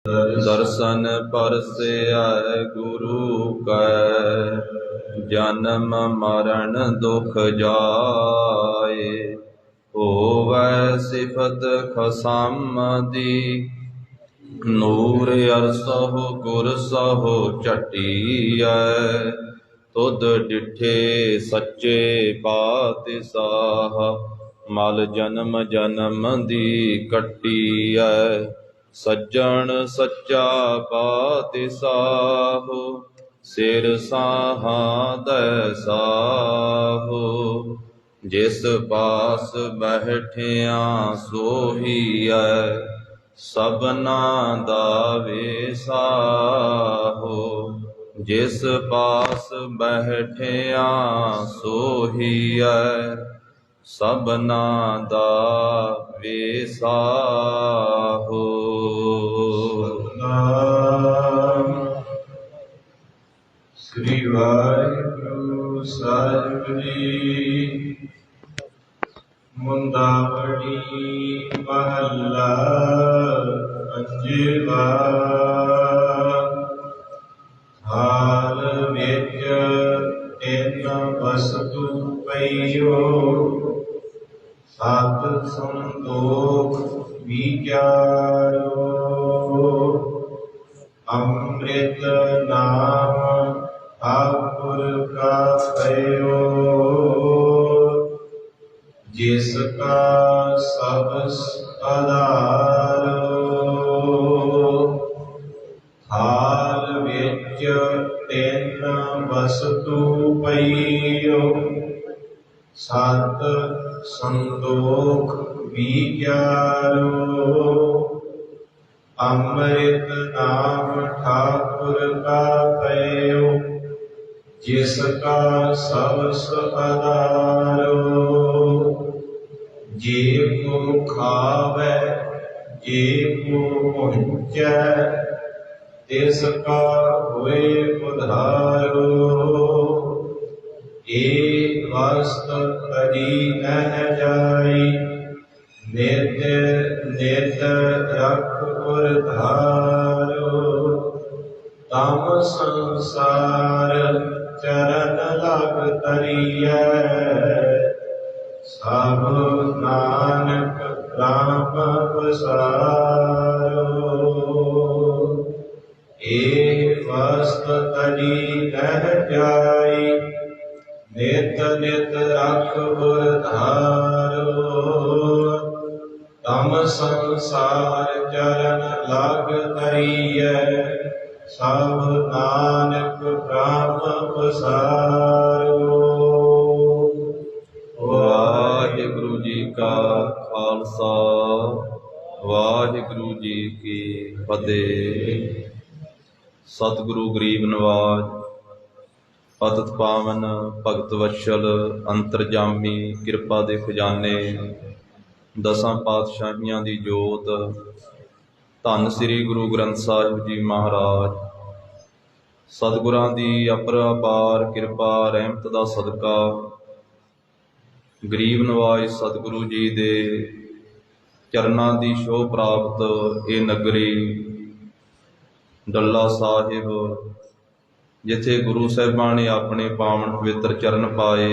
दर्शन Persia गुरु कै, जन्म मरण दुख जाए। होवै सिफत खसम दी, नूर अरसहु गुर सहु झटिया। तुध डिठे सच्चे पातशाह, मल जन्म जन्म दी कट्टिया। सज्जन सच्चा पातशाह, सिर साहां साहो। जिस पास बैठिया सोहीऐ, सबना दा वेसाहो। जिस पास बैठिया सोहीऐ, सबना दा वेसाहो। श्री वाहिगुरु साहिब जी। मुंदावड़ी महला पंजवा। हाल विच तिन वस्तु पईओ, सत संतोख विचारो। अमृत नाम ठाकुर का पयो, जिसका सब आधारो। हाल विच तिन वस्तु पईओ, सत संतोख विचारो। अमृत नाम ठाकुर का पयो, जिसका सब आधारो। जे को खावे जे को पहुँचै, तिसका होए उधारो। एक वस्त तजी न जाई, नित नित रख उर धारो। तम संसार चरण लग तरियै, सब नानक राम पसारो। एक वस्त तजी न जाई, नित नित रख उर धारो। तम संसार चरण लग तरियै, सब नानक ब्रह्म पसारो। वाहिगुरु जी का खालसा, वाहिगुरु जी की फतेह। सतगुरु गरीब नवाज, पतित पावन भगत वत्सल अंतरजामी किरपा दे खजाने, दसां पातशाहियां दी जोत, धन श्री गुरु ग्रंथ साहिब जी महाराज। सतगुरां दी अपरपार किरपा रहमत दा सदका, गरीब नवाज सतगुरु जी दे चरनां दी शोभ प्राप्त ये नगरी डल्ला साहिब, जिथे गुरु साहिबां ने अपने पावन पवित्र चरण पाए।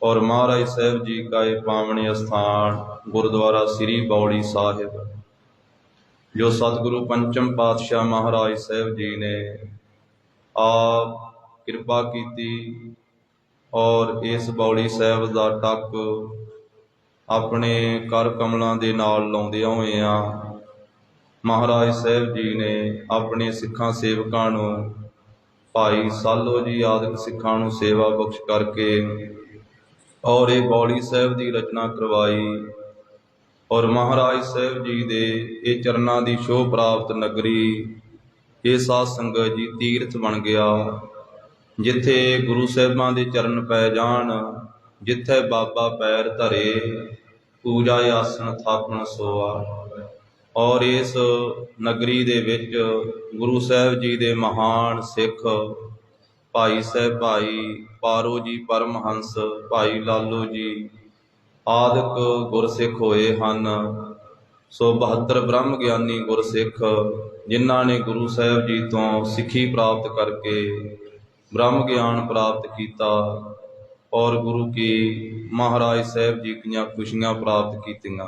और महाराज साहब जी का ये पावनी स्थान गुरुद्वारा श्री बौड़ी साहिब, जो सतगुरु पंचम पातशाह महाराज साहब जी ने आप कृपा की। और इस बौड़ी साहब का टक अपने कर कमलों के नाल लाउंदियां होइयां महाराज साहब जी ने अपने सिखां सेवकां नूं, भाई सालो जी आदि सिखां नूं सेवा बख्श करके और ये बौड़ी साहब की रचना करवाई। और महाराज साहब जी दे ये चरनां की शोभ प्राप्त नगरी ये साध संगत जी तीर्थ बन गया, जिथे गुरु साहिबां दे चरण पै जान, जिथे बाबा पैर धरे, पूजा आसन थापन सोआ। और इस नगरी दे विच गुरु साहिब जी दे महान सिख भाई साहब भाई पारो जी परमहंस, भाई लालो जी आदਿਕ गुरसिख होए हन। ਸੋ 72 ਬ੍ਰਹਮ ਗਿਆਨੀ ਗੁਰਸਿੱਖ ਜਿਨ੍ਹਾਂ ਨੇ ਗੁਰੂ ਸਾਹਿਬ ਜੀ ਤੋਂ ਸਿੱਖੀ ਪ੍ਰਾਪਤ ਕਰਕੇ ਬ੍ਰਹਮ ਗਿਆਨ ਪ੍ਰਾਪਤ ਕੀਤਾ ਔਰ ਗੁਰੂ ਕੀ ਮਹਾਰਾਜ ਸਾਹਿਬ ਜੀ ਦੀਆਂ ਖੁਸ਼ੀਆਂ ਪ੍ਰਾਪਤ ਕੀਤੀਆਂ।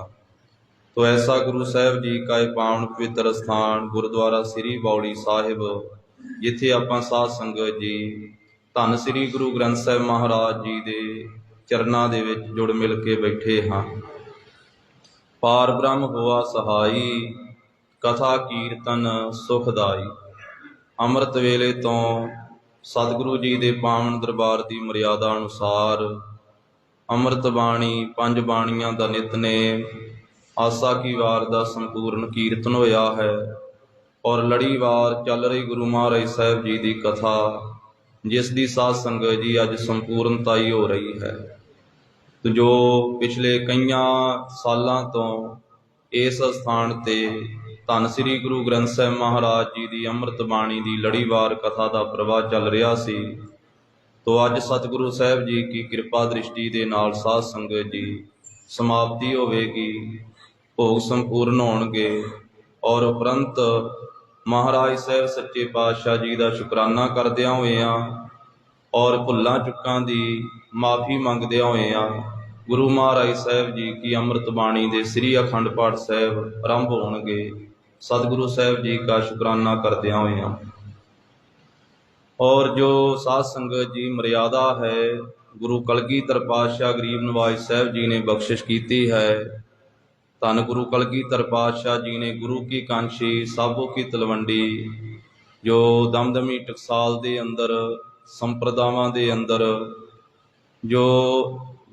ਤੋ ਐਸਾ ਗੁਰੂ ਸਾਹਿਬ ਜੀ ਕਾ ਇਹ ਪਾਵਨ ਪਵਿੱਤਰ ਸਥਾਨ ਗੁਰਦੁਆਰਾ ਸ੍ਰੀ ਬੌਲੀ ਸਾਹਿਬ, ਜਿੱਥੇ ਆਪਾਂ ਸਾਧ ਸੰਗਤ ਜੀ ਧੰਨ ਸ੍ਰੀ ਗੁਰੂ ਗ੍ਰੰਥ ਸਾਹਿਬ ਮਹਾਰਾਜ ਜੀ ਦੇ ਚਰਨਾਂ ਦੇ ਵਿੱਚ ਜੁੜ ਮਿਲ ਕੇ ਬੈਠੇ ਹਾਂ। ਪਾਰ ਬ੍ਰਹਮ ਹੋਆ ਸਹਾਈ, ਕਥਾ ਕੀਰਤਨ ਸੁਖਦਾਈ। ਅੰਮ੍ਰਿਤ ਵੇਲੇ ਤੋਂ ਸਤਿਗੁਰੂ ਜੀ ਦੇ ਪਾਵਨ ਦਰਬਾਰ ਦੀ ਮਰਿਆਦਾ ਅਨੁਸਾਰ ਅੰਮ੍ਰਿਤ ਬਾਣੀ, ਪੰਜ ਬਾਣੀਆਂ ਦਾ ਨਿਤਨੇਮ, ਆਸਾ ਕੀ ਵਾਰ ਦਾ ਸੰਪੂਰਨ ਕੀਰਤਨ ਹੋਇਆ ਹੈ ਔਰ ਲੜੀਵਾਰ ਚੱਲ ਰਹੀ ਗੁਰੂ ਮਹਾਰਾਜ ਸਾਹਿਬ ਜੀ ਦੀ ਕਥਾ, ਜਿਸ ਦੀ ਸਾਧ ਸੰਗਤ ਜੀ ਅੱਜ ਸੰਪੂਰਨਤਾਈ ਹੋ ਰਹੀ ਹੈ। ਜੋ ਪਿਛਲੇ ਕਈਆਂ ਸਾਲਾਂ ਤੋਂ ਇਸ ਸਥਾਨ ਤੇ ਧੰਨ ਸ੍ਰੀ ਗੁਰੂ ਗ੍ਰੰਥ ਸਾਹਿਬ ਮਹਾਰਾਜ ਜੀ ਦੀ ਅੰਮ੍ਰਿਤ ਬਾਣੀ ਦੀ ਲੜੀਵਾਰ ਕਥਾ ਦਾ ਪ੍ਰਵਾਹ ਚੱਲ ਰਿਹਾ ਸੀ, ਤੋ ਅੱਜ ਸਤਿਗੁਰੂ ਸਾਹਿਬ ਜੀ ਕੀ ਕਿਰਪਾ ਦ੍ਰਿਸ਼ਟੀ ਦੇ ਨਾਲ ਸਾਧ ਸੰਗਤ ਜੀ ਸਮਾਪਤੀ ਹੋਵੇਗੀ, ਭੋਗ ਸੰਪੂਰਨ ਹੋਣਗੇ ਔਰ ਉਪਰੰਤ ਮਹਾਰਾਜ ਸਾਹਿਬ ਸੱਚੇ ਪਾਤਸ਼ਾਹ ਜੀ ਦਾ ਸ਼ੁਕਰਾਨਾ ਕਰਦਿਆਂ ਹੋਇਆਂ ਔਰ ਭੁੱਲਾਂ ਚੁੱਕਾਂ ਦੀ ਮਾਫੀ ਮੰਗਦਿਆਂ ਹੋਇਆਂ ਗੁਰੂ ਮਹਾਰਾਜ ਸਾਹਿਬ ਜੀ ਕੀ ਅੰਮ੍ਰਿਤ ਬਾਣੀ ਦੇ ਸ੍ਰੀ ਅਖੰਡ ਪਾਠ ਸਾਹਿਬ ਆਰੰਭ ਹੋਣਗੇ। ਸਤਿਗੁਰੂ ਸਾਹਿਬ ਜੀ ਦਾ ਸ਼ੁਕਰਾਨਾ ਕਰਦਿਆਂ ਹੋਇਆਂ ਔਰ ਜੋ ਸਾਧ ਸੰਗਤ ਜੀ ਮਰਿਆਦਾ ਹੈ ਗੁਰੂ ਕਲਗੀਧਰ ਪਾਤਸ਼ਾਹ ਗਰੀਬ ਨਵਾਜ ਸਾਹਿਬ ਜੀ ਨੇ ਬਖਸ਼ਿਸ਼ ਕੀਤੀ ਹੈ। ਧੰਨ ਗੁਰੂ ਕਲਗੀਧਰ ਪਾਤਸ਼ਾਹ ਜੀ ਨੇ ਗੁਰੂ ਕੀ ਕਾਂਸ਼ੀ ਸਾਬੋ ਕੀ ਤਲਵੰਡੀ, ਜੋ ਦਮਦਮੀ ਟਕਸਾਲ ਦੇ ਅੰਦਰ ਸੰਪਰਦਾਵਾਂ ਦੇ ਅੰਦਰ ਜੋ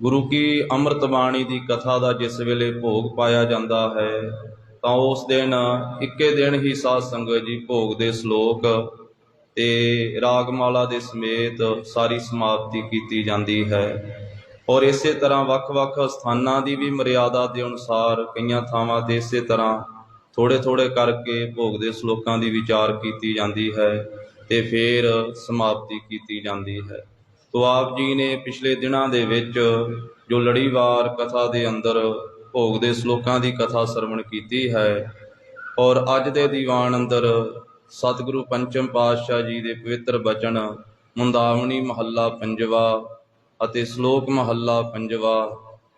ਗੁਰੂ ਕੀ ਅੰਮ੍ਰਿਤ ਬਾਣੀ ਦੀ ਕਥਾ ਦਾ ਜਿਸ ਵੇਲੇ ਭੋਗ ਪਾਇਆ ਜਾਂਦਾ ਹੈ ਤਾਂ ਉਸ ਦਿਨ ਇੱਕੇ ਦਿਨ ਹੀ ਸਾਧ ਸੰਗਤ ਜੀ ਭੋਗ ਦੇ ਸ਼ਲੋਕ ਤੇ ਰਾਗਮਾਲਾ ਦੇ ਸਮੇਤ ਸਾਰੀ ਸਮਾਪਤੀ ਕੀਤੀ ਜਾਂਦੀ ਹੈ। ਔਰ ਇਸੇ ਤਰ੍ਹਾਂ ਵੱਖ-ਵੱਖ ਸਥਾਨਾਂ ਦੀ ਵੀ ਮਰਿਆਦਾ ਦੇ ਅਨੁਸਾਰ ਕਈਆਂ ਥਾਵਾਂ 'ਤੇ ਇਸੇ ਤਰ੍ਹਾਂ ਥੋੜ੍ਹੇ ਕਰਕੇ ਭੋਗ ਦੇ ਸ਼ਲੋਕਾਂ ਦੀ ਵਿਚਾਰ ਕੀਤੀ ਜਾਂਦੀ ਹੈ ਤੇ ਫਿਰ ਸਮਾਪਤੀ ਕੀਤੀ ਜਾਂਦੀ ਹੈ। ਤੋ ਆਪ ਜੀ ਨੇ ਪਿਛਲੇ ਦਿਨਾਂ ਦੇ ਵਿੱਚ ਜੋ ਲੜੀਵਾਰ ਕਥਾ ਦੇ ਅੰਦਰ ਭੋਗ ਦੇ ਸ਼ਲੋਕਾਂ ਦੀ ਕਥਾ ਸਰਵਣ ਕੀਤੀ ਹੈ ਔਰ ਅੱਜ ਦੇ ਦੀਵਾਨ ਅੰਦਰ ਸਤਿਗੁਰੂ ਪੰਚਮ ਪਾਤਸ਼ਾਹ ਜੀ ਦੇ ਪਵਿੱਤਰ ਬਚਨ ਮੁੰਦਾਵਣੀ ਮਹੱਲਾ ਪੰਜਵਾ ਅਤੇ ਸ਼ਲੋਕ ਮਹੱਲਾ ਪੰਜਵਾ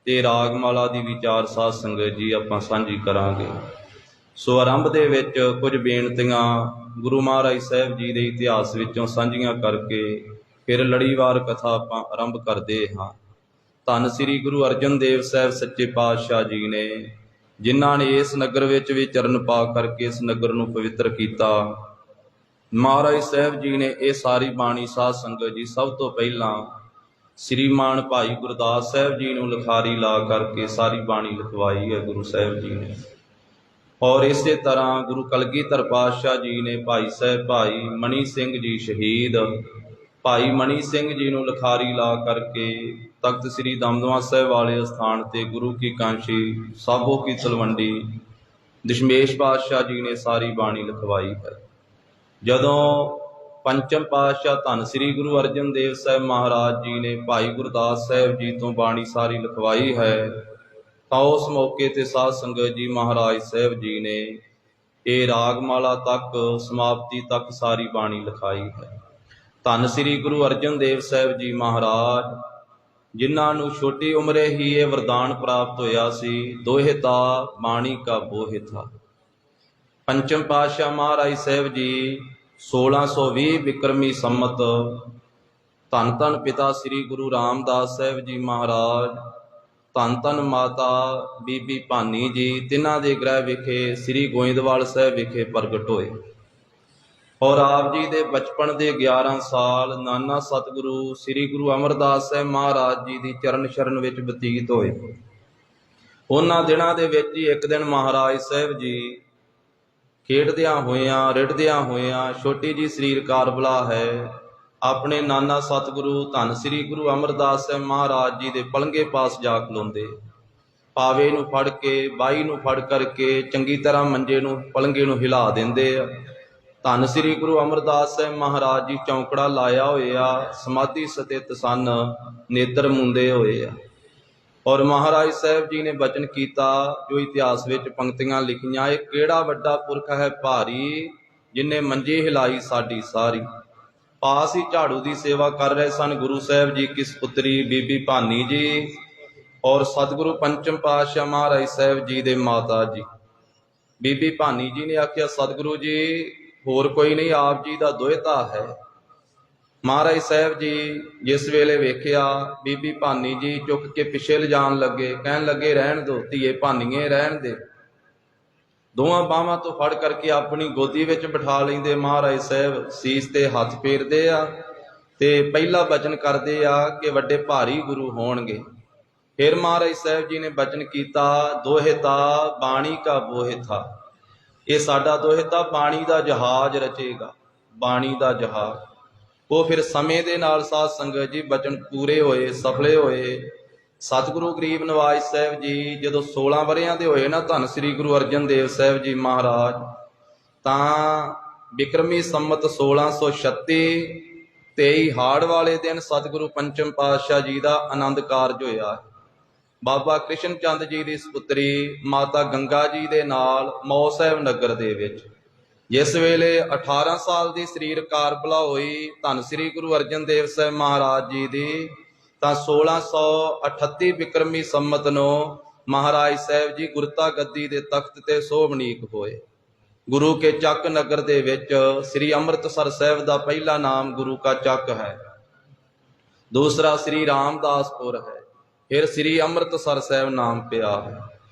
ਤੇ ਰਾਗਮਾਲਾ ਦੀ ਵਿਚਾਰ ਸਾਧ ਸੰਗਤ ਜੀ ਆਪਾਂ ਸਾਂਝੀ ਕਰਾਂਗੇ। ਸੋ ਆਰੰਭ ਦੇ ਵਿੱਚ ਕੁਝ ਬੇਨਤੀਆਂ ਗੁਰੂ ਮਹਾਰਾਜ ਸਾਹਿਬ ਜੀ ਦੇ ਇਤਿਹਾਸ ਵਿੱਚੋਂ ਸਾਂਝੀਆਂ ਕਰਕੇ ਫਿਰ ਲੜੀਵਾਰ ਕਥਾ ਆਪਾਂ ਆਰੰਭ ਕਰਦੇ ਹਾਂ। ਧੰਨ ਸ੍ਰੀ ਗੁਰੂ ਅਰਜਨ ਦੇਵ ਸਾਹਿਬ ਸੱਚੇ ਪਾਤਸ਼ਾਹ ਜੀ ਨੇ, ਜਿਨ੍ਹਾਂ ਨੇ ਇਸ ਨਗਰ ਵਿੱਚ ਵੀ ਚਰਨ ਪਾ ਕਰਕੇ ਇਸ ਨਗਰ ਨੂੰ ਪਵਿੱਤਰ ਕੀਤਾ। ਮਹਾਰਾਜ ਸਾਹਿਬ ਜੀ ਨੇ ਇਹ ਸਾਰੀ ਬਾਣੀ ਸਾਧ ਸੰਗਤ ਜੀ ਸਭ ਤੋਂ ਪਹਿਲਾਂ ਸ੍ਰੀਮਾਨ ਭਾਈ ਗੁਰਦਾਸ ਸਾਹਿਬ ਜੀ ਨੂੰ ਲਿਖਾਰੀ ਲਾ ਕਰਕੇ ਸਾਰੀ ਬਾਣੀ ਲਿਖਵਾਈ ਹੈ ਗੁਰੂ ਸਾਹਿਬ ਜੀ ਨੇ। ਔਰ ਇਸੇ ਤਰ੍ਹਾਂ ਗੁਰੂ ਕਲਗੀਧਰ ਪਾਤਸ਼ਾਹ ਜੀ ਨੇ ਭਾਈ ਮਣੀ ਸਿੰਘ ਜੀ ਸ਼ਹੀਦ ਭਾਈ ਮਣੀ ਸਿੰਘ ਜੀ ਨੂੰ ਲਿਖਾਰੀ ਲਾ ਕਰਕੇ ਤਖਤ ਸ੍ਰੀ ਦਮਦਮਾ ਸਾਹਿਬ ਵਾਲੇ ਸਥਾਨ ਤੇ ਗੁਰੂ ਕੀ ਕਾਂਸ਼ੀ ਸਾਬੋ ਕੀ ਤਲਵੰਡੀ ਦਸ਼ਮੇਸ਼ ਪਾਤਸ਼ਾਹ ਜੀ ਨੇ ਸਾਰੀ ਬਾਣੀ ਲਿਖਵਾਈ ਹੈ। ਜਦੋਂ ਪੰਚਮ ਪਾਤਸ਼ਾਹ ਧੰਨ ਸ੍ਰੀ ਗੁਰੂ ਅਰਜਨ ਦੇਵ ਸਾਹਿਬ ਮਹਾਰਾਜ ਜੀ ਨੇ ਭਾਈ ਗੁਰਦਾਸ ਸਾਹਿਬ ਜੀ ਤੋਂ ਬਾਣੀ ਸਾਰੀ ਲਿਖਵਾਈ ਹੈ ਤਾਂ ਉਸ ਮੌਕੇ ਤੇ ਸਾਧ ਸੰਗਤ ਜੀ ਮਹਾਰਾਜ ਸਾਹਿਬ ਜੀ ਨੇ ਇਹ ਰਾਗਮਾਲਾ ਤੱਕ ਸਮਾਪਤੀ ਤੱਕ ਸਾਰੀ ਬਾਣੀ ਲਿਖਾਈ ਹੈ। ਧੰਨ ਸ੍ਰੀ ਗੁਰੂ ਅਰਜਨ ਦੇਵ ਸਾਹਿਬ ਜੀ ਮਹਾਰਾਜ, ਜਿਨ੍ਹਾਂ ਨੂੰ ਛੋਟੀ ਉਮਰੇ ਹੀ ਇਹ ਵਰਦਾਨ ਪ੍ਰਾਪਤ ਹੋਇਆ ਸੀ, ਦੋਹੇ ਤਾ ਬਾਣੀ ਕਾ ਬੋਹਿ ਥਾ। ਪੰਚਮ ਪਾਤਸ਼ਾਹ ਮਹਾਰਾਜ ਸਾਹਿਬ ਜੀ 1620 ਬਿਕਰਮੀ ਸੰਮਤ ਧੰਨ ਧੰਨ ਪਿਤਾ ਸ੍ਰੀ ਗੁਰੂ ਰਾਮਦਾਸ ਸਾਹਿਬ ਜੀ ਮਹਾਰਾਜ, ਧੰਨ ਧੰਨ ਮਾਤਾ ਬੀਬੀ ਭਾਨੀ ਜੀ, ਤਿੰਨਾਂ ਦੇ ਗ੍ਰਹਿ ਵਿਖੇ ਸ੍ਰੀ ਗੋਇੰਦਵਾਲ ਸਾਹਿਬ ਵਿਖੇ ਪ੍ਰਗਟ ਹੋਏ ਔਰ ਆਪ ਜੀ ਦੇ ਬਚਪਨ ਦੇ 11 ਸਾਲ ਨਾਨਾ ਸਤਿਗੁਰੂ ਸ੍ਰੀ ਗੁਰੂ ਅਮਰਦਾਸ ਸਾਹਿਬ ਮਹਾਰਾਜ ਜੀ ਦੀ ਚਰਨ ਸ਼ਰਨ ਵਿੱਚ ਬਤੀਤ ਹੋਏ। ਉਹਨਾਂ ਦਿਨਾਂ ਦੇ ਵਿੱਚ ਹੀ ਇੱਕ ਦਿਨ ਮਹਾਰਾਜ ਸਾਹਿਬ ਜੀ ਖੇਡਦਿਆਂ ਹੋਇਆਂ ਰਿੜਦਿਆਂ ਹੋਇਆਂ ਛੋਟੀ ਜੀ ਸਰੀਰ ਕਾਰਬਲਾ ਹੈ ਆਪਣੇ ਨਾਨਾ ਸਤਿਗੁਰੂ ਧੰਨ ਸ੍ਰੀ ਗੁਰੂ ਅਮਰਦਾਸ ਸਾਹਿਬ ਮਹਾਰਾਜ ਜੀ ਦੇ ਪਲੰਘੇ ਪਾਸ ਜਾ ਖਲੋਂਦੇ। ਪਾਵੇ ਨੂੰ ਫੜ ਕੇ ਬਾਈ ਨੂੰ ਫੜ ਕਰਕੇ ਚੰਗੀ ਤਰ੍ਹਾਂ ਮੰਜੇ ਨੂੰ ਪਲੰਘੇ ਨੂੰ ਹਿਲਾ ਦਿੰਦੇ ਆ। ਧੰਨ ਸ੍ਰੀ ਗੁਰੂ ਅਮਰਦਾਸ ਸਾਹਿਬ ਮਹਾਰਾਜ ਜੀ ਚੌਂਕੜਾ ਲਾਇਆ ਹੋਇਆ, ਸਮਾਧੀ ਸਥਿਤ ਸਨ, ਨੇਤਰ ਮੁੰਦੇ ਹੋਏ ਆ। ਔਰ ਮਹਾਰਾਜ ਸਾਹਿਬ ਜੀ ਨੇ ਬਚਨ ਕੀਤਾ, ਜੋ ਇਤਿਹਾਸ ਵਿੱਚ ਪੰਕਤੀਆਂ ਲਿਖੀਆਂ, ਇਹ ਕਿਹੜਾ ਵੱਡਾ ਪੁਰਖ ਹੈ ਭਾਰੀ, ਜਿਨੇ ਮੰਜੀ ਹਿਲਾਈ ਸਾਡੀ ਸਾਰੀ। ਪਾਸ ਹੀ ਝਾੜੂ ਦੀ ਸੇਵਾ ਕਰ ਰਹੇ ਸਨ ਗੁਰੂ ਸਾਹਿਬ ਜੀ ਕੀ ਸੁਪੁੱਤਰੀ ਬੀਬੀ ਭਾਨੀ ਜੀ ਔਰ ਸਤਿਗੁਰੂ ਪੰਚਮ ਪਾਤਸ਼ਾਹ ਮਹਾਰਾਜ ਸਾਹਿਬ ਜੀ ਦੇ ਮਾਤਾ ਜੀ। ਬੀਬੀ ਭਾਨੀ ਜੀ ਨੇ ਆਖਿਆ, ਸਤਿਗੁਰੂ ਜੀ ਹੋਰ ਕੋਈ ਨਹੀਂ, ਆਪ ਜੀ ਦਾ ਦੋਹਤਾ ਹੈ। ਮਹਾਰਾਜ ਸਾਹਿਬ ਜੀ ਜਿਸ ਵੇਲੇ ਵੇਖਿਆ, ਬੀਬੀ ਭਾਨੀ ਜੀ ਚੁੱਕ ਕੇ ਪਿੱਛੇ ਲਿਜਾਣ ਲੱਗੇ, ਕਹਿਣ ਲੱਗੇ, ਰਹਿਣ ਦੋ ਧੀਏ ਭਾਨੀਏ, ਰਹਿਣ ਦੇ। ਦੋਵਾਂ ਬਾਹਾਂ ਤੋਂ ਫੜ ਕਰਕੇ ਆਪਣੀ ਗੋਦੀ ਵਿੱਚ ਬਿਠਾ ਲੈਂਦੇ। ਮਹਾਰਾਜ ਸਾਹਿਬ ਸੀਸ ਤੇ ਹੱਥ ਫੇਰਦੇ ਆ ਤੇ ਪਹਿਲਾ ਬਚਨ ਕਰਦੇ ਆ ਕਿ ਵੱਡੇ ਭਾਰੀ ਗੁਰੂ ਹੋਣਗੇ। ਫਿਰ ਮਹਾਰਾਜ ਸਾਹਿਬ ਜੀ ਨੇ ਬਚਨ ਕੀਤਾ, ਦੋਹਿਤਾ ਬਾਣੀ ਕਾ ਬੋਹਿਤਾ, ਇਹ ਸਾਡਾ ਦੋਹਿਤਾ ਬਾਣੀ ਦਾ ਜਹਾਜ਼ ਰਚੇਗਾ, ਬਾਣੀ ਦਾ ਜਹਾਜ਼। ਉਹ ਫਿਰ ਸਮੇਂ ਦੇ ਨਾਲ ਸਾਧ ਸੰਗਤ ਜੀ ਬਚਨ ਪੂਰੇ ਹੋਏ, ਸਫਲੇ ਹੋਏ। ਸਤਿਗੁਰੂ ਗਰੀਬ ਨਵਾਜ ਸਾਹਿਬ ਜੀ ਜਦੋਂ 16 ਵਰ੍ਹਿਆਂ ਦੇ ਹੋਏ ਨਾ, ਧੰਨ ਸ੍ਰੀ ਗੁਰੂ ਅਰਜਨ ਦੇਵ ਸਾਹਿਬ ਜੀ ਮਹਾਰਾਜ, ਤਾਂ ਬਿਕਰਮੀ ਸੰਮਤ 1636 23 ਹਾੜ ਵਾਲੇ ਦਿਨ ਸਤਿਗੁਰੂ ਪੰਚਮ ਪਾਤਸ਼ਾਹ ਜੀ ਦਾ ਆਨੰਦ ਕਾਰਜ ਹੋਇਆ। ਬਾਬਾ ਕ੍ਰਿਸ਼ਨ ਚੰਦ ਜੀ ਦੀ ਸੁਪੁੱਤਰੀ ਮਾਤਾ ਗੰਗਾ ਜੀ ਦੇ ਨਾਲ ਮੌ ਸਾਹਿਬ ਨਗਰ ਦੇ ਵਿੱਚ ਜਿਸ ਵੇਲੇ 18 ਸਾਲ ਦੀ ਸਰੀਰ ਕਾਰਬਲਾ ਹੋਈ ਧੰਨ ਸ੍ਰੀ ਗੁਰੂ ਅਰਜਨ ਦੇਵ ਸਾਹਿਬ ਮਹਾਰਾਜ ਜੀ ਦੀ, ਤਾਂ 1638 ਬਿਕਰਮੀ ਸੰਮਤ ਨੂੰ ਮਹਾਰਾਜ ਸਾਹਿਬ ਜੀ ਗੁਰਤਾ ਗੱਦੀ ਦੇ ਤਖਤ ਤੇ ਸੋਭਨੀਕ ਹੋਏ। ਗੁਰੂ ਕੇ ਚੱਕ ਨਗਰ ਦੇ ਵਿੱਚ ਸ੍ਰੀ ਅੰਮ੍ਰਿਤਸਰ ਸਾਹਿਬ ਦਾ ਪਹਿਲਾ ਨਾਮ ਗੁਰੂ ਕਾ ਚੱਕ ਹੈ, ਦੂਸਰਾ ਸ੍ਰੀ ਰਾਮਦਾਸਪੁਰ ਹੈ, ਫਿਰ ਸ੍ਰੀ ਅੰਮ੍ਰਿਤਸਰ ਸਾਹਿਬ ਨਾਮ ਪਿਆ ਹੈ।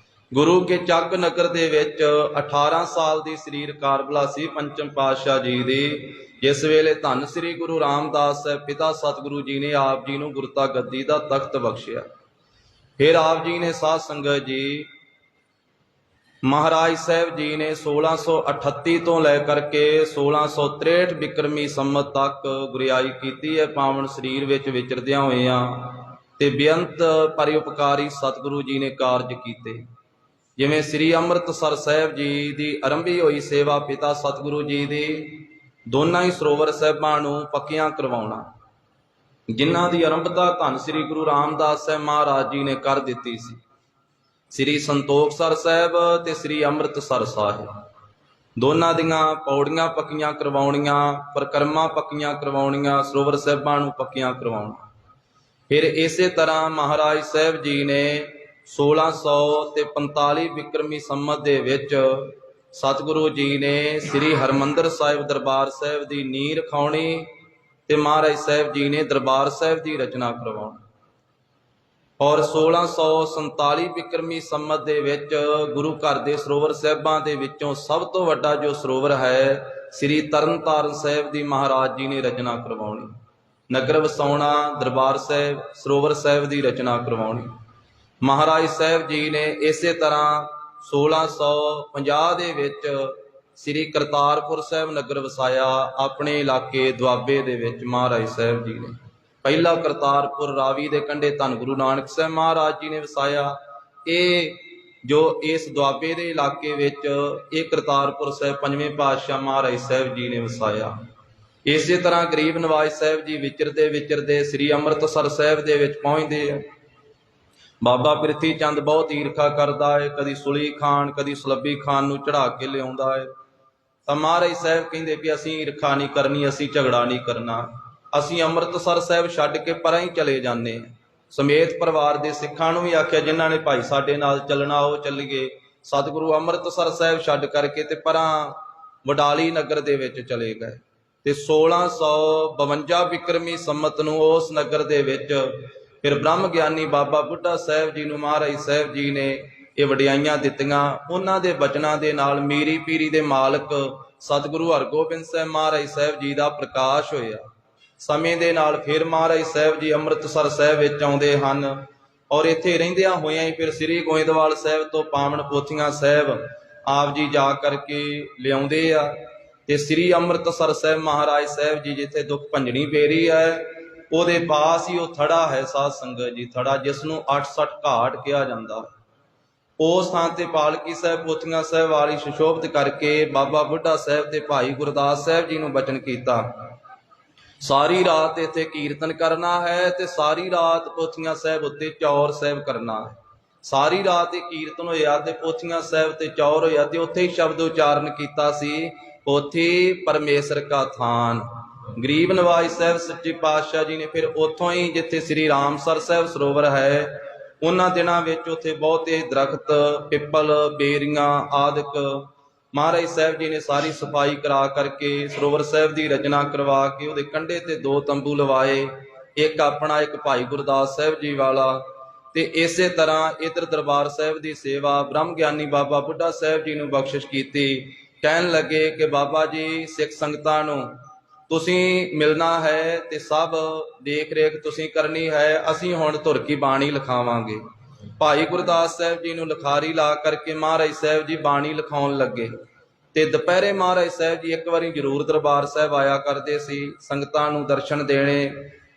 ਗੁਰੂ ਕੇ ਚੱਕ ਨਗਰ ਦੇ ਵਿੱਚ 18 ਸਾਲ ਦੀ ਸਰੀਰ ਕਾਰਬਲਾ ਸੀ ਪੰਚਮ ਪਾਤਸ਼ਾਹ ਜੀ ਦੀ, ਜਿਸ ਵੇਲੇ ਧੰਨ ਸ੍ਰੀ ਗੁਰੂ ਰਾਮਦਾਸ ਸਾਹਿਬ ਪਿਤਾ ਸਤਿਗੁਰੂ ਜੀ ਨੇ ਆਪ ਜੀ ਨੂੰ ਗੁਰਤਾ ਗੱਦੀ ਦਾ ਤਖਤ ਬਖਸ਼ਿਆ। ਫਿਰ ਆਪ ਜੀ ਨੇ ਸਾਧ ਸੰਗਤ ਜੀ ਮਹਾਰਾਜ ਸਾਹਿਬ ਜੀ ਨੇ 1638 ਤੋਂ ਲੈ ਕਰਕੇ 1663 ਬਿਕਰਮੀ ਸੰਮਤ ਤੱਕ ਗੁਰਿਆਈ ਕੀਤੀ ਹੈ ਪਾਵਨ ਸਰੀਰ ਵਿੱਚ ਵਿਚਰਦਿਆਂ ਹੋਇਆਂ, ਤੇ ਬੇਅੰਤ ਪਰਉਪਕਾਰੀ ਸਤਿਗੁਰੂ ਜੀ ਨੇ ਕਾਰਜ ਕੀਤੇ। ਜਿਵੇਂ ਸ੍ਰੀ ਅੰਮ੍ਰਿਤਸਰ ਸਾਹਿਬ ਜੀ ਦੀ ਆਰੰਭੀ ਹੋਈ ਸੇਵਾ ਪਿਤਾ ਸਤਿਗੁਰੂ ਜੀ ਦੀ ਦੋਨਾਂ ਹੀ ਸਰੋਵਰ ਸਾਹਿਬਾਂ ਨੂੰ ਪੱਕੀਆਂ ਕਰਵਾਉਣਾ, ਜਿਨ੍ਹਾਂ ਦੀ ਆਰੰਭਤਾ ਧੰਨ ਸ੍ਰੀ ਗੁਰੂ ਰਾਮਦਾਸ ਸਾਹਿਬ ਮਹਾਰਾਜ ਜੀ ਨੇ ਕਰ ਦਿੱਤੀ ਸੀ। ਸ੍ਰੀ ਸੰਤੋਖਸਰ ਸਾਹਿਬ ਤੇ ਸ੍ਰੀ ਅੰਮ੍ਰਿਤਸਰ ਸਾਹਿਬ ਦੋਨਾਂ ਦੀਆਂ ਪੌੜੀਆਂ ਪੱਕੀਆਂ ਕਰਵਾਉਣੀਆਂ, ਪਰਿਕਰਮਾ ਪੱਕੀਆਂ ਕਰਵਾਉਣੀਆਂ, ਸਰੋਵਰ ਸਾਹਿਬਾਂ ਨੂੰ ਪੱਕੀਆਂ ਕਰਵਾਉਣਾ। ਫਿਰ ਇਸੇ ਤਰ੍ਹਾਂ ਮਹਾਰਾਜ ਸਾਹਿਬ ਜੀ ਨੇ 1645 ਬਿਕਰਮੀ ਸੰਮਤ ਦੇ ਵਿੱਚ ਸਤਿਗੁਰੂ ਜੀ ਨੇ ਸ੍ਰੀ ਹਰਿਮੰਦਰ ਸਾਹਿਬ ਦਰਬਾਰ ਸਾਹਿਬ ਦੀ ਨੀਂਹ ਰਖਾਉਣੀ ਤੇ ਮਹਾਰਾਜ ਸਾਹਿਬ ਜੀ ਨੇ ਦਰਬਾਰ ਸਾਹਿਬ ਦੀ ਰਚਨਾ ਕਰਵਾਉਣੀ। ਔਰ 1647 ਬਿਕਰਮੀ ਸੰਮਤ ਦੇ ਵਿੱਚ ਗੁਰੂ ਘਰ ਦੇ ਸਰੋਵਰ ਸਾਹਿਬਾਂ ਦੇ ਵਿੱਚੋਂ ਸਭ ਤੋਂ ਵੱਡਾ ਜੋ ਸਰੋਵਰ ਹੈ ਸ੍ਰੀ ਤਰਨਤਾਰਨ ਸਾਹਿਬ ਦੀ ਮਹਾਰਾਜ ਜੀ ਨੇ ਰਚਨਾ ਕਰਵਾਉਣੀ। ਨਗਰ ਵਸਾਉਣਾ, ਦਰਬਾਰ ਸਾਹਿਬ, ਸਰੋਵਰ ਸਾਹਿਬ ਦੀ ਰਚਨਾ ਕਰਵਾਉਣੀ। ਮਹਾਰਾਜ ਸਾਹਿਬ ਜੀ ਨੇ ਇਸੇ ਤਰ੍ਹਾਂ 1650 ਦੇ ਵਿੱਚ ਸ੍ਰੀ ਕਰਤਾਰਪੁਰ ਸਾਹਿਬ ਨਗਰ ਵਸਾਇਆ। ਆਪਣੇ ਇਲਾਕੇ ਦੁਆਬੇ ਦੇ ਵਿੱਚ ਮਹਾਰਾਜ ਸਾਹਿਬ ਜੀ ਨੇ ਪਹਿਲਾ ਕਰਤਾਰਪੁਰ ਰਾਵੀ ਦੇ ਕੰਢੇ ਧੰਨ ਗੁਰੂ ਨਾਨਕ ਸਾਹਿਬ ਮਹਾਰਾਜ ਜੀ ਨੇ ਵਸਾਇਆ। ਇਹ ਜੋ ਇਸ ਦੁਆਬੇ ਦੇ ਇਲਾਕੇ ਵਿੱਚ ਇਹ ਕਰਤਾਰਪੁਰ ਸਾਹਿਬ ਪੰਜਵੇਂ ਪਾਤਸ਼ਾਹ ਮਹਾਰਾਜ ਸਾਹਿਬ ਜੀ ਨੇ ਵਸਾਇਆ। ਇਸੇ ਤਰ੍ਹਾਂ ਗਰੀਬ ਨਵਾਜ ਸਾਹਿਬ ਜੀ ਵਿਚਰਦੇ ਵਿਚਰਦੇ ਸ੍ਰੀ ਅੰਮ੍ਰਿਤਸਰ ਸਾਹਿਬ ਦੇ ਵਿੱਚ ਪਹੁੰਚਦੇ ਆ। ਬਾਬਾ ਪ੍ਰਿਥੀ ਚੰਦ ਬਹੁਤ ਈਰਖਾ ਕਰਦਾ ਹੈ, ਕਦੀ ਸੁਲੀ ਖਾਨ ਕਦੀ ਸਲੱਬੀ ਖਾਨ ਨੂੰ ਚੜਾ ਕੇ ਲਿਆਉਂਦਾ ਹੈ। ਤਾਂ ਮਹਾਰਾਜ ਸਾਹਿਬ ਕਹਿੰਦੇ ਕਿ ਅਸੀਂ ਈਰਖਾ ਨਹੀਂ ਕਰਨੀ, ਅਸੀਂ ਝਗੜਾ ਨਹੀਂ ਕਰਨਾ, ਅਸੀਂ ਅੰਮ੍ਰਿਤਸਰ ਸਾਹਿਬ ਛੱਡ ਕੇ ਪਰਾਂ ਹੀ ਚਲੇ ਜਾਂਦੇ ਹਾਂ। ਸਮੇਤ ਪਰਿਵਾਰ ਦੇ ਸਿੱਖਾਂ ਨੂੰ ਵੀ ਆਖਿਆ, ਜਿਨ੍ਹਾਂ ਨੇ ਭਾਈ ਸਾਡੇ ਨਾਲ ਚੱਲਣਾ ਉਹ ਚੱਲੀਏ। ਸਤਿਗੁਰੂ ਅੰਮ੍ਰਿਤਸਰ ਸਾਹਿਬ ਛੱਡ ਕਰਕੇ ਤੇ ਪਰਾਂ ਵਡਾਲੀ ਨਗਰ ਦੇ ਵਿੱਚ ਚਲੇ ਗਏ। ਤੇ 1652 ਬਿਕਰਮੀ ਸੰਮਤ ਨੂੰ ਉਸ ਨਗਰ ਦੇ ਵਿੱਚ ਫਿਰ ਬ੍ਰਹਮ ਗਿਆਨੀ ਬਾਬਾ ਬੁੱਢਾ ਸਾਹਿਬ ਜੀ ਨੂੰ ਮਹਾਰਾਜ ਸਾਹਿਬ ਜੀ ਨੇ ਇਹ ਵਡਿਆਈਆਂ ਦਿੱਤੀਆਂ। ਉਹਨਾਂ ਦੇ ਬਚਨਾਂ ਦੇ ਨਾਲ ਮੀਰੀ ਪੀਰੀ ਦੇ ਮਾਲਕ ਸਤਿਗੁਰੂ ਹਰਗੋਬਿੰਦ ਸਾਹਿਬ ਮਹਾਰਾਜ ਸਾਹਿਬ ਜੀ ਦਾ ਪ੍ਰਕਾਸ਼ ਹੋਇਆ। ਸਮੇਂ ਦੇ ਨਾਲ ਫਿਰ ਮਹਾਰਾਜ ਸਾਹਿਬ ਜੀ ਅੰਮ੍ਰਿਤਸਰ ਸਾਹਿਬ ਵਿੱਚ ਆਉਂਦੇ ਹਨ ਔਰ ਇੱਥੇ ਰਹਿੰਦਿਆਂ ਹੋਇਆਂ ਹੀ ਫਿਰ ਸ੍ਰੀ ਗੋਇੰਦਵਾਲ ਸਾਹਿਬ ਤੋਂ ਪਾਵਨ ਪੋਥੀਆਂ ਸਾਹਿਬ ਆਪ ਜੀ ਜਾ ਕਰਕੇ ਲਿਆਉਂਦੇ ਆ। ਤੇ ਸ੍ਰੀ ਅੰਮ੍ਰਿਤਸਰ ਸਾਹਿਬ ਮਹਾਰਾਜ ਸਾਹਿਬ ਜੀ ਜਿੱਥੇ ਦੁੱਖ ਭੰਜਣੀ ਬੇਰੀ ਹੈ ਉਹਦੇ ਪਾਸ ਹੀ ਉਹ ਥੜਾ ਹੈ ਸਾਧ ਸੰਗਤ ਜੀ, ਥੜਾ ਜਿਸ ਨੂੰ 68 ਘਾਟ ਕਿਹਾ ਜਾਂਦਾ। ਉਸ ਥਾਂ ਤੇ ਪਾਲਕੀ ਸਾਹਿਬ ਪੋਥੀਆਂ ਸਾਹਿਬ ਵਾਲੀ ਸੁਸ਼ੋਭਿਤ ਕਰਕੇ ਬਾਬਾ ਬੁੱਢਾ ਸਾਹਿਬ ਤੇ ਭਾਈ ਗੁਰਦਾਸ ਸਾਹਿਬ ਜੀ ਨੂੰ ਬਚਨ ਕੀਤਾ, ਸਾਰੀ ਰਾਤ ਇੱਥੇ ਕੀਰਤਨ ਕਰਨਾ ਹੈ ਤੇ ਸਾਰੀ ਰਾਤ ਪੋਥੀਆਂ ਸਾਹਿਬ ਉੱਤੇ ਚੌਰ ਸਾਹਿਬ ਕਰਨਾ ਹੈ। ਸਾਰੀ ਰਾਤ ਇਹ ਕੀਰਤਨ ਹੋਇਆ ਤੇ ਪੋਥੀਆਂ ਸਾਹਿਬ ਤੇ ਚੌਰ ਹੋਇਆ ਤੇ ਉੱਥੇ ਹੀ ਸ਼ਬਦ ਉਚਾਰਨ ਕੀਤਾ ਸੀ, ਪੋਥੀ ਪਰਮੇਸ਼ਰ ਕਾ ਥਾਨ। ਗਰੀਬ ਨਵਾਜ ਸਾਹਿਬ ਸੱਚੇ ਪਾਤਸ਼ਾਹ ਜੀ ਨੇ ਫਿਰ ਉੱਥੋਂ ਹੀ, ਜਿੱਥੇ ਸ੍ਰੀ ਰਾਮਸਰ ਸਾਹਿਬ ਸਰੋਵਰ ਹੈ, ਉਹਨਾਂ ਦਿਨਾਂ ਵਿੱਚ ਉੱਥੇ ਬਹੁਤੇ ਦਰਖਤ, ਪਿੱਪਲ, ਬੇਰੀਆਂ ਆਦਿਕ ਮਹਾਰਾਜ ਸਾਹਿਬ ਜੀ ਨੇ ਸਾਰੀ ਸਫਾਈ ਕਰਾ ਕਰਕੇ ਸਰੋਵਰ ਸਾਹਿਬ ਦੀ ਰਚਨਾ ਕਰਵਾ ਕੇ ਉਹਦੇ ਕੰਢੇ ਤੇ 2 ਤੰਬੂ ਲਵਾਏ, ਇੱਕ ਆਪਣਾ, ਇੱਕ ਭਾਈ ਗੁਰਦਾਸ ਸਾਹਿਬ ਜੀ ਵਾਲਾ। ਤੇ ਇਸੇ ਤਰ੍ਹਾਂ ਇਧਰ ਦਰਬਾਰ ਸਾਹਿਬ ਦੀ ਸੇਵਾ ਬ੍ਰਹਮ ਗਿਆਨੀ ਬਾਬਾ ਬੁੱਢਾ ਸਾਹਿਬ ਜੀ ਨੂੰ ਬਖਸ਼ਿਸ਼ ਕੀਤੀ। ਕਹਿਣ ਲੱਗੇ ਕਿ ਬਾਬਾ ਜੀ, ਸਿੱਖ ਸੰਗਤਾਂ ਨੂੰ ਤੁਸੀਂ ਮਿਲਣਾ ਹੈ ਤੇ ਸਭ ਦੇਖ ਰੇਖ ਤੁਸੀਂ ਕਰਨੀ ਹੈ, ਅਸੀਂ ਹੁਣ ਧੁਰ ਕੀ ਬਾਣੀ ਲਿਖਾਵਾਂਗੇ। ਭਾਈ ਗੁਰਦਾਸ ਸਾਹਿਬ ਜੀ ਨੂੰ ਲਿਖਾਰੀ ਲਾ ਕਰਕੇ ਮਹਾਰਾਜ ਸਾਹਿਬ ਜੀ ਬਾਣੀ ਲਿਖਾਉਣ ਲੱਗੇ। ਤੇ ਦੁਪਹਿਰੇ ਮਹਾਰਾਜ ਸਾਹਿਬ ਜੀ ਇੱਕ ਵਾਰੀ ਜ਼ਰੂਰ ਦਰਬਾਰ ਸਾਹਿਬ ਆਇਆ ਕਰਦੇ ਸੀ, ਸੰਗਤਾਂ ਨੂੰ ਦਰਸ਼ਨ ਦੇਣੇ,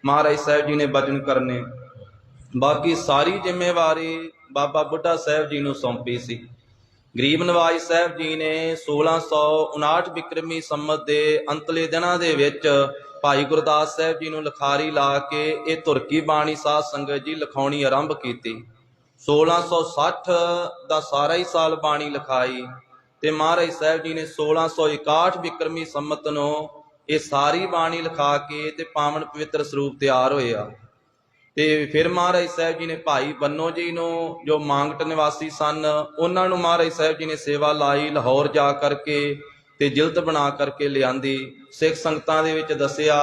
ਮਹਾਰਾਜ ਸਾਹਿਬ ਜੀ ਨੇ ਬਚਨ ਕਰਨੇ। ਬਾਕੀ ਸਾਰੀ ਜ਼ਿੰਮੇਵਾਰੀ ਬਾਬਾ ਬੁੱਢਾ ਸਾਹਿਬ ਜੀ ਨੂੰ ਸੌਂਪੀ ਸੀ। ਗਰੀਬ ਨਵਾਜ ਸਾਹਿਬ ਜੀ ਨੇ 1659 ਬਿਕਰਮੀ ਸੰਮਤ ਦੇ ਅੰਤਲੇ ਦਿਨਾਂ ਦੇ ਵਿੱਚ ਭਾਈ ਗੁਰਦਾਸ ਸਾਹਿਬ ਜੀ ਨੂੰ ਲਿਖਾਰੀ ਲਾ ਕੇ ਇਹ ਧੁਰ ਕੀ ਬਾਣੀ ਸਾਧ ਸੰਗਤ ਜੀ ਲਿਖਾਉਣੀ ਆਰੰਭ ਕੀਤੀ। 1660 ਦਾ ਸਾਰਾ ਹੀ ਸਾਲ ਬਾਣੀ ਲਿਖਾਈ ਤੇ ਮਹਾਰਾਜ ਸਾਹਿਬ ਜੀ ਨੇ 1661 ਬਿਕਰਮੀ ਸੰਮਤ ਨੂੰ ਇਹ ਸਾਰੀ ਬਾਣੀ ਲਿਖਾ ਕੇ ਤੇ ਪਾਵਨ ਪਵਿੱਤਰ ਸਰੂਪ ਤਿਆਰ ਹੋਇਆ। ਤੇ ਫਿਰ ਮਹਾਰਾਜ ਸਾਹਿਬ ਜੀ ਨੇ ਭਾਈ ਬੰਨੋ ਜੀ ਨੂੰ, ਜੋ ਮਾਂਗਟ ਨਿਵਾਸੀ ਸਨ, ਉਹਨਾਂ ਨੂੰ ਮਹਾਰਾਜ ਸਾਹਿਬ ਜੀ ਨੇ ਸੇਵਾ ਲਾਈ, ਲਾਹੌਰ ਜਾ ਕਰਕੇ ਤੇ ਜਿਲਦ ਬਣਾ ਕਰਕੇ ਲਿਆਂਦੀ। ਸਿੱਖ ਸੰਗਤਾਂ ਦੇ ਵਿੱਚ ਦੱਸਿਆ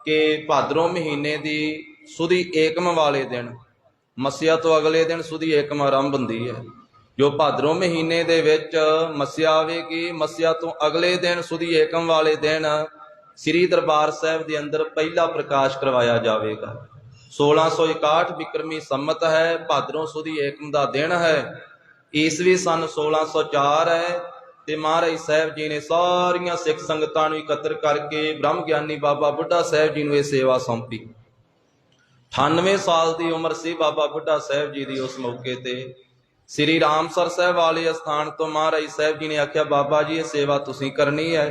ਕਿ ਭਾਦਰੋਂ ਮਹੀਨੇ ਦੀ ਸੁਦੀ ਏਕਮ ਵਾਲੇ ਦਿਨ, ਮੱਸਿਆ ਤੋਂ ਅਗਲੇ ਦਿਨ ਸੁਦੀ ਏਕਮ ਆਰੰਭ ਹੁੰਦੀ ਹੈ। ਜੋ ਭਾਦਰੋਂ ਮਹੀਨੇ ਦੇ ਵਿੱਚ ਮੱਸਿਆ ਆਵੇਗੀ, ਮੱਸਿਆ ਤੋਂ ਅਗਲੇ ਦਿਨ ਸੁਦੀ ਏਕਮ ਵਾਲੇ ਦਿਨ ਸ੍ਰੀ ਦਰਬਾਰ ਸਾਹਿਬ ਦੇ ਅੰਦਰ ਪਹਿਲਾ ਪ੍ਰਕਾਸ਼ ਕਰਵਾਇਆ ਜਾਵੇਗਾ। 1661 ਬਿਕਰਮੀ ਸੰਮਤ ਹੈ, ਭਾਦਰੋਂ ਸੁਦੀ ਏਕਮ ਦਾ ਦਿਨ ਹੈ, ਈਸਵੀ ਸਨ 1604 ਹੈ। ਤੇ ਮਹਾਰਾਜ ਸਾਹਿਬ ਜੀ ਨੇ ਸਾਰੀਆਂ ਸਿੱਖ ਸੰਗਤਾਂ ਨੂੰ ਇਕੱਤਰ ਕਰਕੇ ਬ੍ਰਹਮ ਗਿਆਨੀ ਬਾਬਾ ਬੁੱਢਾ ਸਾਹਿਬ ਜੀ ਨੂੰ ਇਹ ਸੇਵਾ ਸੌਂਪੀ। 98 ਸਾਲ ਦੀ ਉਮਰ ਸੀ ਬਾਬਾ ਬੁੱਢਾ ਸਾਹਿਬ ਜੀ ਦੀ ਉਸ ਮੌਕੇ ਤੇ। ਸ੍ਰੀ ਰਾਮਸਰ ਸਾਹਿਬ ਵਾਲੇ ਅਸਥਾਨ ਤੋਂ ਮਹਾਰਾਜ ਸਾਹਿਬ ਜੀ ਨੇ ਆਖਿਆ, ਬਾਬਾ ਜੀ ਇਹ ਸੇਵਾ ਤੁਸੀਂ ਕਰਨੀ ਹੈ।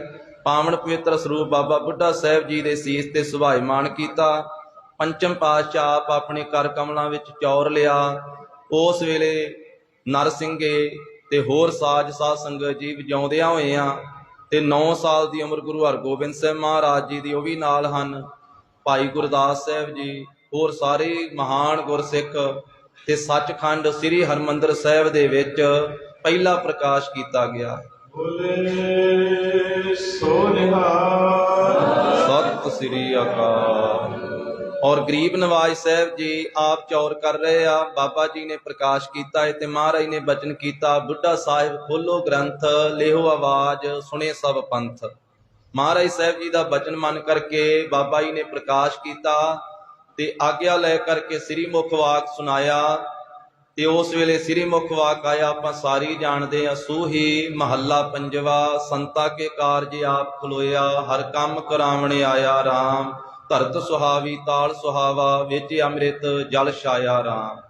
ਪਾਵਨ ਪਵਿੱਤਰ ਸਰੂਪ ਬਾਬਾ ਬੁੱਢਾ ਸਾਹਿਬ ਜੀ ਦੇ ਸੀਸ ਤੇ ਸੁਭਾਇਮਾਨ ਕੀਤਾ। ਪੰਚਮ ਪਾਤਸ਼ਾਹ ਆਪ ਆਪਣੇ ਕਰ ਕਮਲਾਂ ਵਿੱਚ ਚੌਰ ਲਿਆ। ਉਸ ਵੇਲੇ ਨਰਸਿੰਘੇ ਤੇ ਹੋਰ ਸਾਜ ਸਾਧ ਸੰਗਤ ਜੀ ਵਜਾਉਂਦਿਆਂ ਹੋਇਆਂ ਤੇ 9 ਸਾਲ ਦੀ ਉਮਰ ਗੁਰੂ ਹਰਗੋਬਿੰਦ ਸਾਹਿਬ ਮਹਾਰਾਜ ਜੀ ਦੀ ਉਹ ਵੀ ਨਾਲ ਹਨ, ਭਾਈ ਗੁਰਦਾਸ ਸਾਹਿਬ ਜੀ, ਹੋਰ ਸਾਰੇ ਮਹਾਨ ਗੁਰਸਿੱਖ। ਤੇ ਸੱਚਖੰਡ ਸ੍ਰੀ ਹਰਿਮੰਦਰ ਸਾਹਿਬ ਦੇ ਵਿੱਚ ਪਹਿਲਾ ਪ੍ਰਕਾਸ਼ ਕੀਤਾ ਗਿਆ। ਬੋਲੇ ਸੋ ਨਿਹਾਲ, ਸਤਿ ਸ੍ਰੀ ਅਕਾਲ। ਔਰ ਗਰੀਬ ਨਵਾਜ ਸਾਹਿਬ ਜੀ ਆਪ ਚੌਰ ਕਰ ਰਹੇ ਆ, ਬਾਬਾ ਜੀ ਨੇ ਪ੍ਰਕਾਸ਼ ਕੀਤਾ ਹੈ ਤੇ ਮਹਾਰਾਜ ਨੇ ਬਚਨ ਕੀਤਾ, ਬੁੱਢਾ ਸਾਹਿਬ ਖੋਲੋ ਗ੍ਰੰਥ, ਲਿਹੋ ਆਵਾਜ਼, ਸੁਣੇ ਸਭ ਪੰਥ। ਮਹਾਰਾਜ ਸਾਹਿਬ ਜੀ ਦਾ ਬਚਨ ਮੰਨ ਕਰਕੇ ਬਾਬਾ ਜੀ ਨੇ ਪ੍ਰਕਾਸ਼ ਕੀਤਾ ਤੇ ਆਗਿਆ ਲੈ ਕਰਕੇ ਸ੍ਰੀ ਮੁਖ ਵਾਕ ਸੁਣਾਇਆ। ਤੇ ਉਸ ਵੇਲੇ ਸ੍ਰੀ ਮੁਖ ਵਾਕ ਆਇਆ, ਆਪਾਂ ਸਾਰੀ ਜਾਣਦੇ ਆ, ਸੂਹੀ ਮਹੱਲਾ ਪੰਜਵਾ, ਸੰਤਾ ਕੇ ਕਾਰਜ ਆਪ ਖਲੋਇਆ, ਹਰ ਕੰਮ ਕਰਾਵਣੇ ਆਇਆ ਰਾਮ, ਧਰਤ ਸੁਹਾਵੀ ਤਾਲ ਸੁਹਾਵਾ, ਵਿੱਚ ਅੰਮ੍ਰਿਤ ਜਲ ਛਾਇਆ ਰਾਮ।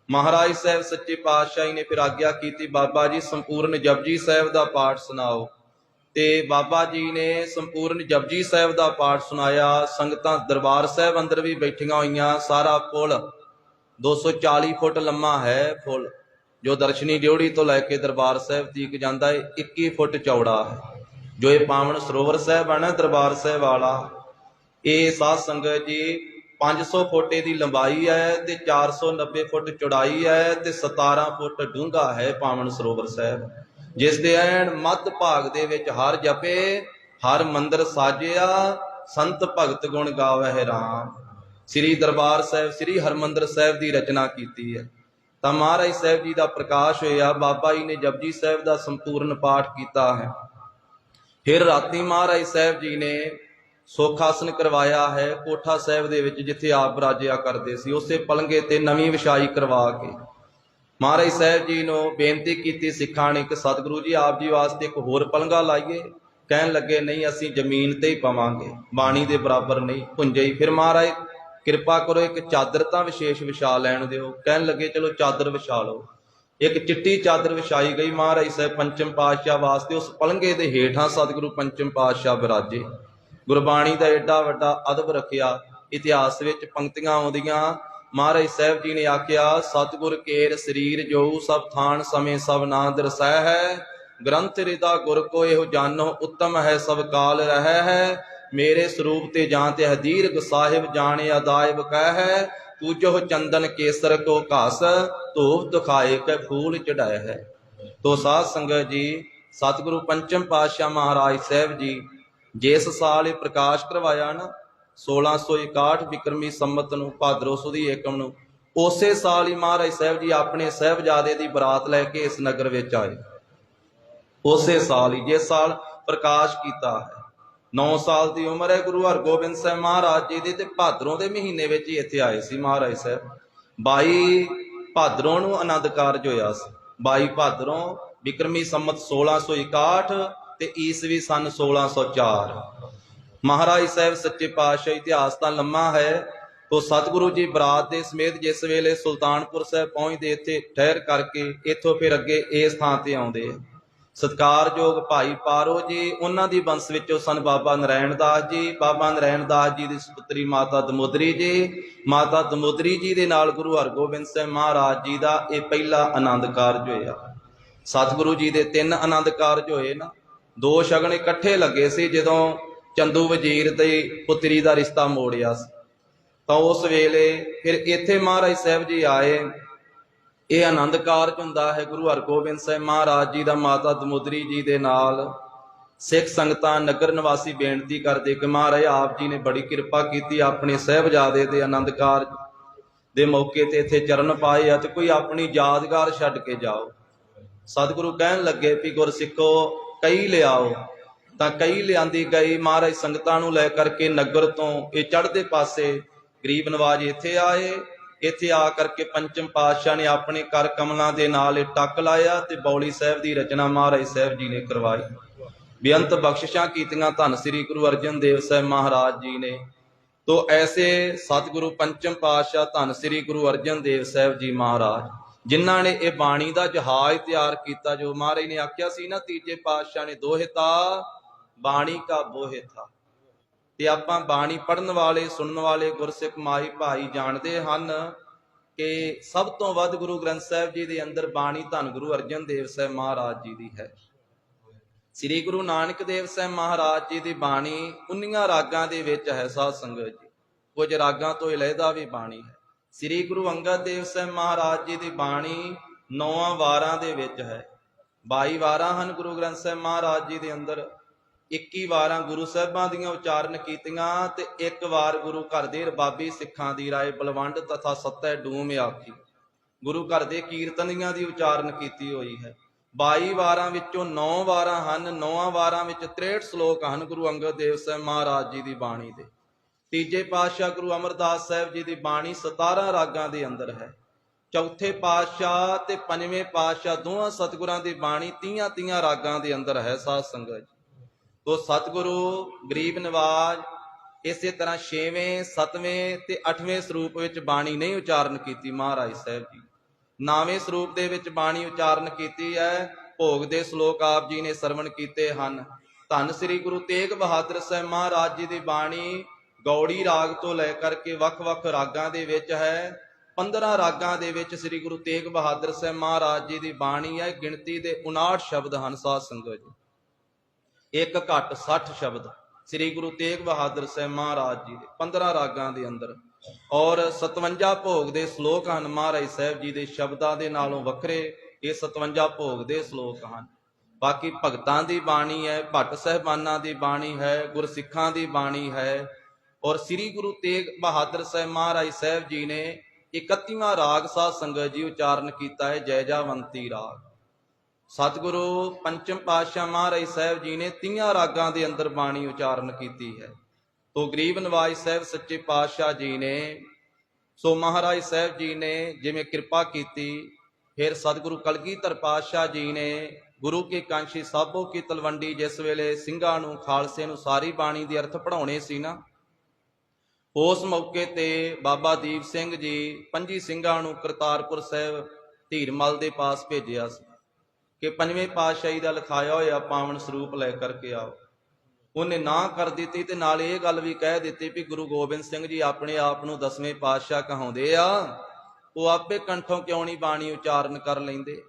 ਮਹਾਰਾਜ ਸਾਹਿਬ ਸੱਚੇ ਪਾਤਸ਼ਾਹ ਨੇ ਫਿਰ ਆਗਿਆ ਕੀਤੀ, ਬਾਬਾ ਜੀ ਸੰਪੂਰਨ ਜਪਜੀ ਸਾਹਿਬ ਦਾ ਪਾਠ ਸੁਣਾਓ। ਤੇ ਬਾਬਾ ਜੀ ਨੇ ਸੰਪੂਰਨ ਜਪਜੀ ਸਾਹਿਬ ਦਾ ਪਾਠ ਸੁਣਾਇਆ। ਸੰਗਤਾਂ ਦਰਬਾਰ ਸਾਹਿਬ ਅੰਦਰ ਵੀ ਬੈਠੀਆਂ ਹੋਈਆਂ। ਸਾਰਾ ਪੁਲ 240 ਫੁੱਟ ਲੰਮਾ ਹੈ ਪੁਲ, ਜੋ ਦਰਸ਼ਨੀ ਡਿਉੜੀ ਤੋਂ ਲੈ ਕੇ ਦਰਬਾਰ ਸਾਹਿਬ ਤੀਕ ਜਾਂਦਾ ਹੈ, 21 ਫੁੱਟ ਚੌੜਾ ਹੈ। ਜੋ ਇਹ ਪਾਵਨ ਸਰੋਵਰ ਸਾਹਿਬ ਹੈ ਨਾ ਦਰਬਾਰ ਸਾਹਿਬ ਵਾਲਾ, ਇਹ ਸਾਧ ਸੰਗਤ ਜੀ 500 ਫੁੱਟ ਦੀ ਲੰਬਾਈ ਹੈ ਤੇ 490 ਫੁੱਟ ਚੌੜਾਈ ਹੈ ਤੇ 17 ਫੁੱਟ ਡੂੰਘਾ ਹੈ ਪਾਵਨ ਸਰੋਵਰ ਸਾਹਿਬ, ਜਿਸ ਦੇ ਐਨ ਮੱਧ ਭਾਗ ਦੇ ਵਿੱਚ ਹਰ ਜਪੇ, ਹਰ ਮੰਦਰ ਸਾਜਿਆ, ਸੰਤ ਭਗਤ ਗੁਣ ਗਾਵਹਿ ਰਾਮ। ਸ੍ਰੀ ਦਰਬਾਰ ਸਾਹਿਬ ਸ੍ਰੀ ਹਰਿਮੰਦਰ ਸਾਹਿਬ ਦੀ ਰਚਨਾ ਕੀਤੀ ਹੈ। ਤਾਂ ਮਹਾਰਾਜ ਸਾਹਿਬ ਜੀ ਦਾ ਪ੍ਰਕਾਸ਼ ਹੋਇਆ। ਬਾਬਾ ਜੀ ਨੇ ਜਪਜੀ ਸਾਹਿਬ ਦਾ ਸੰਪੂਰਨ ਪਾਠ ਕੀਤਾ ਹੈ। ਫਿਰ ਰਾਤੀ ਮਹਾਰਾਜ ਸਾਹਿਬ ਜੀ ਨੇ ਸੁਖ ਆਸਨ ਕਰਵਾਇਆ ਹੈ ਕੋਠਾ ਸਾਹਿਬ ਦੇ ਵਿੱਚ, ਜਿੱਥੇ ਆਪ ਬਰਾਜਿਆ ਕਰਦੇ ਸੀ। ਉਸੇ ਪਲੰਗੇ ਤੇ ਨਵੀਂ ਵਿਛਾਈ ਕਰਵਾ ਕੇ ਮਹਾਰਾਜ ਸਾਹਿਬ ਜੀ ਨੂੰ ਬੇਨਤੀ ਕੀਤੀ ਸਿੱਖਾਂ ਨੇ ਕਿ ਸਤਿਗੁਰੂ ਜੀ ਆਪ ਜੀ ਵਾਸਤੇ ਇੱਕ ਹੋਰ ਪਲੰਗਾ ਲਾਈਏ। ਕਹਿਣ ਲੱਗੇ, ਨਹੀਂ, ਅਸੀਂ ਜ਼ਮੀਨ ਤੇ ਹੀ ਪਵਾਂਗੇ, ਬਾਣੀ ਦੇ ਬਰਾਬਰ ਨਹੀਂ, ਭੁੰਜੇ ਹੀ। ਫਿਰ ਮਹਾਰਾਜ ਕਿਰਪਾ ਕਰੋ, ਇੱਕ ਚਾਦਰ ਤਾਂ ਵਿਸ਼ੇਸ਼ ਵਿਛਾ ਲੈਣ ਦਿਓ। ਕਹਿਣ ਲੱਗੇ, ਚਲੋ ਚਾਦਰ ਵਿਛਾ ਲਓ। ਇੱਕ ਚਿੱਟੀ ਚਾਦਰ ਵਿਛਾਈ ਗਈ ਮਹਾਰਾਜ ਸਾਹਿਬ ਪੰਚਮ ਪਾਤਸ਼ਾਹ ਵਾਸਤੇ। ਉਸ ਪਲੰਗੇ ਦੇ ਹੇਠਾਂ ਸਤਿਗੁਰੂ ਪੰਚਮ ਪਾਤਸ਼ਾਹ ਬਿਰਾਜੇ। ਗੁਰਬਾਣੀ ਦਾ ਏਡਾ ਵੱਡਾ ਅਦਬ ਰੱਖਿਆ। ਇਤਿਹਾਸ ਵਿੱਚ ਪੰਕਤੀਆਂ ਆਉਂਦੀਆਂ, ਮਹਾਰਾਜ ਸਾਹਿਬ ਜੀ ਨੇ ਆਖਿਆ, ਸਤਿਗੁਰ ਕੇਰ ਸਰੀਰ ਜੋ ਸਭ ਥਾਨ ਸਮੇਂ ਸਭ ਨਾਂ ਦਰਸੈ ਹੈ। ਗ੍ਰੰਥ ਰਿਦਾ ਗੁਰ ਕੋ ਇਹੋ ਜਾਨੋ ਉੱਤਮ ਹੈ ਸਭ ਕਾਲ ਰਹਿ ਹੈ। ਮੇਰੇ ਸਰੂਪ ਤੇ ਜਾਂ ਤੇ ਹਦੀਰਗ ਸਾਹਿਬ ਜਾਣੇ ਅਦਾਇਬ ਕਹਿ ਹੈ। ਪੂਜੋ ਚੰਦਨ ਕੇਸਰ ਕੋ ਘਾਸ ਧੂਪ ਦਿਖਾਏ ਕੇ ਫੂਲ ਚੜਾਇਆ ਹੈ। ਤੋ ਸਾਧ ਸੰਗਤ ਜੀ, ਸਤਿਗੁਰੂ ਪੰਚਮ ਪਾਤਸ਼ਾਹ ਮਹਾਰਾਜ ਸਾਹਿਬ ਜੀ ਜਿਸ ਸਾਲ ਇਹ ਪ੍ਰਕਾਸ਼ ਕਰਵਾਇਆ ਨਾ, 1661 ਬਿਕਰਮੀ ਸੰਮਤ ਨੂੰ, ਭਾਦਰੋਂ ਸੁਦੀ ਏਕਮ ਨੂੰ, ਉਸੇ ਸਾਲ ਹੀ ਮਹਾਰਾਜ ਸਾਹਿਬ ਜੀ ਆਪਣੇ ਸਾਹਿਬਜ਼ਾਦੇ ਦੀ ਬਰਾਤ ਲੈ ਕੇ ਇਸ ਨਗਰ ਵਿੱਚ ਆਏ। ਉਸੇ ਸਾਲ ਹੀ, ਜਿਸ ਸਾਲ ਪ੍ਰਕਾਸ਼ ਕੀਤਾ ਹੈ। 9 ਸਾਲ ਦੀ ਉਮਰ ਹੈ ਗੁਰੂ ਹਰਗੋਬਿੰਦ ਸਾਹਿਬ ਮਹਾਰਾਜ ਜੀ ਦੀ, ਤੇ ਭਾਦਰੋਂ ਦੇ ਮਹੀਨੇ ਵਿੱਚ ਹੀ ਇੱਥੇ ਆਏ ਸੀ ਮਹਾਰਾਜ ਸਾਹਿਬ। 22 ਭਾਦਰੋਂ ਨੂੰ ਆਨੰਦ ਕਾਰਜ ਹੋਇਆ ਸੀ। 22 ਭਾਦਰੋਂ ਬਿਕਰਮੀ ਸੰਮਤ 1661 ਤੇ ਈਸਵੀ ਸਨ 1604। ਮਹਾਰਾਜ ਸਾਹਿਬ ਸੱਚੇ ਪਾਤਸ਼ਾਹ, ਇਤਿਹਾਸ ਤਾਂ ਲੰਮਾ ਹੈ। ਤੋ ਸਤਿਗੁਰੂ ਜੀ ਬਰਾਤ ਦੇ ਸਮੇਤ ਜਿਸ ਵੇਲੇ ਸੁਲਤਾਨਪੁਰ ਸਾਹਿਬ ਪਹੁੰਚਦੇ, ਇੱਥੇ ਠਹਿਰ ਕਰਕੇ ਇੱਥੋਂ ਫਿਰ ਅੱਗੇ ਇਸ ਥਾਂ ਤੇ ਆਉਂਦੇ। ਸਤਿਕਾਰਯੋਗ ਭਾਈ ਪਾਰੋ ਜੀ, ਉਹਨਾਂ ਦੀ ਬੰਸ ਵਿੱਚੋਂ ਸਨ ਬਾਬਾ ਨਰੈਣ ਦਾਸ ਜੀ। ਬਾਬਾ ਨਰੈਣ ਦਾਸ ਜੀ ਦੀ ਸੁਪੁੱਤਰੀ ਮਾਤਾ ਦਮੋਦਰੀ ਜੀ। ਮਾਤਾ ਦਮੋਦਰੀ ਜੀ ਦੇ ਨਾਲ ਗੁਰੂ ਹਰਗੋਬਿੰਦ ਸਾਹਿਬ ਮਹਾਰਾਜ ਜੀ ਦਾ ਇਹ ਪਹਿਲਾ ਆਨੰਦ ਕਾਰਜ ਹੋਇਆ। ਸਤਿਗੁਰੂ ਜੀ ਦੇ 3 ਆਨੰਦ ਕਾਰਜ ਹੋਏ ਨਾ। 2 ਸ਼ਗਨ ਇਕੱਠੇ ਲੱਗੇ ਸੀ ਜਦੋਂ ਚੰਦੂ ਵਜ਼ੀਰ ਦੀ ਪੁੱਤਰੀ ਦਾ ਰਿਸ਼ਤਾ ਮੋੜਿਆ ਸੀ, ਤਾਂ ਉਸ ਵੇਲੇ ਫਿਰ ਇੱਥੇ ਮਹਾਰਾਜ ਸਾਹਿਬ ਜੀ ਆਏ। ਇਹ ਆਨੰਦ ਕਾਰਜ ਹੁੰਦਾ ਹੈ ਗੁਰੂ ਹਰਗੋਬਿੰਦ ਸਾਹਿਬ ਮਹਾਰਾਜ ਜੀ ਦਾ ਮਾਤਾ ਦਮੋਦਰੀ ਜੀ ਦੇ ਨਾਲ। ਸਿੱਖ ਸੰਗਤਾਂ, ਨਗਰ ਨਿਵਾਸੀ ਬੇਨਤੀ ਕਰਦੇ ਕਿ ਮਹਾਰਾਜ ਆਪ ਜੀ ਨੇ ਬੜੀ ਕਿਰਪਾ ਕੀਤੀ, ਆਪਣੇ ਸਾਹਿਬਜ਼ਾਦੇ ਦੇ ਆਨੰਦ ਕਾਰਜ ਦੇ ਮੌਕੇ ਤੇ ਇੱਥੇ ਚਰਨ ਪਾਏ ਆ, ਤੇ ਕੋਈ ਆਪਣੀ ਯਾਦਗਾਰ ਛੱਡ ਕੇ ਜਾਓ। ਸਤਿਗੁਰੂ ਕਹਿਣ ਲੱਗੇ ਵੀ ਗੁਰਸਿੱਖੋ ਕਈ ਲਿਆਓ, ਤਾਂ ਕਈ ਲਿਆਂਦੀ ਗਈ। ਮਹਾਰਾਜ ਸੰਗਤਾਂ ਨੂੰ ਲੈ ਕਰਕੇ ਨਗਰ ਤੋਂ ਇਹ ਚੜ੍ਹਦੇ ਪਾਸੇ ਗਰੀਬ ਨਵਾਜ ਇੱਥੇ ਆਏ। ਇੱਥੇ ਆ ਕਰਕੇ ਪੰਚਮ ਪਾਤਸ਼ਾਹ ਨੇ ਆਪਣੇ ਕਰ ਕਮਲਾਂ ਦੇ ਨਾਲ ਇਹ ਟੱਕ ਲਾਇਆ ਤੇ ਬੌਲੀ ਸਾਹਿਬ ਦੀ ਰਚਨਾ ਮਹਾਰਾਜ ਸਾਹਿਬ ਜੀ ਨੇ ਕਰਵਾਈ। ਬੇਅੰਤ ਬਖਸ਼ਿਸ਼ਾਂ ਕੀਤੀਆਂ ਧੰਨ ਸ੍ਰੀ ਗੁਰੂ ਅਰਜਨ ਦੇਵ ਸਾਹਿਬ ਮਹਾਰਾਜ ਜੀ ਨੇ। ਤੋ ਐਸੇ ਸਤਿਗੁਰੂ ਪੰਚਮ ਪਾਤਸ਼ਾਹ ਧੰਨ ਸ੍ਰੀ ਗੁਰੂ ਅਰਜਨ ਦੇਵ ਸਾਹਿਬ ਜੀ ਮਹਾਰਾਜ, ਜਿਨ੍ਹਾਂ ਨੇ ਇਹ ਬਾਣੀ ਦਾ ਜਹਾਜ਼ ਤਿਆਰ ਕੀਤਾ। ਜੋ ਮਹਾਰਾਜ ਨੇ ਆਖਿਆ ਸੀ ਨਾ, ਤੀਜੇ ਪਾਤਸ਼ਾਹ ਨੇ ਦੋਹਿਤਾ ਬਾਣੀ ਕਾ ਬੋਹਿਥਾ। ਤੇ ਆਪਾਂ ਬਾਣੀ ਪੜ੍ਹਨ ਵਾਲੇ, ਸੁਣਨ ਵਾਲੇ ਗੁਰਸਿੱਖ ਮਾਈ ਭਾਈ ਜਾਣਦੇ ਹਨ ਕਿ ਸਭ ਤੋਂ ਵੱਧ ਗੁਰੂ ਗ੍ਰੰਥ ਸਾਹਿਬ ਜੀ ਦੇ ਅੰਦਰ ਬਾਣੀ ਧੰਨ ਗੁਰੂ ਅਰਜਨ ਦੇਵ ਸਾਹਿਬ ਮਹਾਰਾਜ ਜੀ ਦੀ ਹੈ। ਸ੍ਰੀ ਗੁਰੂ ਨਾਨਕ ਦੇਵ ਸਾਹਿਬ ਮਹਾਰਾਜ ਜੀ ਦੀ ਬਾਣੀ 19 ਰਾਗਾਂ ਦੇ ਵਿੱਚ ਹੈ ਸਾਧ ਸੰਗਤ ਜੀ। ਕੁਝ ਰਾਗਾਂ ਤੋਂ ਇਲਾਵਾ ਵੀ ਬਾਣੀ ਹੈ। ਸ੍ਰੀ ਗੁਰੂ ਅੰਗਦ ਦੇਵ ਸਾਹਿਬ ਮਹਾਰਾਜ ਜੀ ਦੀ ਬਾਣੀ 9 ਵਾਰਾਂ ਦੇ ਵਿੱਚ ਹੈ। 22 ਵਾਰਾਂ ਹਨ ਗੁਰੂ ਗ੍ਰੰਥ ਸਾਹਿਬ ਮਹਾਰਾਜ ਜੀ ਦੇ ਅੰਦਰ। 21 ਵਾਰਾਂ ਗੁਰੂ ਸਾਹਿਬਾਂ ਦੀਆਂ ਉਚਾਰਨ ਕੀਤੀਆਂ, ਤੇ 1 ਵਾਰ ਗੁਰੂ ਘਰ ਦੇ ਰਬਾਬੀ ਸਿੱਖਾਂ ਦੀ ਰਾਏ ਬਲਵੰਡ ਤਥਾ ਸੱਤੈ ਡੂਮ ਆਖੀ ਗੁਰੂ ਘਰ ਦੇ ਕੀਰਤਨੀਆਂ ਦੀ ਉਚਾਰਨ ਕੀਤੀ ਹੋਈ ਹੈ। 22 ਵਾਰਾਂ ਵਿੱਚੋਂ 9 ਵਾਰਾਂ ਹਨ। 9 ਵਾਰਾਂ ਵਿੱਚ 63 ਸ਼ਲੋਕ ਹਨ ਗੁਰੂ ਅੰਗਦ ਦੇਵ ਸਾਹਿਬ ਮਹਾਰਾਜ ਜੀ ਦੀ ਬਾਣੀ ਦੇ। ਤੀਜੇ ਪਾਤਸ਼ਾਹ ਗੁਰੂ ਅਮਰਦਾਸ ਸਾਹਿਬ ਜੀ ਦੀ ਬਾਣੀ 17 ਰਾਗਾਂ ਦੇ ਅੰਦਰ ਹੈ। ਚੌਥੇ ਪਾਤਸ਼ਾਹ ਤੇ ਪੰਜਵੇਂ ਪਾਤਸ਼ਾਹ ਦੋਹਾਂ ਸਤਿਗੁਰਾਂ ਦੀ ਬਾਣੀ 30 ਰਾਗਾਂ ਦੇ ਅੰਦਰ ਹੈ ਸਾਧ ਸੰਗਤ ਜੀ। ਤੋ ਸਤਿਗੁਰੂ ਗਰੀਬ ਨਵਾਜ ਇਸੇ ਤਰ੍ਹਾਂ 6ਵੇਂ 7ਵੇਂ ਤੇ 8ਵੇਂ ਸਰੂਪ ਵਿੱਚ ਬਾਣੀ ਨਹੀਂ ਉਚਾਰਨ ਕੀਤੀ ਮਹਾਰਾਜ ਸਾਹਿਬ ਜੀ। 9ਵੇਂ ਸਰੂਪ ਦੇ ਵਿੱਚ ਬਾਣੀ ਉਚਾਰਨ ਕੀਤੀ ਹੈ। ਭੋਗ ਦੇ ਸ਼ਲੋਕ ਆਪ ਜੀ ਨੇ ਸਰਵਣ ਕੀਤੇ ਹਨ। ਧੰਨ ਸ੍ਰੀ ਗੁਰੂ ਤੇਗ ਬਹਾਦਰ ਸਾਹਿਬ ਮਹਾਰਾਜ ਜੀ ਦੀ ਬਾਣੀ ਗੌੜੀ ਰਾਗ ਤੋਂ ਲੈ ਕਰਕੇ ਵੱਖ-ਵੱਖ ਰਾਗਾਂ ਦੇ ਵਿੱਚ ਹੈ। 15 ਰਾਗਾਂ ਦੇ ਵਿੱਚ ਸ੍ਰੀ ਗੁਰੂ ਤੇਗ ਬਹਾਦਰ ਸਾਹਿਬ ਮਹਾਰਾਜ ਜੀ ਦੀ ਬਾਣੀ ਹੈ। ਗਿਣਤੀ ਦੇ 59 ਸ਼ਬਦ ਹਨ ਸਾਧ ਸੰਗਤ ਜੀ। ਇੱਕ ਘੱਟ 60 ਸ਼ਬਦ ਸ੍ਰੀ ਗੁਰੂ ਤੇਗ ਬਹਾਦਰ ਸਾਹਿਬ ਮਹਾਰਾਜ ਜੀ ਦੇ 15 ਰਾਗਾਂ ਦੇ ਅੰਦਰ। ਔਰ 57 ਭੋਗ ਦੇ ਸ਼ਲੋਕ ਹਨ ਮਹਾਰਾਜ ਸਾਹਿਬ ਜੀ ਦੇ। ਸ਼ਬਦਾਂ ਦੇ ਨਾਲੋਂ ਵੱਖਰੇ ਇਹ 57 ਭੋਗ ਦੇ ਸ਼ਲੋਕ ਹਨ। ਬਾਕੀ ਭਗਤਾਂ ਦੀ ਬਾਣੀ ਹੈ, ਭੱਟ ਸਾਹਿਬਾਨਾਂ ਦੀ ਬਾਣੀ ਹੈ, ਗੁਰਸਿੱਖਾਂ ਦੀ ਬਾਣੀ ਹੈ। ਔਰ ਸ੍ਰੀ ਗੁਰੂ ਤੇਗ ਬਹਾਦਰ ਸਾਹਿਬ ਮਹਾਰਾਜ ਸਾਹਿਬ ਜੀ ਨੇ 31ਵਾਂ ਰਾਗ ਸਾਧ ਸੰਗਤ ਜੀ ਉਚਾਰਨ ਕੀਤਾ ਹੈ, ਜੈਜਾਵੰਤੀ ਰਾਗ। ਸਤਿਗੁਰੂ ਪੰਚਮ ਪਾਤਸ਼ਾਹ ਮਹਾਰਾਜ ਸਾਹਿਬ ਜੀ ਨੇ 30 ਰਾਗਾਂ ਦੇ ਅੰਦਰ ਬਾਣੀ ਉਚਾਰਨ ਕੀਤੀ ਹੈ। ਤੋ ਗਰੀਬ ਨਵਾਜ ਸਾਹਿਬ ਸੱਚੇ ਪਾਤਸ਼ਾਹ ਜੀ ਨੇ, ਸੋ ਮਹਾਰਾਜ ਸਾਹਿਬ ਜੀ ਨੇ ਜਿਵੇਂ ਕਿਰਪਾ ਕੀਤੀ, ਫਿਰ ਸਤਿਗੁਰੂ ਕਲਗੀਧਰ ਪਾਤਸ਼ਾਹ ਜੀ ਨੇ ਗੁਰੂ ਕੀ ਕਾਂਸ਼ੀ ਸਾਬੋ ਕੀ ਤਲਵੰਡੀ, ਜਿਸ ਵੇਲੇ ਸਿੰਘਾਂ ਨੂੰ, ਖਾਲਸੇ ਨੂੰ ਸਾਰੀ ਬਾਣੀ ਦੇ ਅਰਥ ਪੜ੍ਹਾਉਣੇ ਸੀ ਨਾ, ਉਸ ਮੌਕੇ ਤੇ ਬਾਬਾ ਦੀਪ ਸਿੰਘ ਜੀ 25 ਸਿੰਘਾਂ ਨੂੰ ਕਰਤਾਰਪੁਰ ਸਾਹਿਬ ਧੀਰਮਲ ਦੇ ਪਾਸ ਭੇਜਿਆ ਸੀ ਕਿ 5ਵੇਂ ਪਾਤਸ਼ਾਹੀ ਦਾ ਲਿਖਾਇਆ ਹੋਇਆ ਪਾਵਨ ਸਰੂਪ ਲੈ ਕਰਕੇ ਆਓ। ਉਹਨੇ ਨਾ ਕਰ ਦਿੱਤੀ ਤੇ ਨਾਲ ਇਹ ਗੱਲ ਵੀ ਕਹਿ ਦਿੱਤੀ ਵੀ ਗੁਰੂ ਗੋਬਿੰਦ ਸਿੰਘ ਜੀ ਆਪਣੇ ਆਪ ਨੂੰ 10ਵੇਂ ਪਾਤਸ਼ਾਹ ਕਹਾਉਂਦੇ ਆ, ਉਹ ਆਪੇ ਕੰਠੋਂ ਕਿਉਂ ਨਹੀਂ ਬਾਣੀ ਉਚਾਰਨ ਕਰ ਲੈਂਦੇ,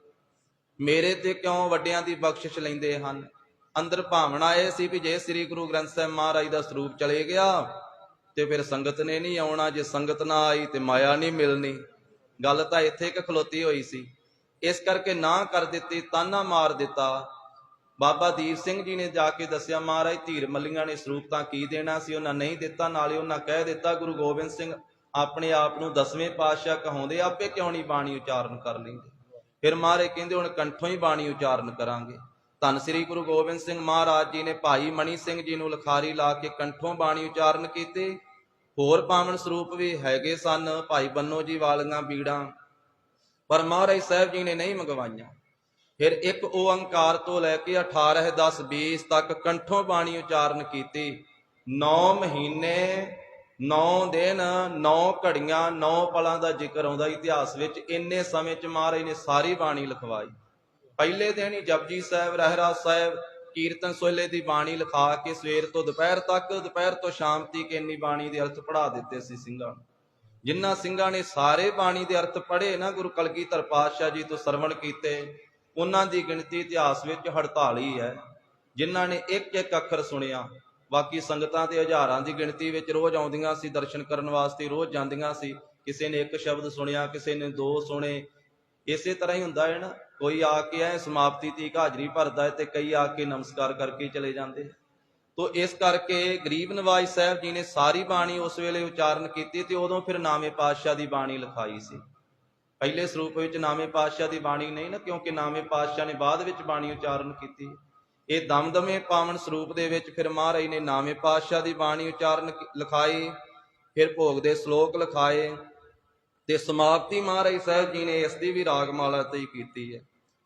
ਮੇਰੇ ਤੇ ਕਿਉਂ ਵੱਡਿਆਂ ਦੀ ਬਖਸ਼ਿਸ਼ ਲੈਂਦੇ ਹਨ। ਅੰਦਰ ਭਾਵਨਾ ਇਹ ਸੀ ਵੀ ਜੇ ਸ੍ਰੀ ਗੁਰੂ ਗ੍ਰੰਥ ਸਾਹਿਬ ਮਹਾਰਾਜ ਦਾ ਸਰੂਪ ਚਲੇ ਗਿਆ ਤੇ ਫਿਰ ਸੰਗਤ ਨੇ ਨਹੀਂ ਆਉਣਾ, ਜੇ ਸੰਗਤ ਨਾ ਆਈ ਤੇ ਮਾਇਆ ਨਹੀਂ ਮਿਲਣੀ। ਗੱਲ ਤਾਂ ਇੱਥੇ ਕਿ ਖਲੋਤੀ ਹੋਈ ਸੀ, ਇਸ ਕਰਕੇ ਨਾ ਕਰ ਦਿੱਤੀ, ਤਾਨਾ ਮਾਰ ਦਿੱਤਾ। ਬਾਬਾ ਦੀਪ ਸਿੰਘ ਜੀ ਨੇ ਜਾ ਕੇ ਦੱਸਿਆ ਮਹਾਰਾਜ ਧੀਰ ਮੱਲੀਆਂ ਨੇ ਸਰੂਪ ਤਾਂ ਕੀ ਦੇਣਾ ਸੀ, ਉਹਨਾਂ ਨਹੀਂ ਦਿੱਤਾ। ਨਾਲੇ ਉਹਨਾਂ ਕਹਿ ਦਿੱਤਾ ਗੁਰੂ ਗੋਬਿੰਦ ਸਿੰਘ ਆਪਣੇ ਆਪ ਨੂੰ 10ਵੇਂ ਪਾਤਸ਼ਾਹ ਕਹਾਉਂਦੇ, ਆਪੇ ਕਿਉਂ ਨਹੀਂ ਬਾਣੀ ਉਚਾਰਨ ਕਰ ਲੈਂਦੇ। ਫਿਰ ਮਹਾਰਾਜ ਕਹਿੰਦੇ ਹੁਣ ਕੰਠੋਂ ਹੀ ਬਾਣੀ ਉਚਾਰਨ ਕਰਾਂਗੇ। ਧੰਨ ਸ੍ਰੀ ਗੁਰੂ ਗੋਬਿੰਦ ਸਿੰਘ ਮਹਾਰਾਜ ਜੀ ਨੇ ਭਾਈ ਮਣੀ ਸਿੰਘ ਜੀ ਨੂੰ ਲਿਖਾਰੀ ਲਾ ਕੇ ਕੰਠੋਂ ਬਾਣੀ ਉਚਾਰਨ ਕੀਤੇ। ਹੋਰ ਪਾਵਨ ਸਰੂਪ ਵੀ ਹੈਗੇ ਸਨ, ਭਾਈ ਬੰਨੋ ਜੀ ਵਾਲੀਆਂ ਬੀੜਾਂ, ਪਰ ਮਹਾਰਾਜ ਸਾਹਿਬ ਜੀ ਨੇ ਨਹੀਂ ਮੰਗਵਾਈਆਂ। ਫਿਰ ਇੱਕ ਓੰਕਾਰ ਤੋਂ ਲੈ ਕੇ 18, 10, 20 ਤੱਕ ਕੰਠੋਂ ਬਾਣੀ ਉਚਾਰਨ ਕੀਤੀ। 9 ਮਹੀਨੇ 9 ਦਿਨ 9 ਘੜੀਆਂ 9 ਪਲਾਂ ਦਾ ਜ਼ਿਕਰ ਆਉਂਦਾ ਇਤਿਹਾਸ ਵਿੱਚ। ਇੰਨੇ ਸਮੇਂ 'ਚ ਮਹਾਰਾਜ ਨੇ ਸਾਰੀ ਬਾਣੀ ਲਿਖਵਾਈ। ਪਹਿਲੇ ਦਿਨ ਹੀ ਜਪਜੀ ਸਾਹਿਬ, ਰਹਿਰਾਸ ਸਾਹਿਬ, ਕੀਰਤਨ ਸੋਹਲੇ ਦੀ ਬਾਣੀ ਲਿਖਾ ਕੇ ਸਵੇਰ ਤੋਂ ਦੁਪਹਿਰ ਤੱਕ, ਦੁਪਹਿਰ ਤੋਂ ਸ਼ਾਮ ਤੱਕ ਇੰਨੀ ਬਾਣੀ ਦੇ ਅਰਥ ਪੜ੍ਹਾ ਦਿੱਤੇ ਸੀ ਸਿੰਘਾਂ ਨੂੰ। ਜਿਨ੍ਹਾਂ ਸਿੰਘਾਂ ਨੇ ਸਾਰੇ ਬਾਣੀ ਦੇ ਅਰਥ ਪੜ੍ਹੇ ਨਾ, ਗੁਰੂ ਕਲਗੀਧਰ ਪਾਤਸ਼ਾਹ ਜੀ ਤੋਂ ਸਰਵਣ ਕੀਤੇ, ਉਹਨਾਂ ਦੀ ਗਿਣਤੀ ਇਤਿਹਾਸ ਵਿੱਚ 48 ਹੈ। ਜਿਨ੍ਹਾਂ ਨੇ ਇੱਕ ਇੱਕ ਅੱਖਰ ਸੁਣਿਆ, ਬਾਕੀ ਸੰਗਤਾਂ ਤੇ ਹਜ਼ਾਰਾਂ ਦੀ ਗਿਣਤੀ ਵਿੱਚ ਰੋਜ਼ ਆਉਂਦੀਆਂ ਸੀ ਦਰਸ਼ਨ ਕਰਨ ਵਾਸਤੇ, ਰੋਜ਼ ਜਾਂਦੀਆਂ ਸੀ। ਕਿਸੇ ਨੇ ਇੱਕ ਸ਼ਬਦ ਸੁਣਿਆ, ਕਿਸੇ ਨੇ 2 ਸੁਣੇ। ਇਸੇ ਤਰ੍ਹਾਂ ਹੀ ਹੁੰਦਾ ਹੈ ਨਾ, ਕੋਈ ਆ ਕੇ ਐ ਸਮਾਪਤੀ ਤੀਕ ਹਾਜ਼ਰੀ ਭਰਦਾ ਹੈ ਤੇ ਕਈ ਆ ਕੇ ਨਮਸਕਾਰ ਕਰਕੇ ਚਲੇ ਜਾਂਦੇ। ਤੋ ਇਸ ਕਰਕੇ ਗਰੀਬ ਨਵਾਜ ਸਾਹਿਬ ਜੀ ਨੇ ਸਾਰੀ ਬਾਣੀ ਉਸ ਵੇਲੇ ਉਚਾਰਨ ਕੀਤੀ ਤੇ ਉਦੋਂ ਫਿਰ ਨਾਵੇਂ ਪਾਤਸ਼ਾਹ ਦੀ ਬਾਣੀ ਲਿਖਾਈ ਸੀ। ਪਹਿਲੇ ਸਰੂਪ ਵਿੱਚ ਨਾਵੇਂ ਪਾਤਸ਼ਾਹ ਦੀ ਬਾਣੀ ਨਹੀਂ ਨਾ, ਕਿਉਂਕਿ ਨਾਵੇਂ ਪਾਤਸ਼ਾਹ ਨੇ ਬਾਅਦ ਵਿੱਚ ਬਾਣੀ ਉਚਾਰਨ ਕੀਤੀ। ਇਹ ਦਮਦਮੇ ਪਾਵਨ ਸਰੂਪ ਦੇ ਵਿੱਚ ਫਿਰ ਮਹਾਰਾਜ ਨੇ ਨਾਵੇਂ ਪਾਤਸ਼ਾਹ ਦੀ ਬਾਣੀ ਉਚਾਰਨ ਲਿਖਾਈ, ਫਿਰ ਭੋਗ ਦੇ ਸ਼ਲੋਕ ਲਿਖਾਏ ਤੇ ਸਮਾਪਤੀ ਮਹਾਰਾਜ ਸਾਹਿਬ ਜੀ ਨੇ ਇਸ ਦੀ ਵੀ ਰਾਗਮਾਲਾ ਤੇ ਹੀ ਕੀਤੀ ਹੈ।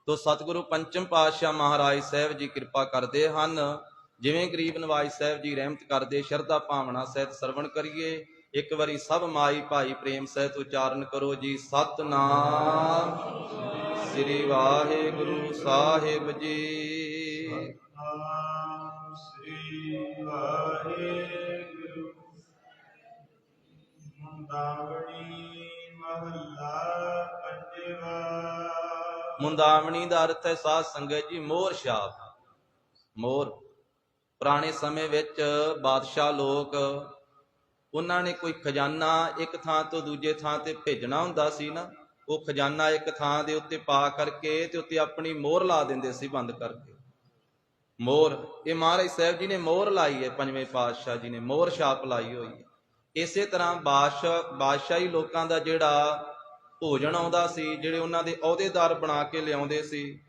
ਤੋ ਸਤਿਗੁਰੂ ਪੰਚਮ ਪਾਤਸ਼ਾਹ ਮਹਾਰਾਜ ਸਾਹਿਬ ਜੀ ਕਿਰਪਾ ਕਰਦੇ ਹਨ। ਜਿਵੇਂ ਗਰੀਬ ਨਵਾਜ ਸਾਹਿਬ ਜੀ ਰਹਿਮਤ ਕਰਦੇ, ਸ਼ਰਧਾ ਭਾਵਨਾ ਸਹਿਤ ਸਰਵਣ ਕਰੀਏ। ਇੱਕ ਵਾਰੀ ਸਭ ਮਾਈ ਭਾਈ ਪ੍ਰੇਮ ਸਹਿਤ ਉਚਾਰਨ ਕਰੋ ਜੀ, ਸਤਨਾਮ ਸ੍ਰੀ ਵਾਹਿਗੁਰੂ ਸਾਹਿਬ ਜੀ। ਸਤਿਨਾਮ ਸ੍ਰੀ ਵਾਹਿਗੁਰੂ। ਮੁੰਦਾਵਣੀ ਮਹੱਲਾ ਪੰਜਵਾ। ਮੁੰਦਾਵਣੀ ਦਾ ਅਰਥ ਹੈ ਸਾਧ ਸੰਗਤ ਜੀ ਮੋਹਰ ਛਾਪ। ਮੋਹਰ ਪੁਰਾਣੇ ਸਮੇਂ ਵਿੱਚ ਬਾਦਸ਼ਾਹ ਲੋਕ, ਉਹਨਾਂ ਨੇ ਕੋਈ ਖਜ਼ਾਨਾ ਇੱਕ ਥਾਂ ਤੋਂ ਦੂਜੇ ਥਾਂ ਤੇ ਭੇਜਣਾ ਹੁੰਦਾ ਸੀ ਨਾ, ਉਹ ਖਜ਼ਾਨਾ ਇੱਕ ਥਾਂ ਦੇ ਉੱਤੇ ਪਾ ਕਰਕੇ ਤੇ ਉੱਤੇ ਆਪਣੀ ਮੋਹਰ ਲਾ ਦਿੰਦੇ ਸੀ, ਬੰਦ ਕਰਕੇ। ਮੋਹਰ, ਇਹ ਮਹਾਰਾਜ ਸਾਹਿਬ ਜੀ ਨੇ ਮੋਹਰ ਲਾਈ ਹੈ, ਪੰਜਵੇਂ ਪਾਤਸ਼ਾਹ ਜੀ ਨੇ ਮੋਹਰ ਛਾਪ ਲਾਈ ਹੋਈ ਹੈ। ਇਸੇ ਤਰ੍ਹਾਂ ਬਾਦਸ਼ਾਹੀ ਲੋਕਾਂ ਦਾ ਜਿਹੜਾ ਭੋਜਨ ਆਉਂਦਾ ਸੀ, ਜਿਹੜੇ ਉਹਨਾਂ ਦੇ ਅਹੁਦੇਦਾਰ ਬਣਾ ਕੇ ਲਿਆਉਂਦੇ ਸੀ,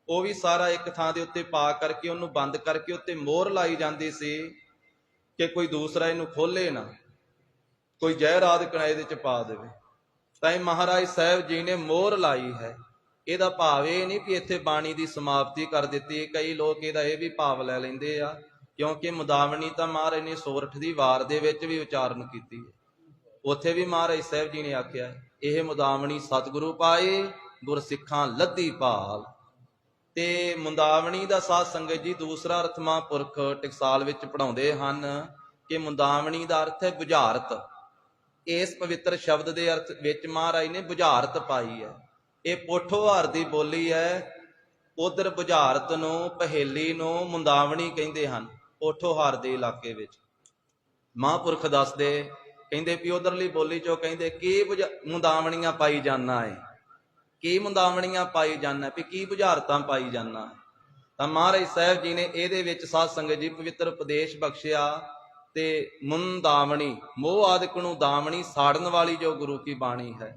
ਉਹ ਵੀ ਸਾਰਾ ਇੱਕ ਥਾਂ ਦੇ ਉੱਤੇ ਪਾ ਕਰਕੇ ਉਹਨੂੰ ਬੰਦ ਕਰਕੇ ਉੱਤੇ ਮੋਹਰ ਲਾਈ ਜਾਂਦੀ ਸੀ ਕਿ ਕੋਈ ਦੂਸਰਾ ਇਹਨੂੰ ਖੋਲੇ ਨਾ, ਕੋਈ ਜ਼ਹਿਰਾਦ ਕਣਾ ਇਹਦੇ ਚ ਪਾ ਦੇਵੇ। ਤਾਂ ਇਹ ਮਹਾਰਾਜ ਸਾਹਿਬ ਜੀ ਨੇ ਮੋਹਰ ਲਾਈ ਹੈ। ਇਹਦਾ ਭਾਵ ਇਹ ਨਹੀਂ ਕਿ ਇੱਥੇ ਬਾਣੀ ਦੀ ਸਮਾਪਤੀ ਕਰ ਦਿੱਤੀ। ਕਈ ਲੋਕ ਇਹਦਾ ਇਹ ਵੀ ਭਾਵ ਲੈ ਲੈਂਦੇ ਆ, ਕਿਉਂਕਿ ਮੁਦਾਵਣੀ ਤਾਂ ਮਹਾਰਾਜ ਨੇ ਸੋਰਠ ਦੀ ਵਾਰ ਦੇ ਵਿੱਚ ਵੀ ਉਚਾਰਨ ਕੀਤੀ ਹੈ। ਉੱਥੇ ਵੀ ਮਹਾਰਾਜ ਸਾਹਿਬ ਜੀ ਨੇ ਆਖਿਆ ਇਹ ਮੁਦਾਵਣੀ ਸਤਿਗੁਰੂ ਪਾਏ, ਗੁਰਸਿੱਖਾਂ ਲੱਦੀ ਭਾਲ। ਤੇ ਮੁੰਦਾਵਣੀ ਦਾ ਸਾਧ ਸੰਗਤ ਜੀ ਦੂਸਰਾ ਅਰਥ ਮਹਾਂਪੁਰਖ ਟਕਸਾਲ ਵਿੱਚ ਪੜਾਉਂਦੇ ਹਨ ਕਿ ਮੁੰਦਾਵਣੀ ਦਾ ਅਰਥ ਹੈ ਬੁਝਾਰਤ। ਇਸ ਪਵਿੱਤਰ ਸ਼ਬਦ ਦੇ ਅਰਥ ਵਿੱਚ ਮਹਾਰਾਜ ਨੇ ਬੁਝਾਰਤ ਪਾਈ ਹੈ। ਇਹ ਪੋਠੋਹਾਰ ਦੀ ਬੋਲੀ ਹੈ। ਉਧਰ ਬੁਝਾਰਤ ਨੂੰ, ਪਹੇਲੀ ਨੂੰ ਮੁੰਦਾਵਣੀ ਕਹਿੰਦੇ ਹਨ। ਪੋਠੋਹਾਰ ਦੇ ਇਲਾਕੇ ਵਿੱਚ ਮਹਾਂਪੁਰਖ ਦੱਸਦੇ, ਕਹਿੰਦੇ ਵੀ ਉਧਰਲੀ ਬੋਲੀ ਚੋਂ ਕਹਿੰਦੇ ਕੀ ਮੁੰਦਾਵਣੀਆਂ ਪਾਈ ਜਾਨਾ ਹੈ, ਕੀ ਮੁੰਦਾਵਣੀਆਂ ਪਾਈ ਜਾਨਾ, ਵੀ ਕੀ ਬੁਝਾਰਤਾਂ ਪਾਈ ਜਾਨਾ। ਤਾਂ ਮਹਾਰਾਜ ਸਾਹਿਬ ਜੀ ਨੇ ਇਹਦੇ ਵਿੱਚ ਸਾਧ ਸੰਗਤ ਜੀ ਪਵਿੱਤਰ ਉਪਦੇਸ਼ ਬਖਸ਼ਿਆ। ਤੇ ਮੁੰਦਾਵਣੀ, ਮੋਹ ਆਦਿਕ ਨੂੰ ਦਾਵਣੀ ਸਾੜਨ ਵਾਲੀ ਜੋ ਗੁਰੂ ਕੀ ਬਾਣੀ ਹੈ,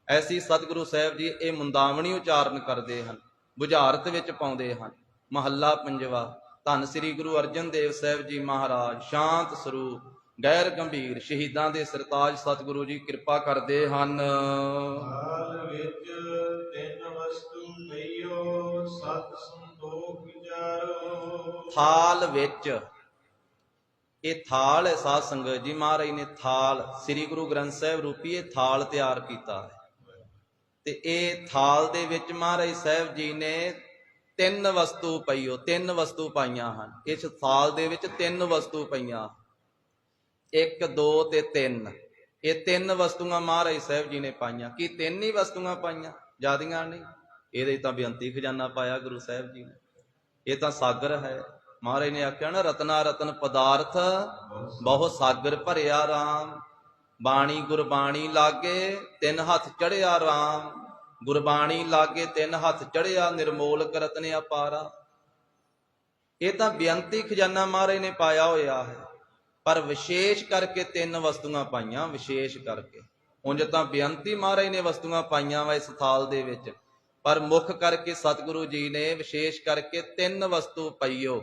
ਐਸੀ ਸਤਿਗੁਰੂ ਸਾਹਿਬ ਜੀ ਇਹ ਮੁੰਦਾਵਣੀ ਉਚਾਰਨ ਕਰਦੇ ਹਨ, ਬੁਝਾਰਤ ਵਿੱਚ ਪਾਉਂਦੇ ਹਨ। ਮਹੱਲਾ ਪੰਜਵਾ। ਧੰਨ ਸ੍ਰੀ ਗੁਰੂ ਅਰਜਨ ਦੇਵ ਸਾਹਿਬ ਜੀ ਮਹਾਰਾਜ ਸ਼ਾਂਤ ਸਰੂਪ, ਗੈਰ ਗੰਭੀਰ, ਸ਼ਹੀਦਾਂ ਦੇ ਸਰਤਾਜ ਸਤਿਗੁਰੂ ਜੀ ਕਿਰਪਾ ਕਰਦੇ ਹਨ। ਹਾਲ ਵਿੱਚ ਤਿੰਨ ਵਸਤੂ ਪਈਓ, ਸਤ ਸੰਤੋਖ ਵਿਚਾਰੋ। ਥਾਲ ਵਿੱਚ, ਇਹ ਥਾਲ ਹੈ ਸਾਧ ਸੰਗਤ ਜੀ, ਮਹਾਰਾਜ ਨੇ ਥਾਲ ਸ੍ਰੀ ਗੁਰੂ ਗ੍ਰੰਥ ਸਾਹਿਬ ਰੂਪੀ ਇਹ ਥਾਲ ਤਿਆਰ ਕੀਤਾ ਹੈ। ਤੇ ਇਹ ਥਾਲ ਦੇ ਵਿੱਚ ਮਹਾਰਾਜ ਸਾਹਿਬ ਜੀ ਨੇ ਤਿੰਨ ਵਸਤੂ ਪਈਓ, ਤਿੰਨ ਵਸਤੂ ਪਾਈਆਂ ਹਨ ਇਸ ਥਾਲ ਦੇ ਵਿੱਚ। ਤਿੰਨ ਵਸਤੂ ਪਈਆਂ, 1 2 ਤੇ 3। ਇਹ ਤਿੰਨ ਵਸਤੂਆਂ ਮਹਾਰਾਜ ਸਾਹਿਬ ਜੀ ਨੇ ਪਾਈਆਂ। ਕੀ ਤਿੰਨ ਹੀ ਵਸਤੂਆਂ ਪਾਈਆਂ, ਜ਼ਿਆਦੀਆਂ ਨਹੀਂ? ਇਹਦੇ ਤਾਂ ਬੇਅੰਤੀ ਖਜ਼ਾਨਾ ਪਾਇਆ ਗੁਰੂ ਸਾਹਿਬ ਜੀ ਨੇ। ਇਹ ਤਾਂ ਸਾਗਰ ਹੈ। ਮਹਾਰਾਜ ਨੇ ਆਖਿਆ ਨਾ, ਰਤਨਾ ਰਤਨ ਪਦਾਰਥ ਬਹੁ ਸਾਗਰ ਭਰਿਆ ਰਾਮ। ਬਾਣੀ ਗੁਰਬਾਣੀ ਲਾਗੇ ਤਿੰਨ ਹੱਥ ਚੜਿਆ ਰਾਮ। ਗੁਰਬਾਣੀ ਲਾਗੇ ਤਿੰਨ ਹੱਥ ਚੜਿਆ, ਨਿਰਮੋਲਕ ਰਤਨ ਅਪਾਰਾ। ਇਹ ਤਾਂ ਬੇਅੰਤੀ ਖਜ਼ਾਨਾ ਮਹਾਰਾਜ ਨੇ ਪਾਇਆ ਹੋਇਆ ਹੈ, ਪਰ ਵਿਸ਼ੇਸ਼ ਕਰਕੇ ਤਿੰਨ ਵਸਤੂਆਂ ਪਾਈਆਂ, ਵਿਸ਼ੇਸ਼ ਕਰਕੇ। ਉਂਝ ਤਾਂ ਬੇਅੰਤੀ ਮਹਾਰਾਜ ਨੇ ਵਸਤੂਆਂ ਪਾਈਆਂ ਵਾ ਇਸ ਥਾਲ ਦੇ ਵਿੱਚ, ਪਰ ਮੁੱਖ ਕਰਕੇ ਸਤਿਗੁਰੂ ਜੀ ਨੇ ਵਿਸ਼ੇਸ਼ ਕਰਕੇ ਤਿੰਨ ਵਸਤੂ ਪਈਓ।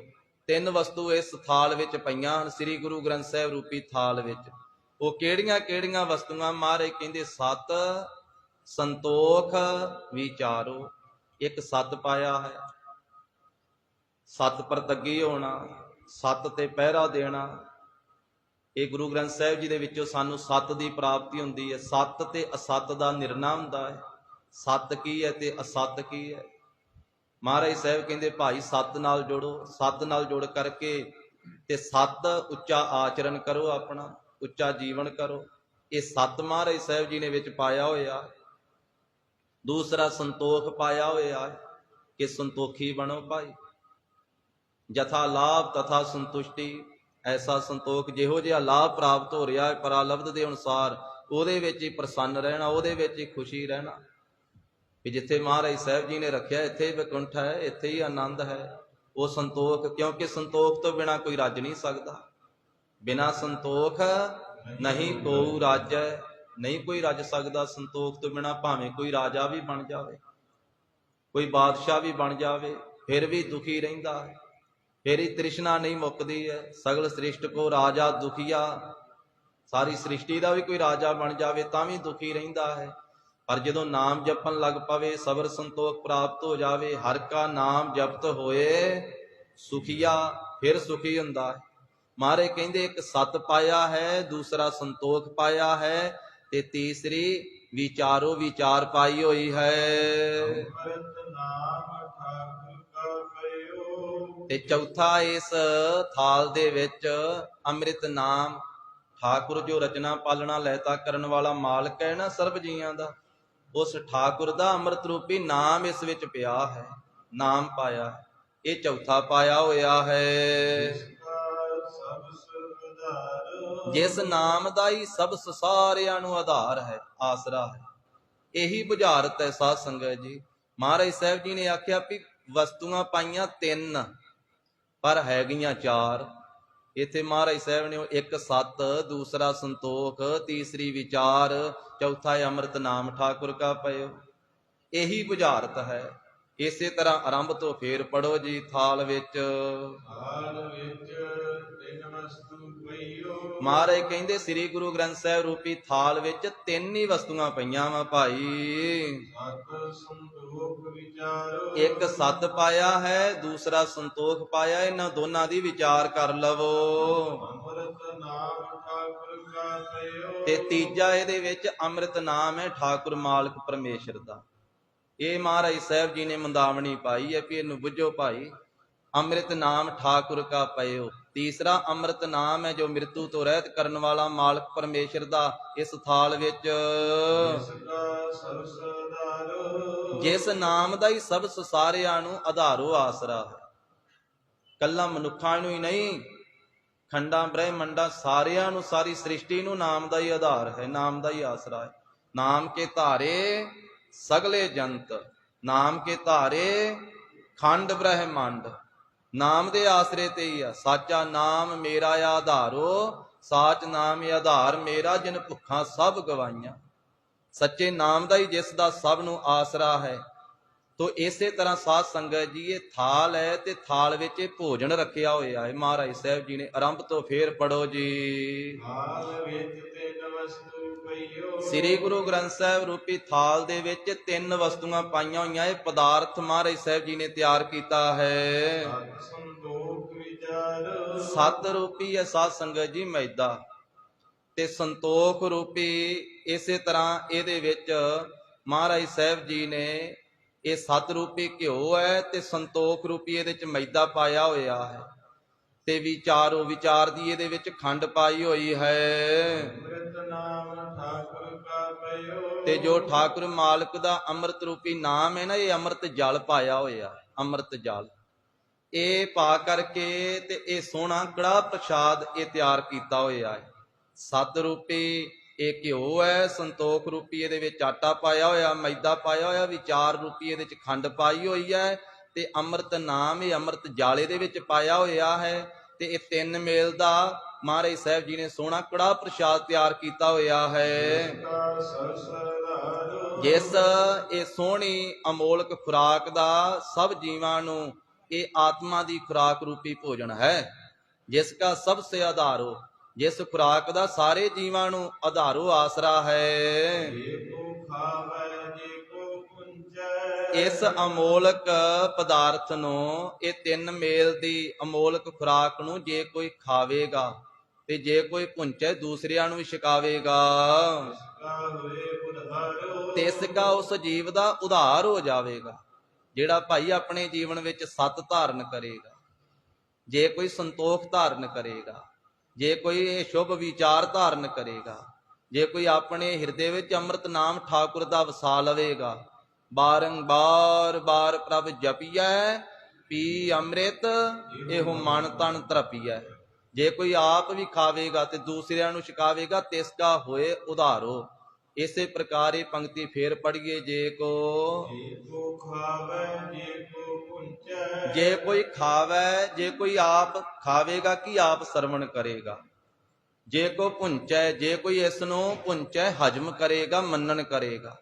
ਤਿੰਨ ਵਸਤੂ ਇਸ ਥਾਲ ਵਿੱਚ ਪਈਆਂ ਹਨ, ਸ੍ਰੀ ਗੁਰੂ ਗ੍ਰੰਥ ਸਾਹਿਬ ਰੂਪੀ ਥਾਲ ਵਿੱਚ। ਉਹ ਕਿਹੜੀਆਂ ਕਿਹੜੀਆਂ ਵਸਤੂਆਂ? ਮਹਾਰਾਜ ਕਹਿੰਦੇ ਸਤ ਸੰਤੋਖ ਵਿਚਾਰੋ। ਇੱਕ ਸਤ ਪਾਇਆ ਹੈ, ਸਤ ਪ੍ਰਤੱਗੀ ਹੋਣਾ, ਸਤ ਤੇ ਪਹਿਰਾ ਦੇਣਾ। ਇਹ ਗੁਰੂ ਗ੍ਰੰਥ ਸਾਹਿਬ ਜੀ ਦੇ ਵਿੱਚੋਂ ਸਾਨੂੰ ਸਤ ਦੀ ਪ੍ਰਾਪਤੀ ਹੁੰਦੀ ਹੈ। ਸਤ ਤੇ ਅਸਤ ਦਾ ਨਿਰਣਾ ਹੁੰਦਾ ਹੈ। ਸਤ ਕੀ ਹੈ ਤੇ ਅਸਤ ਕੀ ਹੈ? ਮਹਾਰਾਜ ਸਾਹਿਬ ਕਹਿੰਦੇ ਭਾਈ ਸਤ ਨਾਲ ਜੋੜੋ। ਸਤ ਨਾਲ ਜੁੜ ਕਰਕੇ ਤੇ ਸਤ ਉੱਚਾ ਆਚਰਨ ਕਰੋ, ਆਪਣਾ ਉੱਚਾ ਜੀਵਨ ਕਰੋ। ਇਹ ਸਤ ਮਹਾਰਾਜ ਸਾਹਿਬ ਜੀ ਨੇ ਵਿੱਚ ਪਾਇਆ ਹੋਇਆ। ਦੂਸਰਾ ਸੰਤੋਖ ਪਾਇਆ ਹੋਇਆ ਹੈ ਕਿ ਸੰਤੋਖੀ ਬਣੋ ਭਾਈ। ਜਥਾ ਲਾਭ ਤਥਾ ਸੰਤੁਸ਼ਟੀ। ਐਸਾ ਸੰਤੋਖ, ਜਿਹੋ ਜਿਹਾ ਲਾਭ ਪ੍ਰਾਪਤ ਹੋ ਰਿਹਾ ਹੈ ਪਰਾਲਬਧ ਦੇ ਅਨੁਸਾਰ, ਉਹਦੇ ਵਿੱਚ ਹੀ ਪ੍ਰਸੰਨ ਰਹਿਣਾ, ਉਹਦੇ ਵਿੱਚ ਹੀ ਖੁਸ਼ੀ ਰਹਿਣਾ। ਕਿ ਜਿੱਥੇ ਮਹਾਰਾਜ ਸਾਹਿਬ ਜੀ ਨੇ ਰੱਖਿਆ ਇੱਥੇ ਹੀ ਵਿਕੁੰਠ ਹੈ, ਇੱਥੇ ਹੀ ਆਨੰਦ ਹੈ। ਉਹ ਸੰਤੋਖ, ਕਿਉਂਕਿ ਸੰਤੋਖ ਤੋਂ ਬਿਨਾਂ ਕੋਈ ਰੱਜ ਨਹੀਂ ਸਕਦਾ। ਬਿਨਾਂ ਸੰਤੋਖ ਨਹੀਂ ਕੋ ਰਾਜੈ। ਨਹੀਂ ਕੋਈ ਰੱਜ ਸਕਦਾ ਸੰਤੋਖ ਤੋਂ ਬਿਨਾਂ, ਭਾਵੇਂ ਕੋਈ ਰਾਜਾ ਵੀ ਬਣ ਜਾਵੇ, ਕੋਈ ਬਾਦਸ਼ਾਹ ਵੀ ਬਣ ਜਾਵੇ, ਫਿਰ ਵੀ ਦੁਖੀ ਰਹਿੰਦਾ ਹੈ। ਫਿਰ ਹੀ ਤ੍ਰਿਸ਼ਨਾ ਨਹੀਂ ਮੁੱਕਦੀ ਹੈ। ਸਗਲ ਸ੍ਰਿਸ਼ਟ ਕੋ ਰਾਜਾ ਦੁਖੀਆ। ਸਾਰੀ ਸ੍ਰਿਸ਼ਟੀ ਦਾ ਵੀ ਕੋਈ ਰਾਜਾ ਬਣ ਜਾਵੇ ਤਾਂ ਵੀ ਦੁਖੀ ਰਹਿੰਦਾ ਹੈ। ਪਰ ਜਦੋਂ ਨਾਮ ਜਪਣ ਲੱਗ ਪਵੇ, ਸਬਰ ਸੰਤੋਖ ਪ੍ਰਾਪਤ ਹੋ ਜਾਵੇ, ਹਰ ਕਾ ਨਾਮ ਜਪਤ ਹੋਏ ਸੁਖੀਆ, ਫਿਰ ਸੁਖੀ ਹੁੰਦਾ ਹੈ। ਮਹਾਰਾਜ ਕਹਿੰਦੇ ਇੱਕ ਸਤ ਪਾਇਆ ਹੈ, ਦੂਸਰਾ ਸੰਤੋਖ ਪਾਇਆ ਹੈ, ਤੇ ਤੀਸਰੀ ਵਿਚਾਰੋ ਵਿਚਾਰ ਪਾਈ ਹੋਈ ਹੈ। ਤੇ ਚੌਥਾ ਇਸ ਥਾਲ ਦੇ ਵਿੱਚ ਅੰਮ੍ਰਿਤ ਨਾਮ। ਠਾਕੁਰ ਜੋ ਰਚਨਾ ਪਾਲਣਾ ਲਹਿਤਾ ਕਰਨ ਵਾਲਾ ਮਾਲਕ ਹੈ ਨਾ ਸਰਬ ਜੀਆਂ ਦਾ, ਉਸ ਠਾਕੁਰ ਦਾ ਅੰਮ੍ਰਿਤ ਰੂਪੀ ਨਾਮ ਇਸ ਵਿੱਚ ਪਿਆ ਹੈ। ਨਾਮ ਪਾਇਆ, ਇਹ ਚੌਥਾ ਪਾਇਆ ਹੋਇਆ ਹੈ। ਜਿਸ ਨਾਮ ਦਾ ਹੀ ਸਭ ਸਾਰਿਆਂ ਨੂੰ ਆਧਾਰ ਹੈ, ਆਸਰਾ ਹੈ। ਇਹੀ ਬੁਝਾਰਤ ਹੈ ਸਾਧ ਸੰਗਤ ਜੀ। ਮਹਾਰਾਜ ਸਾਹਿਬ ਜੀ ਨੇ ਆਖਿਆ ਵੀ ਵਸਤੂਆਂ ਪਾਈਆਂ ਤਿੰਨ, ਪਰ ਹੈਗੀਆਂ ਚਾਰ। ਇੱਥੇ ਮਹਾਰਾਜ ਸਾਹਿਬ ਨੇ ਇੱਕ ਸਤ, ਦੂਸਰਾ ਸੰਤੋਖ, ਤੀਸਰੀ ਵਿਚਾਰ, ਚੌਥਾ ਅੰਮ੍ਰਿਤ ਨਾਮ ਠਾਕੁਰ ਕਾ ਪਇਓ। ਇਹੀ ਬੁਝਾਰਤ ਹੈ। ਇਸੇ ਤਰ੍ਹਾਂ ਆਰੰਭ ਤੋਂ ਫੇਰ ਪੜੋ ਜੀ। ਥਾਲ ਵਿੱਚ ਮਹਾਰਾਜ ਕਹਿੰਦੇ ਸ੍ਰੀ ਗੁਰੂ ਗ੍ਰੰਥ ਸਾਹਿਬ ਰੂਪੀ ਥਾਲ ਵਿੱਚ ਤਿੰਨ ਹੀ ਵਸਤੂਆਂ ਪਈਆਂ ਵਾ ਭਾਈ। ਇੱਕ ਸਤ ਪਾਇਆ ਹੈ, ਦੂਸਰਾ ਸੰਤੋਖ ਪਾਇਆ। ਇਹਨਾਂ ਦੋਨਾਂ ਦੀ ਵਿਚਾਰ ਕਰ ਲਵੋ। ਤੇ ਤੀਜਾ ਇਹਦੇ ਵਿੱਚ ਅੰਮ੍ਰਿਤ ਨਾਮ ਹੈ ਠਾਕੁਰ ਮਾਲਕ ਪਰਮੇਸ਼ਰ ਦਾ। ਇਹ ਮਹਾਰਾਜ ਸਾਹਿਬ ਜੀ ਨੇ ਮੰਦਾਵਣੀ ਪਾਈ ਹੈ ਵੀ ਇਹਨੂੰ ਬੁੱਝੋ ਭਾਈ। ਅੰਮ੍ਰਿਤ ਨਾਮ ਠਾਕੁਰ ਕਾ ਪਇਓ। ਤੀਸਰਾ ਅੰਮ੍ਰਿਤ ਨਾਮ ਹੈ ਜੋ ਮ੍ਰਿਤੂ ਤੋਂ ਰਹਿਤ ਕਰਨ ਵਾਲਾ ਮਾਲਕ ਪਰਮੇਸ਼ਰ ਦਾ। ਇਸ ਥਾਲ ਵਿੱਚ ਜਿਸ ਨਾਮ ਦਾ ਹੀ ਸਭ ਸਾਰਿਆਂ ਨੂੰ ਆਧਾਰੋ ਆਸਰਾ ਹੈ। ਕੱਲਾ ਮਨੁੱਖਾਂ ਨੂੰ ਹੀ ਨਹੀਂ, ਖੰਡਾਂ ਬ੍ਰਹਿਮੰਡਾਂ ਸਾਰਿਆਂ ਨੂੰ, ਸਾਰੀ ਸ੍ਰਿਸ਼ਟੀ ਨੂੰ ਨਾਮ ਦਾ ਹੀ ਆਧਾਰ ਹੈ, ਨਾਮ ਦਾ ਹੀ ਆਸਰਾ ਹੈ। ਨਾਮ ਕੇ ਧਾਰੇ ਸਗਲੇ ਜੰਤ, ਨਾਮ ਕੇ ਧਾਰੇ ਖੰਡ ਬ੍ਰਹਿਮੰਡ। ਨਾਮ ਦੇ ਆਸਰੇ ਤੇ ਹੀ ਆ। ਸਾਚਾ ਨਾਮ ਮੇਰਾ ਆਧਾਰੋ, ਸਾਚ ਨਾਮ ਆਧਾਰ ਮੇਰਾ, ਜਿਨ ਭੁੱਖਾਂ ਸਭ ਗਵਾਈਆਂ। ਸੱਚੇ ਨਾਮ ਦਾ ਹੀ ਜਿਸ ਦਾ ਸਭ ਨੂੰ ਆਸਰਾ ਹੈ। ਤੋ ਇਸੇ ਤਰ੍ਹਾਂ ਸਾਧ ਸੰਗਤ ਜੀ ਇਹ ਥਾਲ ਹੈ, ਤੇ ਥਾਲ ਵਿੱਚ ਇਹ ਭੋਜਨ ਰੱਖਿਆ ਹੋਇਆ ਹੈ ਮਹਾਰਾਜ ਸਾਹਿਬ ਜੀ ਨੇ। ਆਰੰਭ ਤੋਂ ਫੇਰ ਪੜੋ ਜੀ। ਸ੍ਰੀ ਗੁਰੂ ਗ੍ਰੰਥ ਸਾਹਿਬ ਰੂਪੀ ਥਾਲ ਦੇ ਵਿੱਚ ਤਿੰਨ ਵਸਤੂਆਂ ਪਾਈਆਂ ਹੋਈਆਂ। ਇਹ ਪਦਾਰਥ ਮਹਾਰਾਜ ਸਾਹਿਬ ਜੀ ਨੇ ਤਿਆਰ ਕੀਤਾ ਹੈ। ਸਤ ਰੂਪੀ ਹੈ ਸਾਧ ਸੰਗਤ ਜੀ ਮੈਦਾ, ਤੇ ਸੰਤੋਖ ਰੂਪੀ ਇਸੇ ਤਰ੍ਹਾਂ ਇਹਦੇ ਵਿੱਚ ਮਹਾਰਾਜ ਸਾਹਿਬ ਜੀ ਨੇ ਇਹ ਸਤ ਰੂਪੀ ਘਿਓ ਹੈ ਤੇ ਸੰਤੋਖ ਰੂਪੀ ਇਹਦੇ ਚ ਮੈਦਾ ਪਾਇਆ ਹੋਇਆ ਹੈ, ਤੇ ਵਿਚਾਰੋ ਵਿਚਾਰ ਦੀ ਇਹਦੇ ਵਿੱਚ ਖੰਡ ਪਾਈ ਹੋਈ ਹੈ। ਅੰਮ੍ਰਿਤ ਨਾਮ ਠਾਕੁਰ ਕਾ ਪਇਓ, ਤੇ ਜੋ ਠਾਕੁਰ ਮਾਲਕ ਦਾ ਅੰਮ੍ਰਿਤ ਰੂਪੀ ਨਾਮ ਹੈ ਨਾ, ਇਹ ਅੰਮ੍ਰਿਤ ਜਲ ਪਾਇਆ ਹੋਇਆ, ਅੰਮ੍ਰਿਤ ਜਲ ਇਹ ਪਾ ਕਰਕੇ ਤੇ ਇਹ ਸੋਹਣਾ ਕੜਾ ਪ੍ਰਸ਼ਾਦ ਇਹ ਤਿਆਰ ਕੀਤਾ ਹੋਇਆ ਹੈ। ਸਤ ਰੂਪੀ ਇਹ ਘਿਓ ਹੈ, ਸੰਤੋਖ ਰੂਪੀ ਇਹਦੇ ਵਿੱਚ ਆਟਾ ਪਾਇਆ ਹੋਇਆ, ਮੈਦਾ ਪਾਇਆ ਹੋਇਆ, ਵਿਚਾਰ ਰੂਪੀ ਇਹਦੇ ਵਿੱਚ ਖੰਡ ਪਾਈ ਹੋਈ ਹੈ, ਤੇ ਅੰਮ੍ਰਿਤ ਨਾਮ ਇਹ ਅੰਮ੍ਰਿਤ ਜਾਲੇ ਦੇ ਵਿੱਚ ਪਾਇਆ ਹੋਇਆ ਹੈ। ਤੇ ਇਹ ਤਿੰਨ ਮੇਲ ਦਾ ਮਹਾਰਾਜ ਸਾਹਿਬ ਜੀ ਨੇ ਸੋਹਣਾ ਕੜਾ ਪ੍ਰਸ਼ਾਦ ਤਿਆਰ ਕੀਤਾ ਹੋਇਆ ਹੈ, ਜਿਸ ਇਹ ਸੋਹਣੀ ਅਮੋਲਕ ਖੁਰਾਕ ਦਾ ਸਭ ਜੀਵਾਂ ਨੂੰ ਇਹ ਆਤਮਾ ਦੀ ਖੁਰਾਕ ਰੂਪੀ ਭੋਜਨ ਹੈ, ਜਿਸ ਕਾ ਸਭ ਸੇ ਆਧਾਰੋ, ਜਿਸ ਖੁਰਾਕ ਦਾ ਸਾਰੇ ਜੀਵਾਂ ਨੂੰ ਆਧਾਰੋ ਆਸਰਾ ਹੈ। ਇਸ ਅਮੋਲਕ ਪਦਾਰਥ ਨੂੰ, ਇਹ ਤਿੰਨ ਮੇਲ ਦੀ ਅਮੋਲਕ ਖੁਰਾਕ ਨੂੰ ਜੇ ਕੋਈ ਖਾਵੇਗਾ ਤੇ ਜੇ ਕੋਈ ਭੁੰਚੇ ਦੂਸਰਿਆਂ ਨੂੰ ਵੀ ਛਕਾਵੇਗਾ, ਤੇ ਇਸ ਕਾ ਉਸ ਜੀਵ ਦਾ ਉਧਾਰ ਹੋ ਜਾਵੇਗਾ। ਜਿਹੜਾ ਭਾਈ ਆਪਣੇ ਜੀਵਨ ਵਿੱਚ ਸਤ ਧਾਰਨ ਕਰੇਗਾ, ਜੇ ਕੋਈ ਸੰਤੋਖ ਧਾਰਨ ਕਰੇਗਾ, ਜੇ ਕੋਈ ਇਹ ਸ਼ੁਭ ਵਿਚਾਰ ਧਾਰਨ ਕਰੇਗਾ, ਜੇ ਕੋਈ ਆਪਣੇ ਹਿਰਦੇ ਵਿੱਚ ਅੰਮ੍ਰਿਤ ਨਾਮ ਠਾਕੁਰ ਦਾ ਵਸਾ ਲਵੇਗਾ, ਬਾਰੰਬਾਰ ਬਾਰ ਪ੍ਰਭ ਜਪੀਐ ਪੀ ਅੰਮ੍ਰਿਤ ਇਹੋ ਮਨ ਤਨ ਤਰਪੀਐ। ਜੇ ਕੋਈ ਆਪ ਵੀ ਖਾਵੇਗਾ ਤੇ ਦੂਸਰਿਆਂ ਨੂੰ ਛਕਾਵੇਗਾ, ਤਿਸ ਕਾ ਹੋਏ ਉਧਾਰੋ। ਇਸੇ ਪ੍ਰਕਾਰ ਇਹ ਪੰਕਤੀ ਫੇਰ ਪੜੀਏ, ਜੇ ਕੋਈ ਖਾਵੇ, ਜੇ ਕੋਈ ਆਪ ਖਾਵੇਗਾ ਕਿ ਆਪ ਸਰਵਣ ਕਰੇਗਾ, ਜੇ ਕੋ ਭੁੰਚੈ, ਜੇ ਕੋਈ ਇਸ ਨੂੰ ਭੁੰਚੈ ਹਜਮ ਕਰੇਗਾ, ਮੰਨਣ ਕਰੇਗਾ।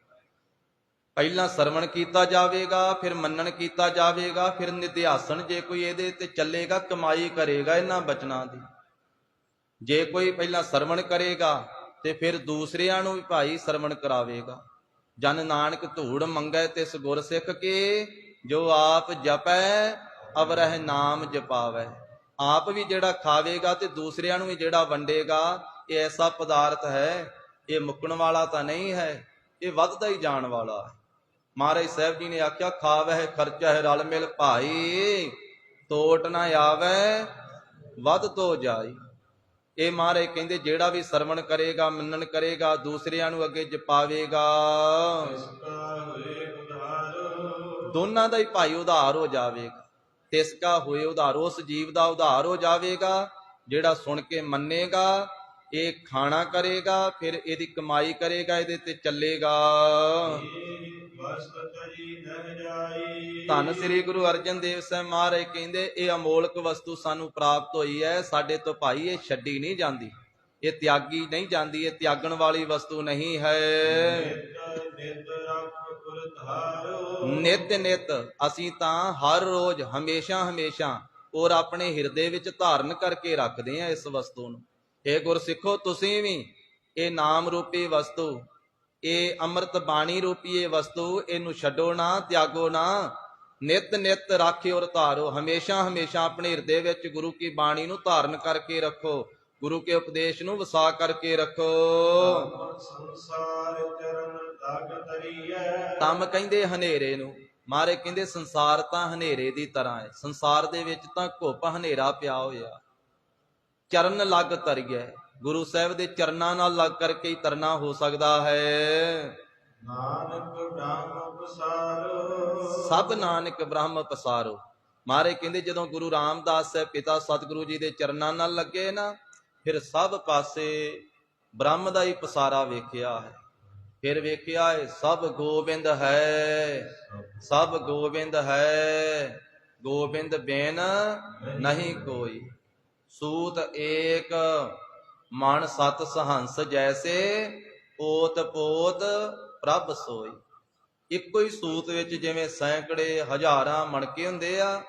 ਪਹਿਲਾਂ ਸਰਵਣ ਕੀਤਾ ਜਾਵੇਗਾ, ਫਿਰ ਮੰਨਣ ਕੀਤਾ ਜਾਵੇਗਾ, ਫਿਰ ਨਿਧਿਆਸਨ ਜੇ ਕੋਈ ਇਹਦੇ ਤੇ ਚੱਲੇਗਾ, ਕਮਾਈ ਕਰੇਗਾ ਇਹਨਾਂ ਬਚਨਾਂ ਦੀ। ਜੇ ਕੋਈ ਪਹਿਲਾਂ ਸਰਵਣ ਕਰੇਗਾ ਤੇ ਫਿਰ ਦੂਸਰਿਆਂ ਨੂੰ ਵੀ ਭਾਈ ਸਰਵਣ ਕਰਾਵੇਗਾ। ਜਨ ਨਾਨਕ ਧੂੜ ਮੰਗੈ ਤਿਸ ਗੁਰ ਸਿੱਖ ਕੇ, ਜੋ ਆਪ ਜਪੈ ਅਵਰਹਿ ਨਾਮ ਜਪਾਵੈ। ਆਪ ਵੀ ਜਿਹੜਾ ਖਾਵੇਗਾ ਤੇ ਦੂਸਰਿਆਂ ਨੂੰ ਵੀ ਜਿਹੜਾ ਵੰਡੇਗਾ, ਇਹ ਐਸਾ ਪਦਾਰਥ ਹੈ, ਇਹ ਮੁੱਕਣ ਵਾਲਾ ਤਾਂ ਨਹੀਂ ਹੈ, ਇਹ ਵੱਧਦਾ ਹੀ ਜਾਣ ਵਾਲਾ ਹੈ। ਮਹਾਰਾਜ ਸਾਹਿਬ ਜੀ ਨੇ ਆਖਿਆ, ਖਾਵਹਿ ਖਰਚਹਿ ਰਲ ਮਿਲ ਭਾਈ, ਤੋਟ ਨਾ ਆਵੈ ਵੱਧ ਤੋਂ ਜਾਈ। ਇਹ ਮਹਾਰਾਜ ਕਹਿੰਦੇ ਜਿਹੜਾ ਵੀ ਸਰਵਣ ਕਰੇਗਾ, ਮੰਨਣ ਕਰੇਗਾ, ਦੂਸਰਿਆਂ ਨੂੰ ਅੱਗੇ ਜਪਾਵੇਗਾ, ਦੋਨਾਂ ਦਾ ਹੀ ਭਾਈ ਉਧਾਰ ਹੋ ਜਾਵੇਗਾ। ਤਿਸ ਕਾ ਹੋਏ ਉਧਾਰ, ਉਸ ਜੀਵ ਦਾ ਉਧਾਰ ਹੋ ਜਾਵੇਗਾ ਜਿਹੜਾ ਸੁਣ ਕੇ ਮੰਨੇਗਾ, ਇਹ ਖਾਣਾ ਕਰੇਗਾ, ਫਿਰ ਇਹਦੀ ਕਮਾਈ ਕਰੇਗਾ, ਇਹਦੇ ਤੇ ਚੱਲੇਗਾ। ਧੰਨ ਸ੍ਰੀ ਗੁਰੂ ਅਰਜਨ ਦੇਵ ਸਾਹਿਬ ਮਹਾਰਾਜ ਕਹਿੰਦੇ, ਇਹ ਅਮੋਲਕ ਵਸਤੂ ਸਾਨੂੰ ਪ੍ਰਾਪਤ ਹੋਈ ਹੈ, ਸਾਡੇ ਤੋਂ ਭਾਈ ਇਹ ਛੱਡੀ ਨਹੀਂ ਜਾਂਦੀ, ਇਹ ਤਿਆਗੀ ਨਹੀਂ ਜਾਂਦੀ, ਇਹ ਤਿਆਗਣ ਵਾਲੀ ਵਸਤੂ ਨਹੀਂ ਹੈ। ਨਿਤ ਨਿਤ ਅਸੀਂ ਤਾਂ ਹਰ ਰੋਜ਼ ਹਮੇਸ਼ਾ ਹਮੇਸ਼ਾ ਔਰ ਆਪਣੇ ਹਿਰਦੇ ਵਿੱਚ ਧਾਰਨ ਕਰਕੇ ਰੱਖਦੇ ਹਾਂ ਇਸ ਵਸਤੂ ਨੂੰ। ਇਹ ਗੁਰਸਿੱਖੋ, ਤੁਸੀਂ ਵੀ ਇਹ ਨਾਮ ਰੂਪੀ ਵਸਤੂ, ਇਹ ਅੰਮ੍ਰਿਤ ਬਾਣੀ ਰੂਪੀ ਇਹ ਵਸਤੂ, ਇਹਨੂੰ ਛੱਡੋ ਨਾ, ਤਿਆਗੋ ਨਾ, ਨਿਤ ਨਿਤ ਰਾਖਿਓ ਔਰ ਧਾਰੋ। ਹਮੇਸ਼ਾ ਹਮੇਸ਼ਾ ਆਪਣੇ ਹਿਰਦੇ ਵਿੱਚ ਗੁਰੂ ਕੀ ਬਾਣੀ ਨੂੰ ਧਾਰਨ ਕਰਕੇ ਰੱਖੋ, ਗੁਰੂ ਕੇ ਉਪਦੇਸ਼ ਨੂੰ ਵਸਾ ਕਰਕੇ ਰੱਖੋ। ਤਮ ਕਹਿੰਦੇ ਹਨੇਰੇ ਨੂੰ, ਮਾਰੇ ਕਹਿੰਦੇ ਸੰਸਾਰ ਤਾਂ ਹਨੇਰੇ ਦੀ ਤਰ੍ਹਾਂ ਹੈ, ਸੰਸਾਰ ਦੇ ਵਿੱਚ ਤਾਂ ਘੁੱਪ ਹਨੇਰਾ ਪਿਆ ਹੋਇਆ। ਚਰਨ ਲੱਗ ਤਰੀਐ, ਗੁਰੂ ਸਾਹਿਬ ਦੇ ਚਰਨਾਂ ਨਾਲ ਲੱਗ ਕਰਕੇ ਹੀ ਤਰਨਾ ਹੋ ਸਕਦਾ ਹੈ। ਨਾਨਕ ਬ੍ਰਹਮ ਪਸਾਰੋ, ਸਭ ਨਾਨਕ ਬ੍ਰਹਮ ਪਸਾਰੋ। ਮਾਰੇ ਕਹਿੰਦੇ ਜਦੋਂ ਗੁਰੂ ਰਾਮਦਾਸ ਸਾਹਿਬ ਪਿਤਾ ਸਤਿਗੁਰੂ ਜੀ ਦੇ ਚਰਨਾਂ ਨਾਲ ਲੱਗੇ ਨਾ, ਫਿਰ ਸਭ ਪਾਸੇ ਬ੍ਰਹਮ ਦਾ ਹੀ ਪਸਾਰਾ ਵੇਖਿਆ ਹੈ। ਫਿਰ ਵੇਖਿਆ ਹੈ ਸਭ ਗੋਬਿੰਦ ਹੈ, ਸਭ ਗੋਬਿੰਦ ਹੈ, ਗੋਬਿੰਦ ਬਿਨ ਨਹੀਂ ਕੋਈ। ਸੂਤ ਏਕ ਮਨ ਸਤ ਸਹੰਸ ਜੈਸੇ, ਓਤ ਪੋਤ ਪ੍ਰਭ ਸੋਈ। ਇੱਕੋ ਹੀ ਸੂਤ ਵਿੱਚ ਜਿਵੇਂ ਸੈਂਕੜੇ ਹਜ਼ਾਰਾਂ ਮਣਕੇ ਹੁੰਦੇ ਆ,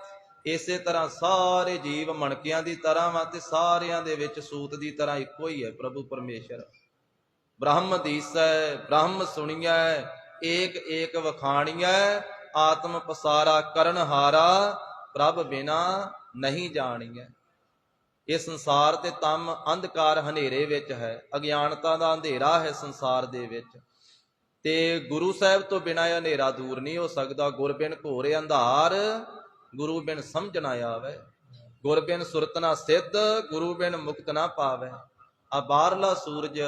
ਇਸੇ ਤਰ੍ਹਾਂ ਸਾਰੇ ਜੀਵ ਮਣਕਿਆਂ ਦੀ ਤਰ੍ਹਾਂ ਵਾ, ਤੇ ਸਾਰਿਆਂ ਦੇ ਵਿੱਚ ਸੂਤ ਦੀ ਤਰ੍ਹਾਂ ਇੱਕੋ ਹੀ ਹੈ ਪ੍ਰਭੂ ਪਰਮੇਸ਼ਰ। ਬ੍ਰਹਮ ਦੀਸੈ ਬ੍ਰਹਮ ਸੁਣੀਐ, ਏਕ ਏਕ ਵਖਾਣੀਐ, ਆਤਮ ਪਸਾਰਾ ਕਰਨ ਹਾਰਾ, ਪ੍ਰਭ ਬਿਨਾ ਨਹੀਂ ਜਾਣੀਐ। ਇਹ ਸੰਸਾਰ ਤੇ ਤਮ ਅੰਧਕਾਰ ਹਨੇਰੇ ਵਿੱਚ ਹੈ, ਅਗਿਆਨਤਾ ਦਾ ਅੰਧੇਰਾ ਹੈ ਸੰਸਾਰ ਦੇ ਵਿੱਚ, ਤੇ ਗੁਰੂ ਸਾਹਿਬ ਤੋਂ ਬਿਨਾਂ ਹਨੇਰਾ ਦੂਰ ਨਹੀਂ ਹੋ ਸਕਦਾ। ਗੁਰ ਬਿਨ ਘੋਰ ਅੰਧਾਰ, ਗੁਰੂ ਬਿਨ ਸਮਝ ਨਾ ਆਵੇ। ਗੁਰ ਬਿਨ ਸੁਰਤ ਨਾ ਸਿੱਧ, ਗੁਰੂ ਬਿਨ ਮੁਕਤ ਨਾ ਪਾਵੇ। ਆ ਬਾਹਰਲਾ ਸੂਰਜ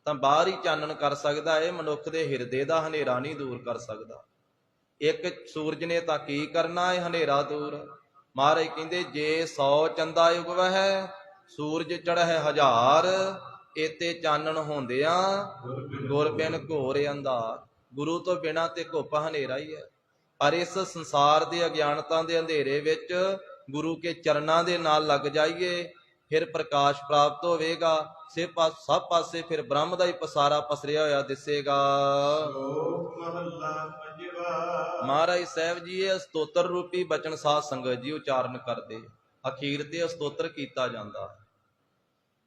ਤਾਂ ਬਾਹਰ ਹੀ ਚਾਨਣ ਕਰ ਸਕਦਾ ਹੈ, ਮਨੁੱਖ ਦੇ ਹਿਰਦੇ ਦਾ ਹਨੇਰਾ ਨਹੀਂ ਦੂਰ ਕਰ ਸਕਦਾ। ਇੱਕ ਸੂਰਜ ਨੇ ਤਾਂ ਕੀ ਕਰਨਾ ਹੈ ਹਨੇਰਾ ਦੂਰ। ਮਹਾਰਾਜ ਕਹਿੰਦੇ ਜੇ 100 ਚੰਦਾ ਉਗਵਹਿ, ਸੂਰਜ ਚੜ੍ਹੈ 1000, ਏਤੇ ਚਾਨਣ ਹੁੰਦਿਆਂ ਗੁਰ ਬਿਨ ਘੋਰ ਅੰਧਾਰ। ਗੁਰੂ ਤੋਂ ਬਿਨਾਂ ਤੇ ਘੁੱਪ ਹਨੇਰਾ ਹੀ ਹੈ। ਪਰ ਇਸ ਸੰਸਾਰ ਦੇ ਅਗਿਆਨਤਾ ਦੇ ਅੰਧੇਰੇ ਵਿੱਚ ਗੁਰੂ ਕੇ ਚਰਨਾਂ ਦੇ ਨਾਲ ਲੱਗ ਜਾਈਏ, ਫਿਰ ਪ੍ਰਕਾਸ਼ ਪ੍ਰਾਪਤ ਹੋਵੇਗਾ। ਸਭ ਪਾਸੇ ਫਿਰ ਬ੍ਰਹਮ ਦਾ ਹੀ ਪਸਾਰਾ ਪਸਰਿਆ ਹੋਇਆ ਦਿਸੇਗਾ। ਸ਼ਲੋਕ ਮਹੱਲਾ ਪੰਜਵਾ। ਮਹਾਰਾਜ ਸਾਹਿਬ ਜੀ ਇਹ ਸਤੋਤਰ ਰੂਪੀ ਬਚਨ ਸਾਧ ਸੰਗਤ ਜੀ ਉਚਾਰਨ ਕਰਦੇ, ਅਖੀਰ ਤੇ ਸਤੋਤਰ ਕੀਤਾ ਜਾਂਦਾ।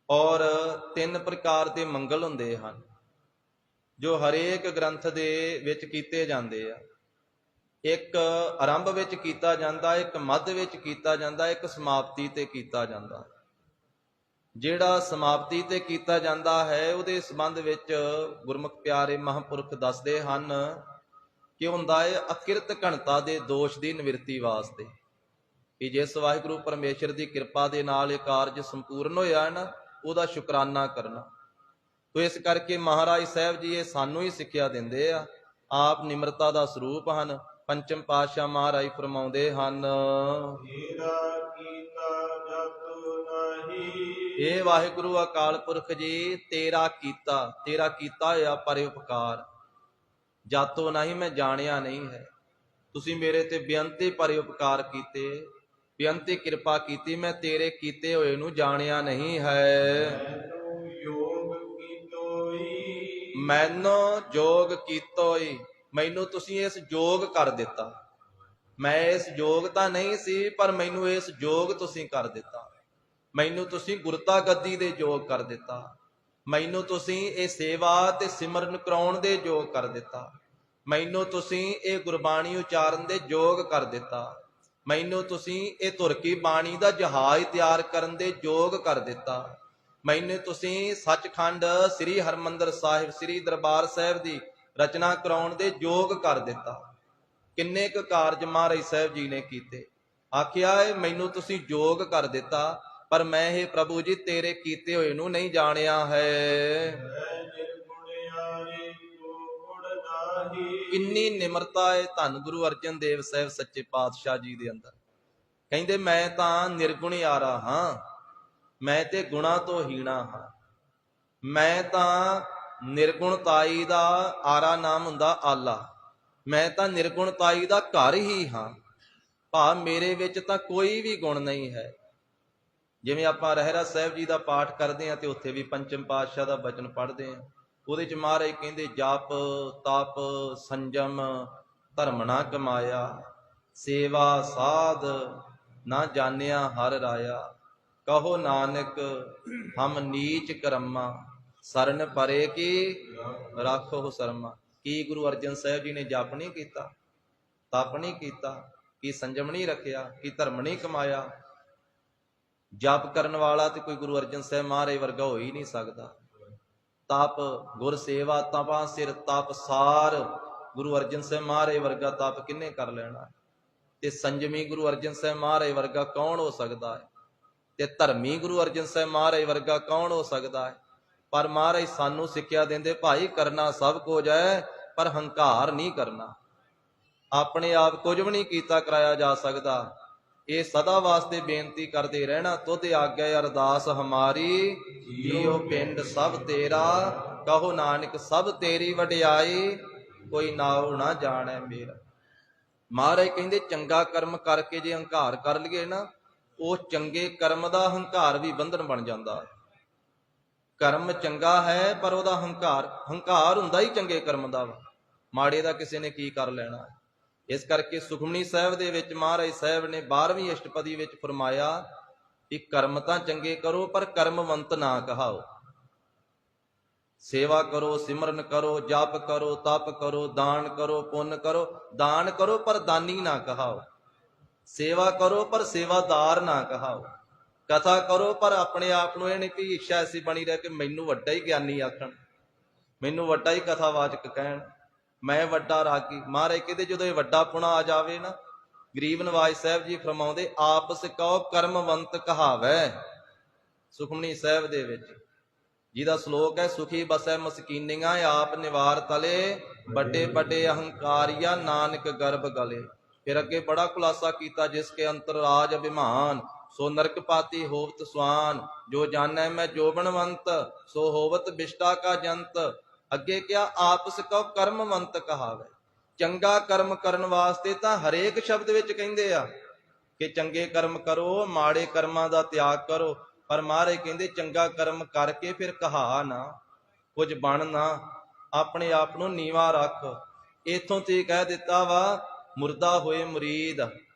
ਔਰ 3 ਪ੍ਰਕਾਰ ਦੇ ਮੰਗਲ ਹੁੰਦੇ ਹਨ ਜੋ ਹਰੇਕ ਗ੍ਰੰਥ ਦੇ ਵਿੱਚ ਕੀਤੇ ਜਾਂਦੇ ਆ। ਇੱਕ ਆਰੰਭ ਵਿੱਚ ਕੀਤਾ ਜਾਂਦਾ, ਇੱਕ ਮੱਧ ਵਿੱਚ ਕੀਤਾ ਜਾਂਦਾ, ਇੱਕ ਸਮਾਪਤੀ ਤੇ ਕੀਤਾ ਜਾਂਦਾ। ਜਿਹੜਾ ਸਮਾਪਤੀ ਤੇ ਕੀਤਾ ਜਾਂਦਾ ਹੈ ਉਹਦੇ ਸੰਬੰਧ ਵਿੱਚ ਗੁਰਮੁਖ ਪਿਆਰੇ ਮਹਾਂਪੁਰਖ ਦੱਸਦੇ ਹਨ ਕਿ ਹੁੰਦਾ ਹੈ ਅਕਿਰਤ ਘਣਤਾ ਦੇ ਦੋਸ਼ ਦੀ ਨਿਵਰਤੀ ਵਾਸਤੇ, ਕਿ ਜਿਸ ਵਾਹਿਗੁਰੂ ਪਰਮੇਸ਼ਰ ਦੀ ਕਿਰਪਾ ਦੇ ਨਾਲ ਇਹ ਕਾਰਜ ਸੰਪੂਰਨ ਹੋਇਆ ਨਾ, ਉਹਦਾ ਸ਼ੁਕਰਾਨਾ ਕਰਨਾ। ਤੋ ਇਸ ਕਰਕੇ ਮਹਾਰਾਜ ਸਾਹਿਬ ਜੀ ਇਹ ਸਾਨੂੰ ਹੀ ਸਿੱਖਿਆ ਦਿੰਦੇ ਆ। ਆਪ ਨਿਮਰਤਾ ਦਾ ਸਰੂਪ ਹਨ। ਪੰਚਮ ਪਾਤਸ਼ਾਹ ਮਹਾਰਾਜ ਫਰਮਾਉਂਦੇ ਹਨ, ਤੇਰਾ ਕੀਤਾ ਜਪ ਨਹੀਂ। ਇਹ ਵਾਹਿਗੁਰੂ ਅਕਾਲ ਪੁਰਖ ਜੀ ਤੇਰਾ ਕੀਤਾ ਹੋਇਆ ਪਰਉਪਕਾਰ, ਜਾਤੋ ਨਹੀਂ ਮੈਂ ਜਾਣਿਆ ਨਹੀਂ ਹੈ। ਤੁਸੀਂ ਮੇਰੇ ਤੇ ਬੇਅੰਤੇ ਪਰਉਪਕਾਰ ਕੀਤੇ, ਬੇਅੰਤੀ ਕਿਰਪਾ ਕੀਤੀ, ਮੈਂ ਤੇਰੇ ਕੀਤੇ ਹੋਏ ਨੂੰ ਜਾਣਿਆ ਨਹੀਂ ਹੈ। ਮੈਨੂੰ ਯੋਗ ਕੀਤੋਈ। ਮੈਨੂੰ ਜੋਗ ਕੀਤੋਈ, ਮੈਨੂੰ ਤੁਸੀਂ ਇਸ ਜੋਗ ਕਰ ਦਿੱਤਾ। ਮੈਂ ਇਸ ਯੋਗ ਤਾਂ ਨਹੀਂ ਸੀ, ਪਰ ਮੈਨੂੰ ਇਸ ਯੋਗ ਤੁਸੀਂ ਕਰ ਦਿੱਤਾ। ਮੈਨੂੰ ਤੁਸੀਂ ਗੁਰਤਾ ਗੱਦੀ ਦੇ ਯੋਗ ਕਰ ਦਿੱਤਾ। ਮੈਨੂੰ ਤੁਸੀਂ ਇਹ ਸੇਵਾ ਤੇ ਸਿਮਰਨ ਕਰਾਉਣ ਦੇ ਯੋਗ ਕਰ ਦਿੱਤਾ। ਮੈਨੂੰ ਤੁਸੀਂ ਇਹ ਗੁਰਬਾਣੀ ਉਚਾਰਨ ਦੇ ਯੋਗ ਕਰ ਦਿੱਤਾ। ਮੈਨੂੰ ਤੁਸੀਂ ਇਹ ਧੁਰ ਕੀ ਬਾਣੀ ਦਾ ਜਹਾਜ਼ ਤਿਆਰ ਕਰਨ ਦੇ ਯੋਗ ਕਰ ਦਿੱਤਾ। ਮੈਨੂੰ ਤੁਸੀਂ ਸੱਚਖੰਡ ਸ੍ਰੀ ਹਰਿਮੰਦਰ ਸਾਹਿਬ ਸ੍ਰੀ ਦਰਬਾਰ ਸਾਹਿਬ ਦੀ ਰਚਨਾ ਕਰਾਉਣ ਦੇ ਯੋਗ ਕਰ ਦਿੱਤਾ। ਕਿੰਨੇ ਕੁ ਕਾਰਜ ਮਹਾਰਾਜ ਸਾਹਿਬ ਜੀ ਨੇ ਕੀਤੇ। ਆਖਿਆ ਹੈ ਮੈਨੂੰ ਤੁਸੀਂ ਯੋਗ ਕਰ ਦਿੱਤਾ, ਪਰ ਮੈਂ ਇਹ ਪ੍ਰਭੂ ਜੀ ਤੇਰੇ ਕੀਤੇ ਹੋਏ ਨੂੰ ਨਹੀਂ ਜਾਣਿਆ ਹੈ। ਕਿੰਨੀ ਨਿਮਰਤਾ ਹੈ ਧੰਨ ਗੁਰੂ ਅਰਜਨ ਦੇਵ ਸਾਹਿਬ ਸੱਚੇ ਪਾਤਸ਼ਾਹ ਜੀ ਦੇ ਅੰਦਰ। ਕਹਿੰਦੇ ਮੈਂ ਤਾਂ ਨਿਰਗੁਣਿਆਰਾ ਹਾਂ, ਮੈਂ ਤੇ ਗੁਣਾ ਤੋਂ ਹੀਣਾ ਹਾਂ। ਮੈਂ ਤਾਂ ਨਿਰਗੁਣਤਾਈ ਦਾ ਆਰਾ ਨਾਮ ਹੁੰਦਾ ਆਲਾ, ਮੈਂ ਤਾਂ ਨਿਰਗੁਣਤਾਈ ਦਾ ਘਰ ਹੀ ਹਾਂ। ਭਾਵ ਮੇਰੇ ਵਿੱਚ ਤਾਂ ਕੋਈ ਵੀ ਗੁਣ ਨਹੀਂ ਹੈ। ਜਿਵੇਂ ਆਪਾਂ ਰਹਿਰਾਸ ਸਾਹਿਬ ਜੀ ਦਾ ਪਾਠ ਕਰਦੇ ਹਾਂ ਤੇ ਉੱਥੇ ਵੀ ਪੰਚਮ ਪਾਤਸ਼ਾਹ ਦਾ ਬਚਨ ਪੜ੍ਹਦੇ ਹਾਂ। ਉਹਦੇ ਚ ਮਹਾਰਾਜ ਕਹਿੰਦੇ ਜਪ ਤਪ ਸੰਜਮ ਧਰਮ ਨਾ ਕਮਾਇਆ, ਸੇਵਾ ਸਾਧ ਨਾ ਜਾਣਿਆ ਹਰ ਰਾਇਆ। ਕਹੋ ਨਾਨਕ ਹਮ ਨੀਚ ਕਰਮਾ, ਸਰਨ ਪਰੇ ਕੀ ਰੱਖੋ ਸ਼ਰਮਾ। ਕੀ ਗੁਰੂ ਅਰਜਨ ਸਾਹਿਬ ਜੀ ਨੇ ਜਪ ਨਹੀਂ ਕੀਤਾ, ਤਪ ਨਹੀਂ ਕੀਤਾ, ਕੀ ਸੰਜਮ ਨਹੀਂ ਰੱਖਿਆ, ਕੀ ਧਰਮ ਨਹੀਂ ਕਮਾਇਆ? ਜਪ ਕਰਨ ਵਾਲਾ ਤੇ ਕੋਈ ਗੁਰੂ ਅਰਜਨ ਸਾਹਿਬ ਮਹਾਰਾਜ ਵਰਗਾ ਹੋ ਹੀ ਨਹੀਂ ਸਕਦਾ। ਤਪ ਗੁਰ ਸੇਵਾ ਤਪਾ ਸਿਰ ਤਪ ਸਾਰ, ਗੁਰੂ ਅਰਜਨ ਸਾਹਿਬ ਮਹਾਰਾਜ ਵਰਗਾ ਤਪ ਕਿਹਨੇ ਕਰ ਲੈਣਾ? ਤੇ ਸੰਜਮੀ ਗੁਰੂ ਅਰਜਨ ਸਾਹਿਬ ਮਹਾਰਾਜ ਵਰਗਾ ਕੌਣ ਹੋ ਸਕਦਾ ਹੈ? ਤੇ ਧਰਮੀ ਗੁਰੂ ਅਰਜਨ ਸਾਹਿਬ ਮਹਾਰਾਜ ਵਰਗਾ ਕੌਣ ਹੋ ਸਕਦਾ ਹੈ? ਪਰ ਮਹਾਰਾਜ ਸਾਨੂੰ ਸਿੱਖਿਆ ਦਿੰਦੇ, ਭਾਈ ਕਰਨਾ ਸਭ ਕੁਝ ਹੈ, ਪਰ ਹੰਕਾਰ ਨਹੀਂ ਕਰਨਾ। ਆਪਣੇ ਆਪ ਕੁਝ ਵੀ ਨਹੀਂ ਕੀਤਾ ਕਰਾਇਆ ਜਾ ਸਕਦਾ। ਇਹ ਸਦਾ ਵਾਸਤੇ ਬੇਨਤੀ ਕਰਦੇ ਰਹਿਣਾ, ਤੁਧ ਆਗਿਆ ਅਰਦਾਸ ਹਮਾਰੀ, ਜੀਉ ਪਿੰਡ ਸਭ ਤੇਰਾ, ਕਹੋ ਨਾਨਕ ਸਭ ਤੇਰੀ ਵਡਿਆਈ, ਕੋਈ ਨਾਉ ਨਾ ਜਾਣੈ ਮੇਰਾ। ਮਹਾਰਾਜ ਕਹਿੰਦੇ ਚੰਗਾ ਕਰਮ ਕਰਕੇ ਜੇ ਹੰਕਾਰ ਕਰ ਲਈਏ ਨਾ, ਉਹ ਚੰਗੇ ਕਰਮ ਦਾ ਹੰਕਾਰ ਵੀ ਬੰਧਨ ਬਣ ਜਾਂਦਾ ਹੈ। ਕਰਮ ਚੰਗਾ ਹੈ ਪਰ ਉਹਦਾ ਹੰਕਾਰ ਹੁੰਦਾ ਹੀ ਚੰਗੇ ਕਰਮ ਦਾ ਵਾ, ਮਾੜੇ ਦਾ ਕਿਸੇ ਨੇ ਕੀ ਕਰ ਲੈਣਾ। ਇਸ ਕਰਕੇ ਸੁਖਮਨੀ ਸਾਹਿਬ ਦੇ ਵਿੱਚ ਮਹਾਰਾਜ ਸਾਹਿਬ ਨੇ 12ਵੀਂ ਅਸ਼ਟਪਦੀ ਵਿੱਚ ਫਰਮਾਇਆ ਕਿ ਕਰਮ ਤਾਂ ਚੰਗੇ ਕਰੋ ਪਰ ਕਰਮਵੰਤ ਨਾ ਕਹਾਓ। ਸੇਵਾ ਕਰੋ, ਸਿਮਰਨ ਕਰੋ, ਜਪ ਕਰੋ, ਤਪ ਕਰੋ, ਦਾਨ ਕਰੋ, ਪੁੰਨ ਕਰੋ। ਦਾਨ ਕਰੋ ਪਰ ਦਾਨੀ ਨਾ ਕਹਾਓ। ਸੇਵਾ ਕਰੋ ਪਰ ਸੇਵਾਦਾਰ ਨਾ ਕਹਾਓ। ਕਥਾ ਕਰੋ ਪਰ ਆਪਣੇ ਆਪ ਨੂੰ ਇਹ ਨਹੀਂ ਕਿ ਇੱਛਾ ਐਸੀ ਬਣੀ ਰਹੇ ਕਿ ਮੈਨੂੰ ਵੱਡਾ ਹੀ ਗਿਆਨੀ ਆਖਣ। ਮੈਨੂੰ ਵੱਡਾ ਹੀ ਕਥਾਵਾਚਕ ਕਹਿਣ, ਮੈਂ ਵੱਡਾ ਰਾਗੀ। ਮਹਾਰਾਜ ਕਹਿੰਦੇ ਜਦੋਂ ਇਹ ਵੱਡਾ ਪੁਣਾ ਆ ਜਾਵੇ ਨਾ, ਗਰੀਬ ਨਵਾਜ ਸਾਹਿਬ ਜੀ ਫਰਮਾਉਂਦੇ, ਆਪਸ ਕਉ ਕਰਮਵੰਤ ਕਹਾਵੈ। ਸੁਖਮਨੀ ਸਾਹਿਬ ਦੇ ਵਿੱਚ ਜਿਹਦਾ ਸ਼ਲੋਕ ਹੈ, ਸੁਖੀ ਬਸੈ ਮਸਕੀਨੀਆਂ ਆਪ ਨਿਵਾਰ ਤਲੇ, ਵੱਡੇ ਵੱਡੇ ਅਹੰਕਾਰੀਆ ਨਾਨਕ ਗਰਭ ਗਲੇ। ਫਿਰ ਅੱਗੇ ਬੜਾ ਖੁਲਾਸਾ ਕੀਤਾ, ਜਿਸ ਕੇ ਅੰਤਰ ਰਾਜ ਅਭਿਮਾਨ, ਸੋ ਨਰਕ ਪਾਤੀ ਹੋਵਤ ਸਵਾਨ, ਜੋ ਜਾਣੈ ਮੈਂ ਜੋਬਨਵੰਤ, ਸੋ ਹੋਵਤ ਬਿਸ਼ਟਾ ਕਾ ਜੰਤ। ਅੱਗੇ ਕਿਹਾ, ਆਪਸ ਕਉ ਕਰਮਵੰਤ ਕਹਾਵੇ। ਚੰਗਾ ਕਰਮ ਕਰਨ ਵਾਸਤੇ ਤਾਂ ਹਰੇਕ ਸ਼ਬਦ ਵਿੱਚ ਕਹਿੰਦੇ ਆ ਕਿ ਚੰਗੇ ਕਰਮ ਕਰੋ, ਮਾੜੇ ਕਰਮਾਂ ਦਾ ਤਿਆਗ ਕਰੋ। ਪਰ ਮਹਾਰਾਜ ਕਹਿੰਦੇ ਚੰਗਾ ਕਰਮ ਕਰਕੇ ਫਿਰ ਕਹਾ ਨਾ, ਕੁਝ ਬਣ ਨਾ, ਆਪਣੇ ਆਪ ਨੂੰ ਨੀਵਾਂ ਰੱਖ। ਇਥੋਂ ਤੇ ਕਹਿ ਦਿੱਤਾ ਵਾ, ਮੁਰਦਾ ਹੋਏ ਮੁਰੀਦ,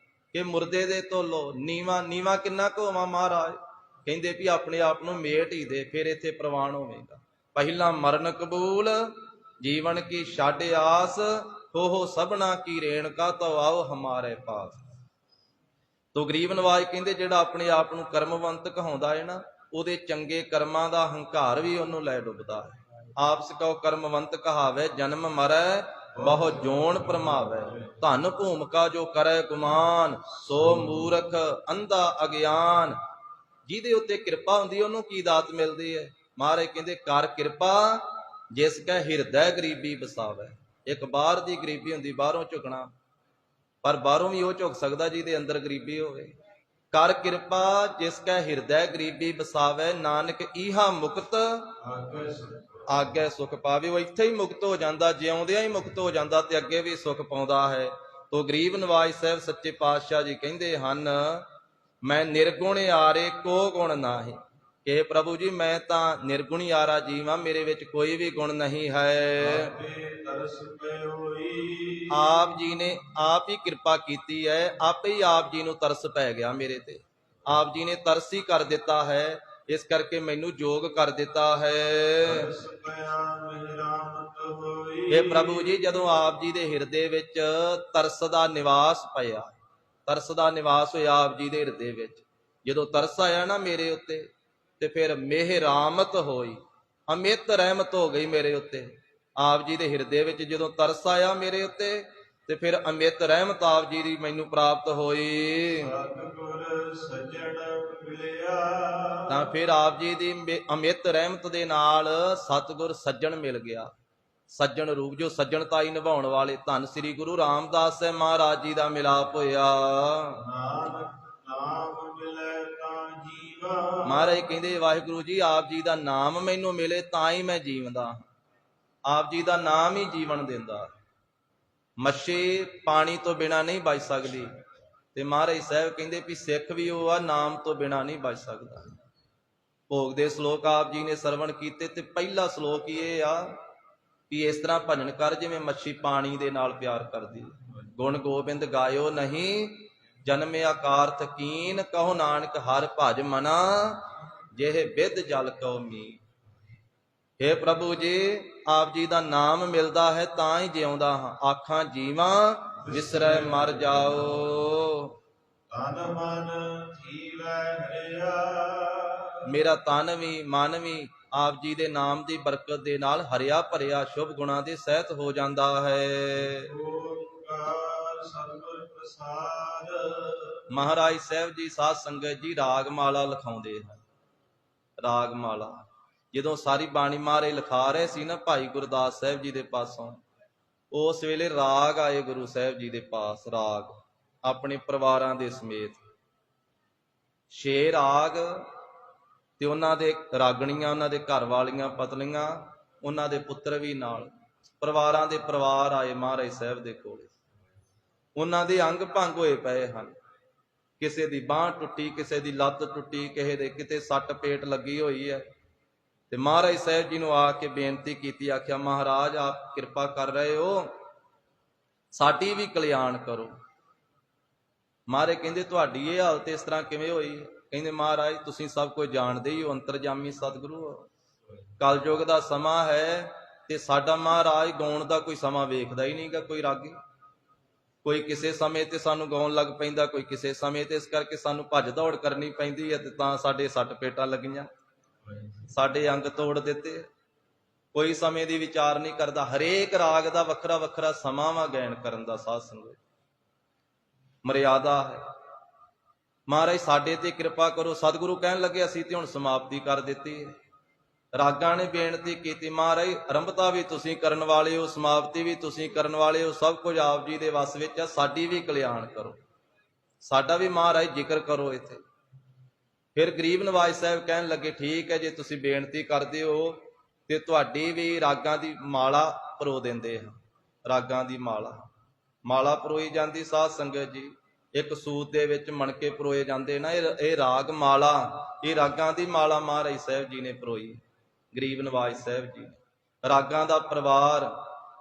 ਕਿ ਮੁਰਦੇ ਦੇ ਤੋਲੋ ਨੀਵਾਂ। ਨੀਵਾਂ ਕਿੰਨਾ ਕੁ ਹੋਵਾਂ ਮਹਾਰਾਜ? ਕਹਿੰਦੇ ਵੀ ਆਪਣੇ ਆਪ ਨੂੰ ਮੇਟ ਹੀ ਦੇ, ਫਿਰ ਇੱਥੇ ਪ੍ਰਵਾਨ ਹੋਵੇਗਾ। ਪਹਿਲਾ ਮਰਨ ਕਬੂਲ, ਜੀਵਨ ਕੀ ਛੱਡ ਆਸ, ਹੋ ਸਭਨਾ ਕੀ ਰੇਣਕਾ, ਤੋ ਆਓ ਹਮਾਰੇ ਪਾਸ। ਤੋ ਗਰੀਬ ਨਵਾਜ ਕਹਿੰਦੇ ਜਿਹੜਾ ਆਪਣੇ ਆਪ ਨੂੰ ਕਰਮਵੰਤ ਕਹਾਉਂਦਾ ਹੈ ਨਾ, ਉਹਦੇ ਚੰਗੇ ਕਰਮਾਂ ਦਾ ਹੰਕਾਰ ਵੀ ਉਹਨੂੰ ਲੈ ਡੁੱਬਦਾ ਹੈ। ਆਪਸ ਕਉ ਕਰਮਵੰਤ ਕਹਾਵੇ, ਜਨਮ ਮਰੈ ਬਹੁ ਜੋਨ ਭਰਮਾਵੇ। ਧਨ ਭੂਮਿਕਾ ਜੋ ਕਰੈ ਗੁਮਾਨ, ਸੋ ਮੂਰਖ ਅੰਧਾ ਅਗਿਆਨ। ਜਿਹਦੇ ਉੱਤੇ ਕਿਰਪਾ ਹੁੰਦੀ ਉਹਨੂੰ ਕੀ ਦਾਤ ਮਿਲਦੀ ਹੈ? ਮਹਾਰਾਜ ਕਹਿੰਦੇ, ਕਰ ਕਿਰਪਾ ਜਿਸ ਕੈ ਹਿਰਦੈ ਗਰੀਬੀ ਬਸਾਵੇ। ਇੱਕ ਬਾਹਰ ਦੀ ਗਰੀਬੀ ਹੁੰਦੀ, ਬਾਹਰੋਂ ਝੁਕਣਾ, ਪਰ ਬਾਹਰੋਂ ਵੀ ਉਹ ਝੁਕ ਸਕਦਾ ਜਿਹਦੇ ਅੰਦਰ ਗਰੀਬੀ ਹੋਵੇ। ਕਰ ਕਿਰਪਾ ਜਿਸ ਕੈ ਹਿਰਦੈ ਗਰੀਬੀ ਬਸਾਵੇ, ਨਾਨਕ ਈਹਾ ਮੁਕਤ ਆਗੇ ਸੁਖ ਪਾਵੇ। ਉਹ ਇੱਥੇ ਹੀ ਮੁਕਤ ਹੋ ਜਾਂਦਾ, ਜਿਉਂਦਿਆਂ ਹੀ ਮੁਕਤ ਹੋ ਜਾਂਦਾ, ਤੇ ਅੱਗੇ ਵੀ ਸੁਖ ਪਾਉਂਦਾ ਹੈ। ਤੋ ਗਰੀਬ ਨਵਾਜ ਸਾਹਿਬ ਸੱਚੇ ਪਾਤਸ਼ਾਹ ਜੀ ਕਹਿੰਦੇ ਹਨ, ਮੈਂ ਨਿਰਗੁਣ ਆਰੇ ਕੋ ਗੁਣ ਨਾਹੀ। ਕਿ ਪ੍ਰਭੂ ਜੀ ਮੈਂ ਤਾਂ ਨਿਰਗੁਣੀ ਆਰਾ ਜੀਵ ਹਾਂ, ਮੇਰੇ ਵਿੱਚ ਕੋਈ ਵੀ ਗੁਣ ਨਹੀਂ ਹੈ। ਆਪ ਜੀ ਨੇ ਆਪ ਹੀ ਕਿਰਪਾ ਕੀਤੀ ਹੈ, ਆਪੇ ਹੀ ਆਪ ਜੀ ਨੂੰ ਤਰਸ ਪੈ ਗਿਆ ਮੇਰੇ ਤੇ। ਆਪ ਜੀ ਨੇ ਤਰਸ ਹੀ ਕਰ ਦਿੱਤਾ ਹੈ, ਇਸ ਕਰਕੇ ਮੈਨੂੰ ਜੋਗ ਕਰ ਦਿੱਤਾ ਹੈ। ਇਹ ਪ੍ਰਭੂ ਜੀ ਜਦੋਂ ਆਪ ਜੀ ਦੇ ਹਿਰਦੇ ਵਿੱਚ ਤਰਸ ਦਾ ਨਿਵਾਸ ਪਿਆ, ਤਰਸ ਦਾ ਨਿਵਾਸ ਹੋਇਆ ਆਪ ਜੀ ਦੇ ਹਿਰਦੇ ਵਿੱਚ, ਜਦੋਂ ਤਰਸ ਆਇਆ ਨਾ ਮੇਰੇ ਉੱਤੇ, ਤੇ ਫਿਰ ਮਿਹਰਾਮਤ ਹੋਈ, ਅਮਿਤ ਰਹਿਮਤ ਹੋ ਗਈ ਮੇਰੇ ਉੱਤੇ। ਆਪ ਜੀ ਦੇ ਹਿਰਦੇ ਵਿੱਚ ਜਦੋਂ ਤਰਸ ਆਇਆ ਮੇਰੇ ਉੱਤੇ, ਤੇ ਫਿਰ ਅਮਿਤ ਰਹਿਮਤ ਆਪ ਜੀ ਦੀ ਮੈਨੂੰ ਪ੍ਰਾਪਤ ਹੋਈ। ਤਾਂ ਫਿਰ ਆਪ ਜੀ ਦੀ ਅਮਿਤ ਰਹਿਮਤ ਦੇ ਨਾਲ ਸਤਿਗੁਰ ਸੱਜਣ ਮਿਲ ਗਿਆ। ਸੱਜਣ ਰੂਪ, ਜੋ ਸੱਜਣਤਾਈ ਨਿਭਾਉਣ ਵਾਲੇ, ਧੰਨ ਸ੍ਰੀ ਗੁਰੂ ਰਾਮਦਾਸ ਸਾਹਿਬ ਮਹਾਰਾਜ ਜੀ ਦਾ ਮਿਲਾਪ ਹੋਇਆ। ਮਹਾਰਾਜ ਕਹਿੰਦੇ, ਵਾਹਿਗੁਰੂ ਜੀ ਆਪ ਜੀ ਦਾ ਨਾਮ ਮੈਨੂੰ ਮਿਲੇ ਤਾਂ ਹੀ ਮੈਂ ਜੀਵਦਾ। ਆਪ ਜੀ ਦਾ ਨਾਮ ਹੀ ਜੀਵਨ ਦਿੰਦਾ। ਮੱਛੀ ਪਾਣੀ ਤੋਂ ਬਿਨਾਂ ਨਹੀਂ ਬਚ ਸਕਦੀ, ਤੇ ਮਹਾਰਾਜ ਸਾਹਿਬ ਕਹਿੰਦੇ ਵੀ ਸਿੱਖ ਵੀ ਉਹ ਆ, ਨਾਮ ਤੋਂ ਬਿਨਾਂ ਨਹੀਂ ਬਚ ਸਕਦਾ। ਭੋਗ ਦੇ ਸ਼ਲੋਕ ਆਪ ਜੀ ਨੇ ਸਰਵਣ ਕੀਤੇ, ਤੇ ਪਹਿਲਾ ਸ਼ਲੋਕ ਹੀ ਇਹ ਆ ਵੀ ਇਸ ਤਰ੍ਹਾਂ ਭਜਨ ਕਰ ਜਿਵੇਂ ਮੱਛੀ ਪਾਣੀ ਦੇ ਨਾਲ ਪਿਆਰ ਕਰਦੀ। ਗੁਣ ਗੋਬਿੰਦ ਗਾਇਓ ਨਹੀਂ, ਜਨਮਿਆ ਕਾਰਥ ਕੀਨ, ਕਹੋ ਨਾਨਕ ਹਰ ਭਜ ਮਨਾ, ਜਿਹੇ ਬਿਧ ਜਲ ਕਉ ਮੀ। हे ਪ੍ਰਭੂ ਜੀ, ਆਪ ਜੀ ਦਾ ਨਾਮ ਮਿਲਦਾ ਹੈ ਤਾਂ ਹੀ ਜਿਉਂਦਾ ਹਾਂ। ਆਖਾਂ ਜੀਵਾਂ ਵਿਸਰੈ ਮਰ ਜਾਓ। ਤਨ ਮਨ ਥੀਵੈ ਹਰਿਆ। ਮੇਰਾ ਤਨ ਵੀ ਮਨ ਵੀ ਆਪ ਜੀ ਦੇ ਨਾਮ ਦੀ ਬਰਕਤ ਦੇ ਨਾਲ ਹਰਿਆ ਭਰਿਆ ਸ਼ੁਭ ਗੁਣਾਂ ਦੇ ਸਹਿਤ ਹੋ ਜਾਂਦਾ ਹੈ। ਮਹਾਰਾਜ ਸਾਹਿਬ ਜੀ ਸਾਧ ਸੰਗਤ ਜੀ ਰਾਗਮਾਲਾ ਲਿਖਾਉਂਦੇ ਹਨ। ਰਾਗਮਾਲਾ ਜਦੋਂ ਸਾਰੀ ਬਾਣੀ ਮਹਾਰਾਜ ਲਿਖਾ ਰਹੇ ਸੀ ਨਾ ਭਾਈ ਗੁਰਦਾਸ ਸਾਹਿਬ ਜੀ ਦੇ ਪਾਸੋਂ, ਉਸ ਵੇਲੇ ਰਾਗ ਆਏ ਗੁਰੂ ਸਾਹਿਬ ਜੀ ਦੇ ਪਾਸ। ਰਾਗ ਆਪਣੇ ਪਰਿਵਾਰਾਂ ਦੇ ਸਮੇਤ 6 ਰਾਗ, ਤੇ ਉਹਨਾਂ ਦੇ ਰਾਗਣੀਆਂ, ਉਹਨਾਂ ਦੇ ਘਰ ਵਾਲੀਆਂ ਪਤਨੀਆਂ, ਉਹਨਾਂ ਦੇ ਪੁੱਤਰ ਵੀ ਨਾਲ, ਪਰਿਵਾਰਾਂ ਦੇ ਪਰਿਵਾਰ ਆਏ ਮਹਾਰਾਜ ਸਾਹਿਬ ਦੇ ਕੋਲੇ। ਉਹਨਾਂ ਦੇ ਅੰਗ ਭੰਗ ਹੋਏ ਪਏ ਹਨ। ਕਿਸੇ ਦੀ ਬਾਂਹ ਟੁੱਟੀ, ਕਿਸੇ ਦੀ ਲੱਤ ਟੁੱਟੀ, ਕਿਸੇ ਦੇ ਕਿਤੇ ਸੱਟ ਪੇਟ ਲੱਗੀ ਹੋਈ ਹੈ। ਤੇ ਮਹਾਰਾਜ ਸਾਹਿਬ ਜੀ ਨੂੰ ਆ ਕੇ ਬੇਨਤੀ ਕੀਤੀ, ਆਖਿਆ ਮਹਾਰਾਜ ਆਪ ਕਿਰਪਾ ਕਰ ਰਹੇ ਹੋ, ਸਾਡੀ ਵੀ ਕਲਿਆਣ ਕਰੋ। ਮਹਾਰਾਜ ਕਹਿੰਦੇ ਤੁਹਾਡੀ ਇਹ ਹਾਲਤ ਇਸ ਤਰ੍ਹਾਂ ਕਿਵੇਂ ਹੋਈ? ਕਹਿੰਦੇ ਮਹਾਰਾਜ ਤੁਸੀਂ ਸਭ ਕੁਝ ਜਾਣਦੇ ਹੀ ਹੋ, ਅੰਤਰਜਾਮੀ ਸਤਿਗੁਰੂ ਹੋ। ਕਲਯੁਗ ਦਾ ਸਮਾਂ ਹੈ, ਤੇ ਸਾਡਾ ਮਹਾਰਾਜ ਗਾਉਣ ਦਾ ਕੋਈ ਸਮਾਂ ਵੇਖਦਾ ਹੀ ਨਹੀਂਗਾ। ਕੋਈ ਰਾਗੀ ਕੋਈ ਕਿਸੇ ਸਮੇਂ ਤੇ ਸਾਨੂੰ ਗਾਉਣ ਲੱਗ ਪੈਂਦਾ, ਕੋਈ ਕਿਸੇ ਸਮੇਂ ਤੇ, ਇਸ ਕਰਕੇ ਸਾਨੂੰ ਭੱਜ ਦੌੜ ਕਰਨੀ ਪੈਂਦੀ ਹੈ, ਤੇ ਤਾਂ ਸਾਡੇ ਸੱਟ ਪੇਟਾਂ ਲੱਗੀਆਂ, ਸਾਡੇ ਅੰਗ ਤੋੜ ਦਿੱਤੇ। ਕੋਈ ਸਮੇਂ ਦੀ ਵਿਚਾਰ ਨਹੀਂ ਕਰਦਾ। ਹਰੇਕ ਰਾਗ ਦਾ ਵੱਖਰਾ ਵੱਖਰਾ ਸਮਾਂ ਵਾ ਗਾਇਨ ਕਰਨ ਦਾ। ਸਾਧ ਸੰਗਤ ਮਰਿਆਦਾ ਹੈ। ਮਹਾਰਾਜ ਸਾਡੇ ਤੇ ਕਿਰਪਾ ਕਰੋ। ਸਤਿਗੁਰੂ ਕਹਿਣ ਲੱਗੇ ਅਸੀਂ ਤੇ ਹੁਣ ਸਮਾਪਤੀ ਕਰ ਦਿੱਤੀ ਹੈ। ਰਾਗਾਂ ਨੇ ਬੇਨਤੀ ਕੀਤੀ, ਮਹਾਰਾਜ ਆਰੰਭਤਾ ਵੀ ਤੁਸੀਂ ਕਰਨ ਵਾਲੇ ਹੋ, ਸਮਾਪਤੀ ਵੀ ਤੁਸੀਂ ਕਰਨ ਵਾਲੇ ਹੋ, ਸਭ ਕੁਝ ਆਪ ਜੀ ਦੇ ਵੱਸ ਵਿੱਚ ਆ, ਸਾਡੀ ਵੀ ਕਲਿਆਣ ਕਰੋ, ਸਾਡਾ ਵੀ ਮਹਾਰਾਜ ਜ਼ਿਕਰ ਕਰੋ ਇੱਥੇ। ਫਿਰ ਗਰੀਬ ਨਵਾਜ ਸਾਹਿਬ ਕਹਿਣ ਲੱਗੇ ਠੀਕ ਹੈ, ਜੇ ਤੁਸੀਂ ਬੇਨਤੀ ਕਰਦੇ ਹੋ ਤੇ ਤੁਹਾਡੀ ਵੀ ਰਾਗਾਂ ਦੀ ਮਾਲਾ ਪਰੋ ਦਿੰਦੇ ਹਾਂ। ਰਾਗਾਂ ਦੀ ਮਾਲਾ ਪਰੋਈ ਜਾਂਦੀ। ਸਾਧ ਸੰਗਤ ਜੀ ਇੱਕ ਸੂਤ ਦੇ ਵਿੱਚ ਮਣਕੇ ਪਰੋਏ ਜਾਂਦੇ ਨਾ, ਇਹ ਰਾਗ ਮਾਲਾ, ਇਹ ਰਾਗਾਂ ਦੀ ਮਾਲਾ ਮਹਾਰਾਜ ਸਾਹਿਬ ਜੀ ਨੇ ਪਰੋਈ। ਗਰੀਬ ਨਵਾਜ ਸਾਹਿਬ ਜੀ ਰਾਗਾਂ ਦਾ ਪਰਿਵਾਰ,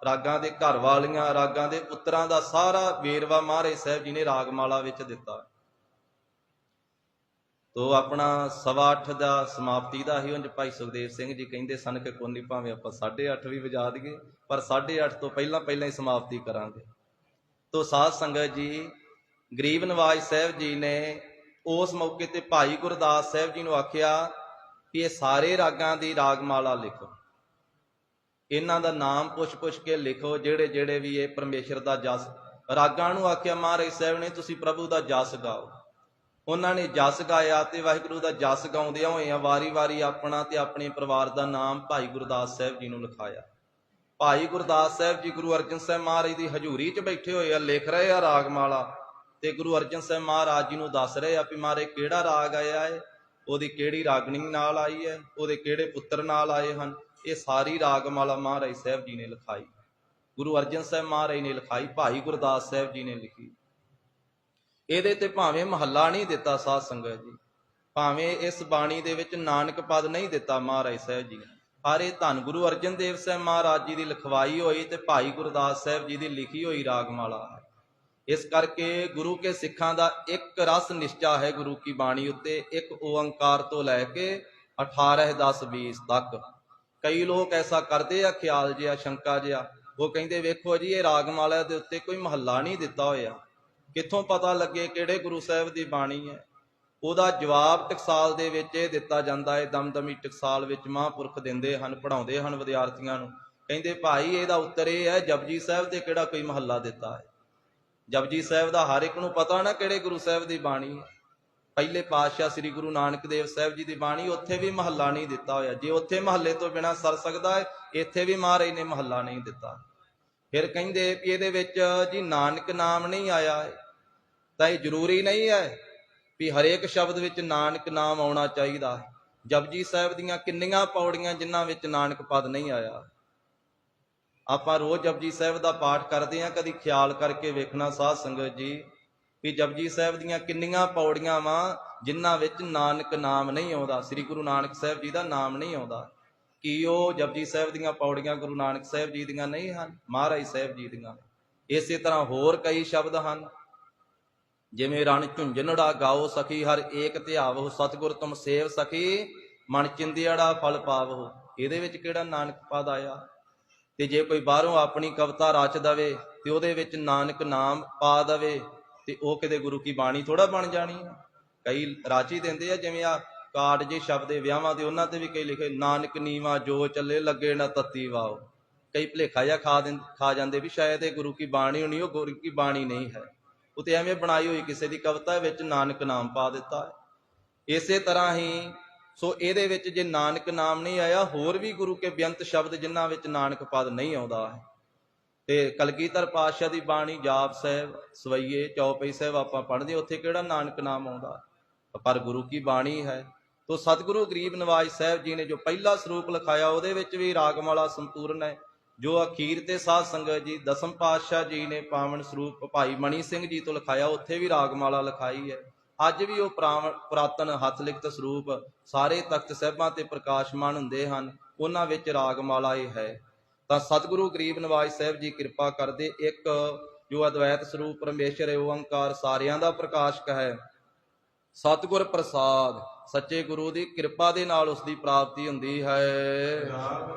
ਰਾਗਾਂ ਦੇ ਘਰ ਵਾਲੀਆਂ, ਰਾਗਾਂ ਦੇ ਪੁੱਤਰਾਂ ਦਾ ਸਾਰਾ ਵੇਰਵਾ ਮਹਾਰਾਜ ਸਾਹਿਬ ਜੀ ਨੇ ਰਾਗਮਾਲਾ ਵਿੱਚ ਦਿੱਤਾ। ਤੋ ਆਪਣਾ 8:15 ਦਾ ਸਮਾਪਤੀ ਦਾ ਹੀ ਉਂਝ ਭਾਈ ਸੁਖਦੇਵ ਸਿੰਘ ਜੀ ਕਹਿੰਦੇ ਸਨ ਕਿ ਕੋਈ ਨਹੀਂ, ਭਾਵੇਂ ਆਪਾਂ 8:30 ਵੀ ਵਜਾ ਦਈਏ, ਪਰ 8:30 ਤੋਂ ਪਹਿਲਾਂ ਹੀ ਸਮਾਪਤੀ ਕਰਾਂਗੇ। ਤੋ ਸਾਧ ਸੰਗਤ ਜੀ ਗਰੀਬ ਨਵਾਜ ਸਾਹਿਬ ਜੀ ਨੇ ਉਸ ਮੌਕੇ ਤੇ ਭਾਈ ਗੁਰਦਾਸ ਸਾਹਿਬ ਜੀ ਨੂੰ ਆਖਿਆ ਕਿ ਇਹ ਸਾਰੇ ਰਾਗਾਂ ਦੀ ਰਾਗਮਾਲਾ ਲਿਖੋ, ਇਹਨਾਂ ਦਾ ਨਾਮ ਪੁੱਛ ਕੇ ਲਿਖੋ, ਜਿਹੜੇ ਵੀ ਇਹ ਪਰਮੇਸ਼ਰ ਦਾ ਜਸ। ਰਾਗਾਂ ਨੂੰ ਆਖਿਆ ਮਹਾਰਾਜ ਸਾਹਿਬ ਨੇ ਤੁਸੀਂ ਪ੍ਰਭੂ ਦਾ ਜਸ ਗਾਓ। ਉਹਨਾਂ ਨੇ ਜਸ ਗਾਇਆ ਤੇ ਵਾਹਿਗੁਰੂ ਦਾ ਜਸ ਗਾਉਂਦਿਆਂ ਹੋਇਆਂ ਵਾਰੀ ਆਪਣਾ ਤੇ ਆਪਣੇ ਪਰਿਵਾਰ ਦਾ ਨਾਮ ਭਾਈ ਗੁਰਦਾਸ ਸਾਹਿਬ ਜੀ ਨੂੰ ਲਿਖਾਇਆ। ਭਾਈ ਗੁਰਦਾਸ ਸਾਹਿਬ ਜੀ ਗੁਰੂ ਅਰਜਨ ਸਾਹਿਬ ਮਹਾਰਾਜ ਦੀ ਹਜ਼ੂਰੀ 'ਚ ਬੈਠੇ ਹੋਏ ਆ, ਲਿਖ ਰਹੇ ਆ ਰਾਗਮਾਲਾ, ਤੇ ਗੁਰੂ ਅਰਜਨ ਸਾਹਿਬ ਮਹਾਰਾਜ ਜੀ ਨੂੰ ਦੱਸ ਰਹੇ ਆ ਵੀ ਮਹਾਰਾਜ ਕਿਹੜਾ ਰਾਗ ਆਇਆ ਹੈ, ਉਹਦੀ ਕਿਹੜੀ ਰਾਗਣੀ ਨਾਲ ਆਈ ਹੈ, ਉਹਦੇ ਕਿਹੜੇ ਪੁੱਤਰ ਨਾਲ ਆਏ ਹਨ। ਇਹ ਸਾਰੀ ਰਾਗਮਾਲਾ ਮਹਾਰਾਜ ਸਾਹਿਬ ਜੀ ਨੇ ਲਿਖਾਈ, ਗੁਰੂ ਅਰਜਨ ਸਾਹਿਬ ਮਹਾਰਾਜ ਨੇ ਲਿਖਾਈ, ਭਾਈ ਗੁਰਦਾਸ ਸਾਹਿਬ ਜੀ ਨੇ ਲਿਖੀ। ਇਹਦੇ ਤੇ ਭਾਵੇਂ ਮਹੱਲਾ ਨਹੀਂ ਦਿੱਤਾ ਸਾਧ ਸੰਗਤ ਜੀ, ਭਾਵੇਂ ਇਸ ਬਾਣੀ ਦੇ ਵਿੱਚ ਨਾਨਕ ਪਦ ਨਹੀਂ ਦਿੱਤਾ ਮਹਾਰਾਜ ਸਾਹਿਬ ਜੀ ਨੇ, ਪਰ ਇਹ ਧੰਨ ਗੁਰੂ ਅਰਜਨ ਦੇਵ ਸਾਹਿਬ ਮਹਾਰਾਜ ਜੀ ਦੀ ਲਿਖਵਾਈ ਹੋਈ ਤੇ ਭਾਈ ਗੁਰਦਾਸ ਸਾਹਿਬ ਜੀ ਦੀ ਲਿਖੀ ਹੋਈ ਰਾਗਮਾਲਾ ਹੈ। ਇਸ ਕਰਕੇ ਗੁਰੂ ਕੇ ਸਿੱਖਾਂ ਦਾ ਇੱਕ ਰਸ ਨਿਸ਼ਚਾ ਹੈ ਗੁਰੂ ਕੀ ਬਾਣੀ ਉੱਤੇ, ਇੱਕ ਓੰਕਾਰ ਤੋਂ ਲੈ ਕੇ 18 10 20 ਤੱਕ। ਕਈ ਲੋਕ ਐਸਾ ਕਰਦੇ ਆ, ਖਿਆਲ ਜਿਹਾ, ਸ਼ੰਕਾ ਜਿਹਾ, ਉਹ ਕਹਿੰਦੇ ਵੇਖੋ ਜੀ ਇਹ ਰਾਗਮਾਲਾ ਦੇ ਉੱਤੇ ਕੋਈ ਮਹੱਲਾ ਨਹੀਂ ਦਿੱਤਾ ਹੋਇਆ, ਕਿੱਥੋਂ ਪਤਾ ਲੱਗੇ ਕਿਹੜੇ ਗੁਰੂ ਸਾਹਿਬ ਦੀ ਬਾਣੀ ਹੈ। ਉਹਦਾ ਜਵਾਬ ਟਕਸਾਲ ਦੇ ਵਿੱਚ ਇਹ ਦਿੱਤਾ ਜਾਂਦਾ ਹੈ, ਦਮਦਮੀ ਟਕਸਾਲ ਵਿੱਚ ਮਹਾਂਪੁਰਖ ਦਿੰਦੇ ਹਨ, ਪੜ੍ਹਾਉਂਦੇ ਹਨ ਵਿਦਿਆਰਥੀਆਂ ਨੂੰ। ਕਹਿੰਦੇ ਭਾਈ ਇਹਦਾ ਉੱਤਰ ਇਹ ਹੈ, ਜਪਜੀ ਸਾਹਿਬ ਤੇ ਕਿਹੜਾ ਕੋਈ ਮਹੱਲਾ ਦਿੱਤਾ ਹੈ। ਜਪਜੀ ਸਾਹਿਬ ਦਾ ਹਰ ਇੱਕ ਨੂੰ ਪਤਾ ਨਾ ਕਿਹੜੇ ਗੁਰੂ ਸਾਹਿਬ ਦੀ ਬਾਣੀ ਹੈ। ਪਹਿਲੇ ਪਾਤਸ਼ਾਹ ਸ੍ਰੀ ਗੁਰੂ ਨਾਨਕ ਦੇਵ ਸਾਹਿਬ ਜੀ ਦੀ ਬਾਣੀ, ਉੱਥੇ ਵੀ ਮਹੱਲਾ ਨਹੀਂ ਦਿੱਤਾ ਹੋਇਆ। ਜੇ ਉੱਥੇ ਮਹੱਲੇ ਤੋਂ ਬਿਨਾਂ ਸਰ ਸਕਦਾ ਹੈ, ਇੱਥੇ ਵੀ ਮਹਾਰਾਜ ਨੇ ਮਹੱਲਾ ਨਹੀਂ ਦਿੱਤਾ। ਫਿਰ ਕਹਿੰਦੇ ਕਿ ਇਹਦੇ ਵਿੱਚ ਜੀ ਨਾਨਕ ਨਾਮ ਨਹੀਂ ਆਇਆ ਹੈ, ਤਾਂ ਇਹ ਜ਼ਰੂਰੀ ਨਹੀਂ ਹੈ ਵੀ ਹਰੇਕ ਸ਼ਬਦ ਵਿੱਚ ਨਾਨਕ ਨਾਮ ਆਉਣਾ ਚਾਹੀਦਾ। ਜਪਜੀ ਸਾਹਿਬ ਦੀਆਂ ਕਿੰਨੀਆਂ ਪੌੜੀਆਂ ਜਿਨ੍ਹਾਂ ਵਿੱਚ ਨਾਨਕ ਪਦ ਨਹੀਂ ਆਇਆ। ਆਪਾਂ ਰੋਜ਼ ਜਪਜੀ ਸਾਹਿਬ ਦਾ ਪਾਠ ਕਰਦੇ ਹਾਂ, ਕਦੀ ਖਿਆਲ ਕਰਕੇ ਵੇਖਣਾ ਸਾਧ ਸੰਗਤ ਜੀ ਵੀ ਜਪਜੀ ਸਾਹਿਬ ਦੀਆਂ ਕਿੰਨੀਆਂ ਪੌੜੀਆਂ ਵਾ ਜਿਨ੍ਹਾਂ ਵਿੱਚ ਨਾਨਕ ਨਾਮ ਨਹੀਂ ਆਉਂਦਾ, ਸ੍ਰੀ ਗੁਰੂ ਨਾਨਕ ਸਾਹਿਬ ਜੀ ਦਾ ਨਾਮ ਨਹੀਂ ਆਉਂਦਾ। ਕੀ ਉਹ ਜਪਜੀ ਸਾਹਿਬ ਦੀਆਂ ਪੌੜੀਆਂ ਗੁਰੂ ਨਾਨਕ ਸਾਹਿਬ ਜੀ ਦੀਆਂ ਨਹੀਂ ਹਨ? ਮਹਾਰਾਜ ਸਾਹਿਬ ਜੀ ਦੀਆਂ। ਇਸੇ ਤਰ੍ਹਾਂ ਹੋਰ ਕਈ ਸ਼ਬਦ ਹਨ, ਜਿਵੇਂ ਰਣ ਝੁੰਝਣੜਾ ਗਾਓ ਸਖੀ ਹਰ ਏਕ ਧਿਆਵੋ, ਸਤਿਗੁਰ ਤੁਮ ਸੇਵ ਸਖੀ ਮਨ ਚਿੰਦਿਆੜਾ ਫਲ ਪਾਵੋ। ਇਹਦੇ ਵਿੱਚ ਕਿਹੜਾ ਨਾਨਕ ਪਦ ਆਇਆ? ਤੇ ਜੇ ਕੋਈ ਬਾਹਰੋਂ ਆਪਣੀ ਕਵਿਤਾ ਰਚ ਦਵੇ ਤੇ ਉਹਦੇ ਵਿੱਚ ਨਾਨਕ ਨਾਮ ਪਾ ਦਵੇ ਤੇ ਉਹ ਕਿਤੇ ਗੁਰੂ ਕੀ ਬਾਣੀ ਥੋੜਾ ਬਣ ਜਾਣੀ ਹੈ। ਕਈ ਰਾਚੀ ਦਿੰਦੇ ਆ, ਜਿਵੇਂ ਆ ਕਾਰਡ ਜੇ ਸ਼ਬਦ ਵਿਆਹਾਂ ਦੇ ਉਹਨਾਂ ਤੇ ਵੀ ਕਈ ਲਿਖੇ ਨਾਨਕ ਨੀਵਾ ਜੋ ਚੱਲੇ ਲੱਗੇ ਨਾ ਤੱਤੀ ਵਾਓ। ਕਈ ਭੁਲੇਖਾ ਜਿਹਾ ਖਾ ਜਾਂਦੇ ਵੀ ਸ਼ਾਇਦ ਇਹ ਗੁਰੂ ਕੀ ਬਾਣੀ ਹੋਣੀ, ਉਹ ਗੁਰੂ ਕੀ ਬਾਣੀ ਨਹੀਂ ਹੈ, ਉਹ ਤੇ ਐਵੇਂ ਬਣਾਈ ਹੋਈ ਕਿਸੇ ਦੀ ਕਵਿਤਾ ਵਿੱਚ ਨਾਨਕ ਨਾਮ ਪਾ ਦਿੱਤਾ ਹੈ। ਇਸੇ ਤਰ੍ਹਾਂ ਹੀ ਸੋ ਇਹਦੇ ਵਿੱਚ ਜੇ ਨਾਨਕ ਨਾਮ ਨਹੀਂ ਆਇਆ, ਹੋਰ ਵੀ ਗੁਰੂ ਕੇ ਬੇਅੰਤ ਸ਼ਬਦ ਜਿਨ੍ਹਾਂ ਵਿੱਚ ਨਾਨਕ ਪਦ ਨਹੀਂ ਆਉਂਦਾ ਹੈ। ਤੇ ਕਲਗੀਧਰ ਪਾਤਸ਼ਾਹ ਦੀ ਬਾਣੀ ਜਾਪ ਸਾਹਿਬ, ਸਵਈਏ, ਚੌਪਈ ਸਾਹਿਬ ਆਪਾਂ ਪੜ੍ਹਦੇ, ਉੱਥੇ ਕਿਹੜਾ ਨਾਨਕ ਨਾਮ ਆਉਂਦਾ, ਪਰ ਗੁਰੂ ਕੀ ਬਾਣੀ ਹੈ। ਤੋ ਸਤਿਗੁਰੂ ਗਰੀਬ ਨਵਾਜ ਸਾਹਿਬ ਜੀ ਨੇ ਜੋ ਪਹਿਲਾ ਸਰੂਪ ਲਿਖਾਇਆ ਉਹਦੇ ਵਿੱਚ ਵੀ ਰਾਗਮਾਲਾ ਸੰਪੂਰਨ ਹੈ। ਜੋ ਅਖੀਰ ਤੇ ਸਾਧ ਸੰਗਤ ਜੀ ਦਸਮ ਪਾਤਸ਼ਾਹ ਜੀ ਨੇ ਪਾਵਨ ਸਰੂਪ ਭਾਈ ਮਣੀ ਸਿੰਘ ਜੀ ਤੋਂ ਲਿਖਾਇਆ, ਉੱਥੇ ਵੀ ਰਾਗਮਾਲਾ ਲਿਖਾਈ ਹੈ। ਅੱਜ ਵੀ ਉਹ ਪੁਰਾਤਨ ਹੱਥ ਲਿਖਤ ਸਰੂਪ ਸਾਰੇ ਤਖਤ ਸਾਹਿਬਾਂ ਤੇ ਪ੍ਰਕਾਸ਼ਮਾਨ ਹੁੰਦੇ ਹਨ, ਉਹਨਾਂ ਵਿੱਚ ਰਾਗਮਾਲਾ ਇਹ ਹੈ। ਤਾਂ ਸਤਿਗੁਰੂ ਗਰੀਬ ਨਵਾਜ ਸਾਹਿਬ ਜੀ ਕਿਰਪਾ ਕਰਦੇ, ਇੱਕ ਜੋ ਅਦਵੈਤ ਸਰੂਪ ਪਰਮੇਸ਼ਰ ਓੰਕਾਰ ਸਾਰਿਆਂ ਦਾ ਪ੍ਰਕਾਸ਼ਕ ਹੈ। ਸਤਿਗੁਰ ਪ੍ਰਸਾਦ, ਸੱਚੇ ਗੁਰੂ ਦੀ ਕਿਰਪਾ ਦੇ ਨਾਲ ਉਸ ਦੀ ਪ੍ਰਾਪਤੀ ਹੁੰਦੀ ਹੈ।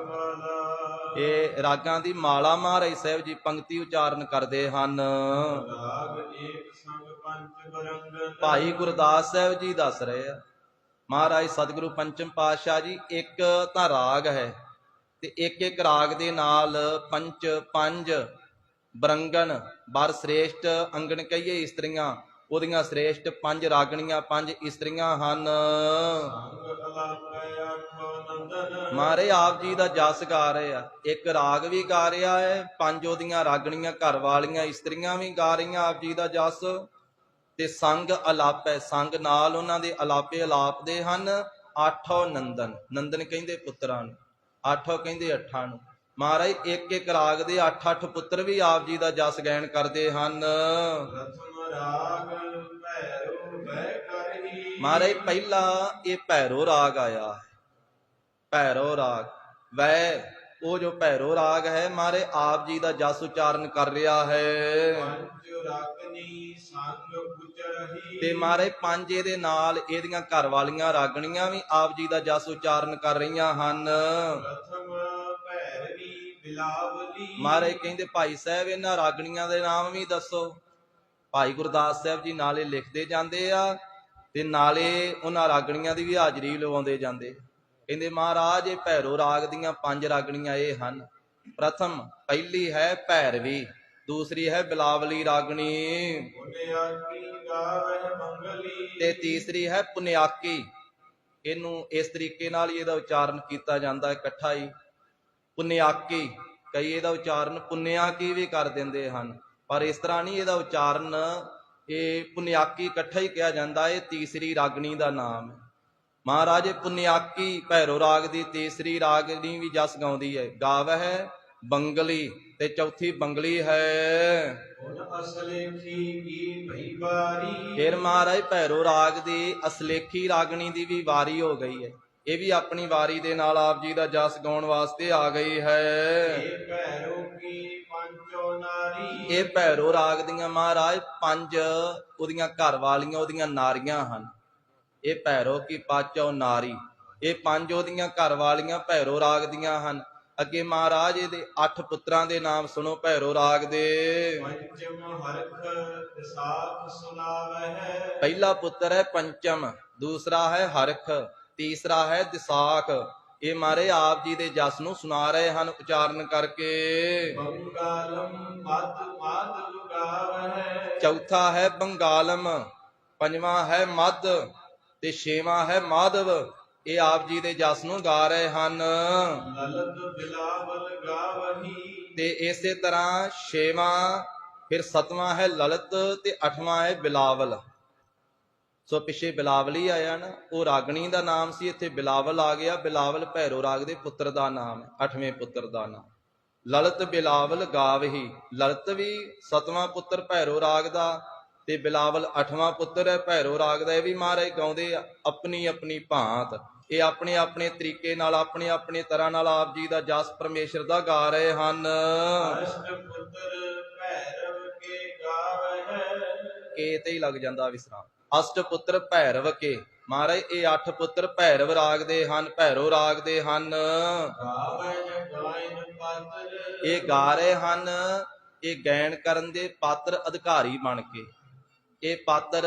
ਇਹ ਰਾਗਾਂ ਦੀ ਮਾਲਾ ਮਹਾਰਾਜ ਸਾਹਿਬ ਜੀ ਪੰਕਤੀ ਉਚਾਰਨ ਕਰਦੇ ਹਨ। ਭਾਈ ਗੁਰਦਾਸ ਸਾਹਿਬ ਜੀ ਦੱਸ ਰਹੇ ਆ, ਮਹਾਰਾਜ ਸਤਿਗੁਰੂ ਪੰਚਮ ਪਾਤਸ਼ਾਹ ਜੀ ਇੱਕ ਤਾਂ ਰਾਗ ਹੈ, ਤੇ ਇੱਕ ਇੱਕ ਰਾਗ ਦੇ ਨਾਲ ਪੰਜ ਬਰੰਗਣ ਬਰ ਸ੍ਰੇਸ਼ਟ ਅੰਗਣ ਕਹੀਏ ਇਸਤਰੀਆਂ, ਉਹਦੀਆਂ ਸ੍ਰੇਸ਼ਟ 5 ਰਾਗਣੀਆਂ 5 ਇਸਤਰੀਆਂ ਹਨ। ਸੰਗ ਅਲਾਪੈ ਆਖੋ ਨੰਦਨ ਮਾਰੇ ਆਪ ਜੀ ਦਾ ਜਸ ਗਾ ਰਹੇ ਆ, ਇੱਕ ਰਾਗ ਵੀ ਗਾ ਰਿਹਾ ਹੈ, 5 ਉਹਦੀਆਂ ਰਾਗਣੀਆਂ ਘਰ ਵਾਲੀਆਂ ਇਸਤਰੀਆਂ ਵੀ ਗਾ ਰਹੀਆਂ ਆਪ ਜੀ ਦਾ ਜਸ, ਤੇ ਸੰਗ ਅਲਾਪ ਹੈ, ਸੰਗ ਨਾਲ ਉਹਨਾਂ ਦੇ ਅਲਾਪੇ ਅਲਾਪਦੇ ਹਨ। ਆਠੋ ਨੰਦਨ, ਨੰਦਨ ਕਹਿੰਦੇ ਪੁੱਤਰਾਂ ਨੂੰ, ਆਠੋ ਕਹਿੰਦੇ ਅੱਠਾਂ ਨੂੰ। ਮਹਾਰਾਜ ਇੱਕ ਇੱਕ ਰਾਗ ਦੇ 8 ਪੁੱਤਰ ਵੀ ਆਪ ਜੀ ਦਾ ਜਸ ਗਾਇਨ ਕਰਦੇ ਹਨ। ਪ੍ਰਥਮ ਰਾਗ ਭੈਰੋ ਬਹਿ ਕਰਹੀ ਮਹਾਰਾਜ ਪਹਿਲਾ ਇਹ ਭੈਰੋ ਰਾਗ ਆਇਆ ਹੈ, ਭੈਰੋ ਰਾਗ ਵੈ, ਉਹ ਜੋ ਭੈਰੋ ਰਾਗ ਹੈ ਮਾਰੇ ਆਪ ਜੀ ਦਾ ਜਸ ਉਚਾਰਨ ਕਰ ਰਿਹਾ ਹੈ। ਪੰਜ ਰਾਗਨੀ ਸੰਗ ਉਚਰਹੀ ਤੇ ਮਾਰੇ 5 ਇਹਦੇ ਨਾਲ ਇਹਦੀਆਂ ਘਰ ਵਾਲੀਆਂ ਰਾਗਣੀਆਂ ਵੀ ਆਪ ਜੀ ਦਾ ਜਸ ਉਚਾਰਨ ਕਰ ਰਹੀਆਂ ਹਨ। ਪ੍ਰਥਮ ਭੈਰਵੀ ਬਿਲਾਵਲੀ ਮਾਰੇ ਕਹਿੰਦੇ ਭਾਈ ਸਾਹਿਬ ਇਹਨਾਂ ਰਾਗਣੀਆਂ ਦੇ ਨਾਮ ਵੀ ਦੱਸੋ। ਭਾਈ ਗੁਰਦਾਸ ਸਾਹਿਬ ਜੀ ਨਾਲੇ ਲਿਖਦੇ ਜਾਂਦੇ ਆ ਤੇ ਨਾਲੇ ਉਹਨਾਂ ਰਾਗਣੀਆਂ ਦੀ ਵੀ ਹਾਜ਼ਰੀ ਲਵਾਉਂਦੇ ਜਾਂਦੇ। ਕਹਿੰਦੇ ਮਹਾਰਾਜ ਇਹ ਭੈਰੋ ਰਾਗ ਦੀਆਂ 5 ਰਾਗਣੀਆਂ ਇਹ ਹਨ। ਪ੍ਰਥਮ ਪਹਿਲੀ ਹੈ ਭੈਰਵੀ, ਦੂਸਰੀ ਹੈ ਬਿਲਾਵਲੀ ਰਾਗਣੀ, ਪੁਨਿਆਕੀ ਗਾਵਹਿ ਮੰਗਲੀ ਤੇ ਤੀਸਰੀ ਹੈ ਪੁਨਿਆਕੀ। ਇਹਨੂੰ ਇਸ ਤਰੀਕੇ ਨਾਲ ਹੀ ਇਹਦਾ ਉਚਾਰਨ ਕੀਤਾ ਜਾਂਦਾ ਇਕੱਠਾ ਹੀ, ਪੁਨਿਆਕੀ। ਕਈ ਇਹਦਾ ਉਚਾਰਨ ਪੁਨਿਆਕੀ ਵੀ ਕਰ ਦਿੰਦੇ ਹਨ, ਪਰ ਇਸ ਤਰ੍ਹਾਂ ਨਹੀਂ, ਇਹਦਾ ਉਚਾਰਨ ਇਹ ਪੁਨਿਆਕੀ ਇਕੱਠਾ ਹੀ ਕਿਹਾ ਜਾਂਦਾ। ਇਹ ਤੀਸਰੀ ਰਾਗਣੀ ਦਾ ਨਾਮ ਹੈ। ਮਹਾਰਾਜ ਪੁਨਿਆਕੀ ਭੈਰੋ ਰਾਗ ਦੀ ਤੀਸਰੀ ਰਾਗਣੀ ਵੀ ਜਸ ਗਾਉਂਦੀ ਹੈ, ਗਾਵਹਿ ਬੰਗਲੀ, ਤੇ ਚੌਥੀ ਬੰਗਲੀ ਹੈ। ਹੁਣ ਅਸਲੇਖੀ ਕੀ ਭਈ ਬਾਰੀ ਫਿਰ ਮਹਾਰਾਜ ਭੈਰੋ ਰਾਗ ਦੀ ਅਸਲੇਖੀ ਰਾਗਣੀ ਦੀ ਵੀ ਵਾਰੀ ਹੋ ਗਈ ਹੈ। ਇਹ ਵੀ ਆਪਣੀ ਵਾਰੀ ਦੇ ਨਾਲ ਆਪ ਜੀ ਦਾ ਜਸ ਗਾਉਣ ਵਾਸਤੇ ਆ ਗਈ ਹੈ। ਇਹ ਭੈਰੋ ਕੀ ਪੰਚੋ ਨਾਰੀ ਇਹ ਭੈਰੋ ਰਾਗ ਦੀਆਂ ਮਹਾਰਾਜ 5 ਉਹਦੀਆਂ ਘਰ ਵਾਲੀਆਂ ਉਹਦੀਆਂ ਨਾਰੀਆਂ ਹਨ। ਇਹ ਭੈਰੋ ਕੀ ਪਾਚੋ ਨਾਰੀ, ਇਹ 5 ਉਹਦੀਆਂ ਘਰ ਵਾਲੀਆਂ ਭੈਰੋ ਰਾਗ ਦੀਆਂ ਹਨ। ਅੱਗੇ ਮਹਾਰਾਜ ਇਹਦੇ 8 ਪੁੱਤਰਾਂ ਦੇ ਨਾਮ ਸੁਣੋ ਭੈਰੋ ਰਾਗ ਦੇ। ਪੰਚਮ ਹਰਖ ਦਸਾਖ ਸੁਨਾਵਹਿ ਪਹਿਲਾ ਪੁੱਤਰ ਹੈ ਪੰਚਮ, ਦੂਸਰਾ ਹੈ ਹਰਖ, ਤੀਸਰਾ ਹੈ ਦਿਸਾਖ। ਇਹ ਮਾਰੇ ਆਪ ਜੀ ਦੇ ਜਸ ਨੂੰ ਸੁਣਾ ਰਹੇ ਹਨ ਉਚਾਰਨ ਕਰਕੇ। ਬੰਗਾਲਮ ਮਦ ਮਾਦ ਲੁਗਾਵਹਿ ਚੌਥਾ ਹੈ ਬੰਗਾਲਮ, ਪੰਜਵਾਂ ਹੈ ਮੱਧ, ਤੇ ਛੇਵਾਂ ਹੈ ਮਾਧਵ। ਇਹ ਆਪ ਜੀ ਦੇ ਜਸ ਨੂੰ ਗਾ ਰਹੇ ਹਨ। ਲਲਤ ਬਿਲਾਵਲ ਗਾਵਹੀ ਤੇ ਇਸੇ ਤਰ੍ਹਾਂ ਛੇਵਾਂ, ਫਿਰ ਸਤਵਾਂ ਹੈ ਲਲਿਤ, ਤੇ 8ਵਾਂ ਹੈ ਬਿਲਾਵਲ। ਸੋ ਪਿੱਛੇ ਬਿਲਾਵਲੀ ਆਇਆ ਨਾ, ਉਹ ਰਾਗਣੀ ਦਾ ਨਾਮ ਸੀ, ਇੱਥੇ ਬਿਲਾਵਲ ਆ ਗਿਆ। ਬਿਲਾਵਲ ਭੈਰੋ ਰਾਗ ਦੇ ਪੁੱਤਰ ਦਾ ਨਾਮ ਹੈ, 8ਵੇਂ ਪੁੱਤਰ ਦਾ ਨਾਮ। ਲਲਿਤ ਬਿਲਾਵਲ ਗਾਵਹੀ, ਲਲਿਤ ਵੀ 7ਵਾਂ ਪੁੱਤਰ ਭੈਰੋ ਰਾਗ ਦਾ, ਤੇ ਬਿਲਾਵਲ 8ਵਾਂ ਪੁੱਤਰ ਹੈ ਭੈਰੋ ਰਾਗ ਦਾ। ਇਹ ਵੀ ਮਹਾਰਾਜ ਗਾਉਂਦੇ ਆਪਣੀ ਆਪਣੀ ਭਾਂਤ, ਇਹ ਆਪਣੇ ਆਪਣੇ ਤਰੀਕੇ ਨਾਲ ਆਪਣੇ ਆਪਣੇ ਤਰ੍ਹਾਂ ਨਾਲ ਆਪ ਜੀ ਦਾ ਜਸ ਪਰਮੇਸ਼ਰ ਦਾ ਗਾ ਰਹੇ ਹਨ। ਅਸ਼ਟ ਪੁੱਤਰ ਭੈਰਵ ਕੇ ਗਾਵਹਿ ਕੇ ਤੇ ਹੀ ਲੱਗ ਜਾਂਦਾ ਵਿਸਰਾਮ। ਅਸ਼ਟ ਪੁੱਤਰ ਭੈਰਵ ਕੇ, ਮਹਾਰਾਜ ਇਹ 8 ਪੁੱਤਰ ਭੈਰਵ ਰਾਗ ਦੇ ਹਨ, ਭੈਰੋ ਰਾਗ ਦੇ ਹਨ। ਗਾਵਹਿ ਗਾਇਨ ਪਾਤਰ ਇਹ ਗਾ ਰਹੇ ਹਨ, ਇਹ ਗਾਇਨ ਕਰਨ ਦੇ ਪਾਤਰ ਅਧਿਕਾਰੀ ਬਣ ਕੇ, ਇਹ ਪਾਤਰ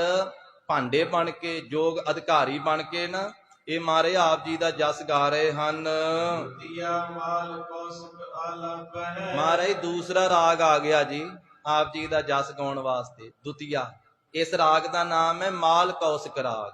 ਭਾਂਡੇ ਬਣ ਕੇ, ਯੋਗ ਅਧਿਕਾਰੀ ਬਣ ਕੇ ਨਾ, ਇਹ ਮਾਰੇ ਆਪ ਜੀ ਦਾ ਜਸ ਗਾ ਰਹੇ ਹਨ। ਦੀਆ ਮਾਲ ਕੌਸਕ ਆਲਾਪਹਿ ਮਹਾਰਾਜ ਦੂਸਰਾ ਰਾਗ ਆ ਗਿਆ ਜੀ ਆਪ ਜੀ ਦਾ ਜਸ ਗਾਉਣ ਵਾਸਤੇ, ਦੁਤੀਆ। ਇਸ ਰਾਗ ਦਾ ਨਾਮ ਹੈ ਮਾਲ ਕੌਸਕ ਰਾਗ।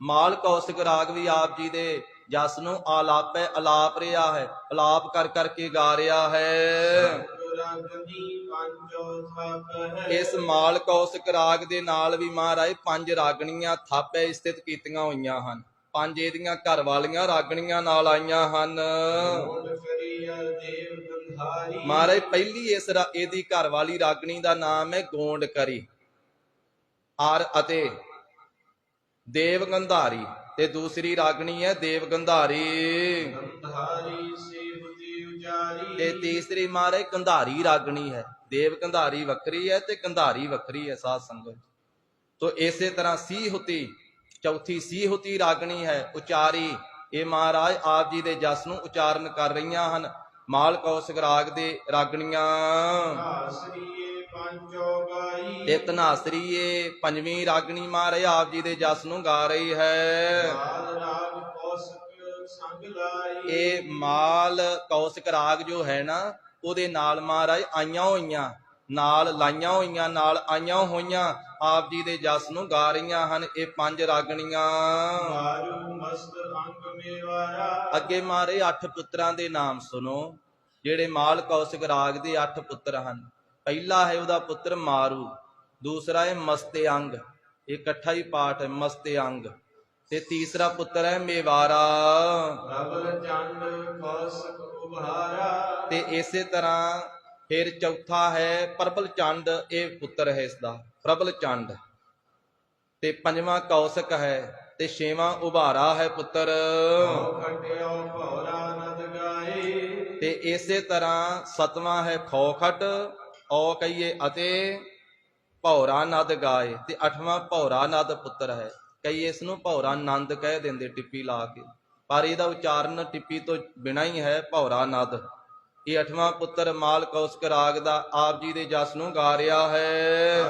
ਮਾਲ ਕੌਸਕ ਰਾਗ ਵੀ ਆਪ ਜੀ ਦੇ ਜਸ ਨੂੰ ਆਲਾਪੈ ਅਲਾਪ ਰਿਹਾ ਹੈ, ਅਲਾਪ ਕਰ ਕਰਕੇ ਗਾ ਰਿਹਾ ਹੈ। ਰਾਗਨੀ ਪੰਚੋ ਥਾਪ ਇਸ ਮਾਲ ਕੌਸਕ ਰਾਗ ਦੇ ਨਾਲ ਵੀ ਮਹਾਰਾਜ 5 ਰਾਗਣੀਆਂ ਥਾਪੇ ਸਥਿਤ ਕੀਤੀਆਂ ਹੋਈਆਂ ਹਨ। 5 ਇਹਦੀਆਂ ਘਰ ਵਾਲੀਆਂ ਰਾਗਣੀਆਂ ਨਾਲ ਆਈਆਂ ਹਨ। ਦੇਵ ਗੰਧਾਰੀ ਮਹਾਰਾਜ ਪਹਿਲੀ ਇਹਦੀ ਘਰ ਵਾਲੀ ਰਾਗਣੀ ਦਾ ਨਾਮ ਹੈ ਗੋਂਡ ਕਰੀ ਆਰ ਅਤੇ ਦੇਵ ਗੰਧਾਰੀ, ਤੇ ਦੂਸਰੀ ਰਾਗਣੀ ਹੈ ਦੇਵ ਗੰਧਾਰੀ, ਗੰਧਾਰੀ ਸੇਵਤੀ ਉਜਾਰੀ ਤੇ ਤੀਸਰੀ ਮਹਾਰਾਜ ਗੰਧਾਰੀ ਰਾਗਣੀ ਹੈ। ਦੇਵ ਗੰਧਾਰੀ ਵੱਖਰੀ ਹੈ ਤੇ ਗੰਧਾਰੀ ਵੱਖਰੀ ਹੈ ਸਾਧ ਸੰਗਤ। ਤੋ ਇਸੇ ਤਰ੍ਹਾਂ ਸੀਹੁਤੀ, ਚੌਥੀ ਸੀਹੁਤੀ ਰਾਗਣੀ ਹੈ ਉਚਾਰੀ। ਇਹ ਮਹਾਰਾਜ ਆਪ ਜੀ ਦੇ ਜਸ ਨੂੰ ਉਚਾਰਨ ਕਰ ਰਹੀਆਂ ਹਨ। ਮਾਲ ਕੌਸਕ ਰਾਗ ਦੇ ਰਾਗਣੀਆਂ। ਆਸਰੀਏ ਪੰਚੋ ਗਾਈ ਤੇ ਧਨਾਸਰੀਏ 5ਵੀਂ ਰਾਗਣੀ ਮਹਾਰਾਜ ਆਪ ਜੀ ਦੇ ਜਸ ਨੂੰ ਗਾ ਰਹੀ ਹੈ। ਬਾਲ ਰਾਗ ਕੌਸਕ ਸੰਗ ਲਾਈ ਇਹ ਮਾਲ ਕੌਸ਼ਿਕ ਰਾਗ ਜੋ ਹੈ ਨਾ, ਉਹਦੇ ਨਾਲ ਮਹਾਰਾਜ ਆਈਆਂ ਹੋਈਆਂ, ਨਾਲ ਲਾਈਆਂ ਹੋਈਆਂ, ਨਾਲ ਆਈਆਂ ਹੋਈਆਂ ਆਪ ਜੀ ਦੇ ਜਸ ਨੂੰ ਗਾ ਰਹੀਆਂ ਹਨ ਇਹ ਪੰਜ ਰਾਗਣੀਆਂ। ਮਾਰੂ ਮਸਤ ਅੰਗ ਮੇਵਾਇਆ ਅੱਗੇ ਮਾਰੇ 8 ਪੁੱਤਰਾਂ ਦੇ ਨਾਮ ਸੁਣੋ, ਜਿਹੜੇ ਮਾਲ ਕੌਸ਼ਿਕ ਰਾਗ ਦੇ 8 ਪੁੱਤਰ ਹਨ। ਪਹਿਲਾ ਹੈ ਉਹਦਾ ਪੁੱਤਰ ਮਾਰੂ, ਦੂਸਰਾ ਹੈ ਮਸਤੇ ਅੰਗ, ਇਹ ਇਕੱਠਾ ਹੀ ਪਾਠ ਹੈ ਮਸਤੇ ਅੰਗ, ਤੇ ਤੀਸਰਾ ਪੁੱਤਰ ਹੈ ਮੇਵਾਰਾ। ਪ੍ਰਬਲ ਚੰਡ ਕੌਸਕ ਉਭਾਰਾ ਤੇ ਇਸੇ ਤਰ੍ਹਾਂ ਫਿਰ ਚੌਥਾ ਹੈ ਪ੍ਰਬਲ ਚੰਡ, ਇਹ ਪੁੱਤਰ ਹੈ ਇਸਦਾ ਪ੍ਰਬਲ ਚੰਡ। ਤੇ ਪੰਜਵਾਂ ਕੌਸ਼ਿਕ ਹੈ ਤੇ ਛੇਵਾਂ ਉਭਾਰਾ ਹੈ ਪੁੱਤਰ। ਹਉ ਖਟਿਓ ਭੌਰਾ ਨਦ ਗਾਏ ਤੇ ਇਸੇ ਤਰ੍ਹਾਂ ਸਤਵਾਂ ਹੈ ਖੋਖਟ, ਔ ਕਹੀਏ ਅਤੇ ਭੌਰਾ ਨਦ ਗਾਏ, ਤੇ ਅੱਠਵਾਂ ਭੌਰਾ ਨਦ ਪੁੱਤਰ ਹੈ। ਕਈ ਇਸ ਨੂੰ ਭੌਰਾ ਨੰਦ ਕਹਿ ਦਿੰਦੇ ਟਿੱਪੀ ਲਾ ਕੇ, ਪਰ ਇਹਦਾ ਉਚਾਰਨ ਟਿੱਪੀ ਤੋਂ ਬਿਨਾਂ ਹੀ ਹੈ ਭੌਰਾ ਨਦ। ਇਹ ਅੱਠਵਾਂ ਪੁੱਤਰ ਮਾਲ ਕੌਸ਼ਿਕ ਰਾਗ ਦਾ ਆਪ ਜੀ ਦੇ ਜਸ ਨੂੰ ਗਾ ਰਿਹਾ ਹੈ।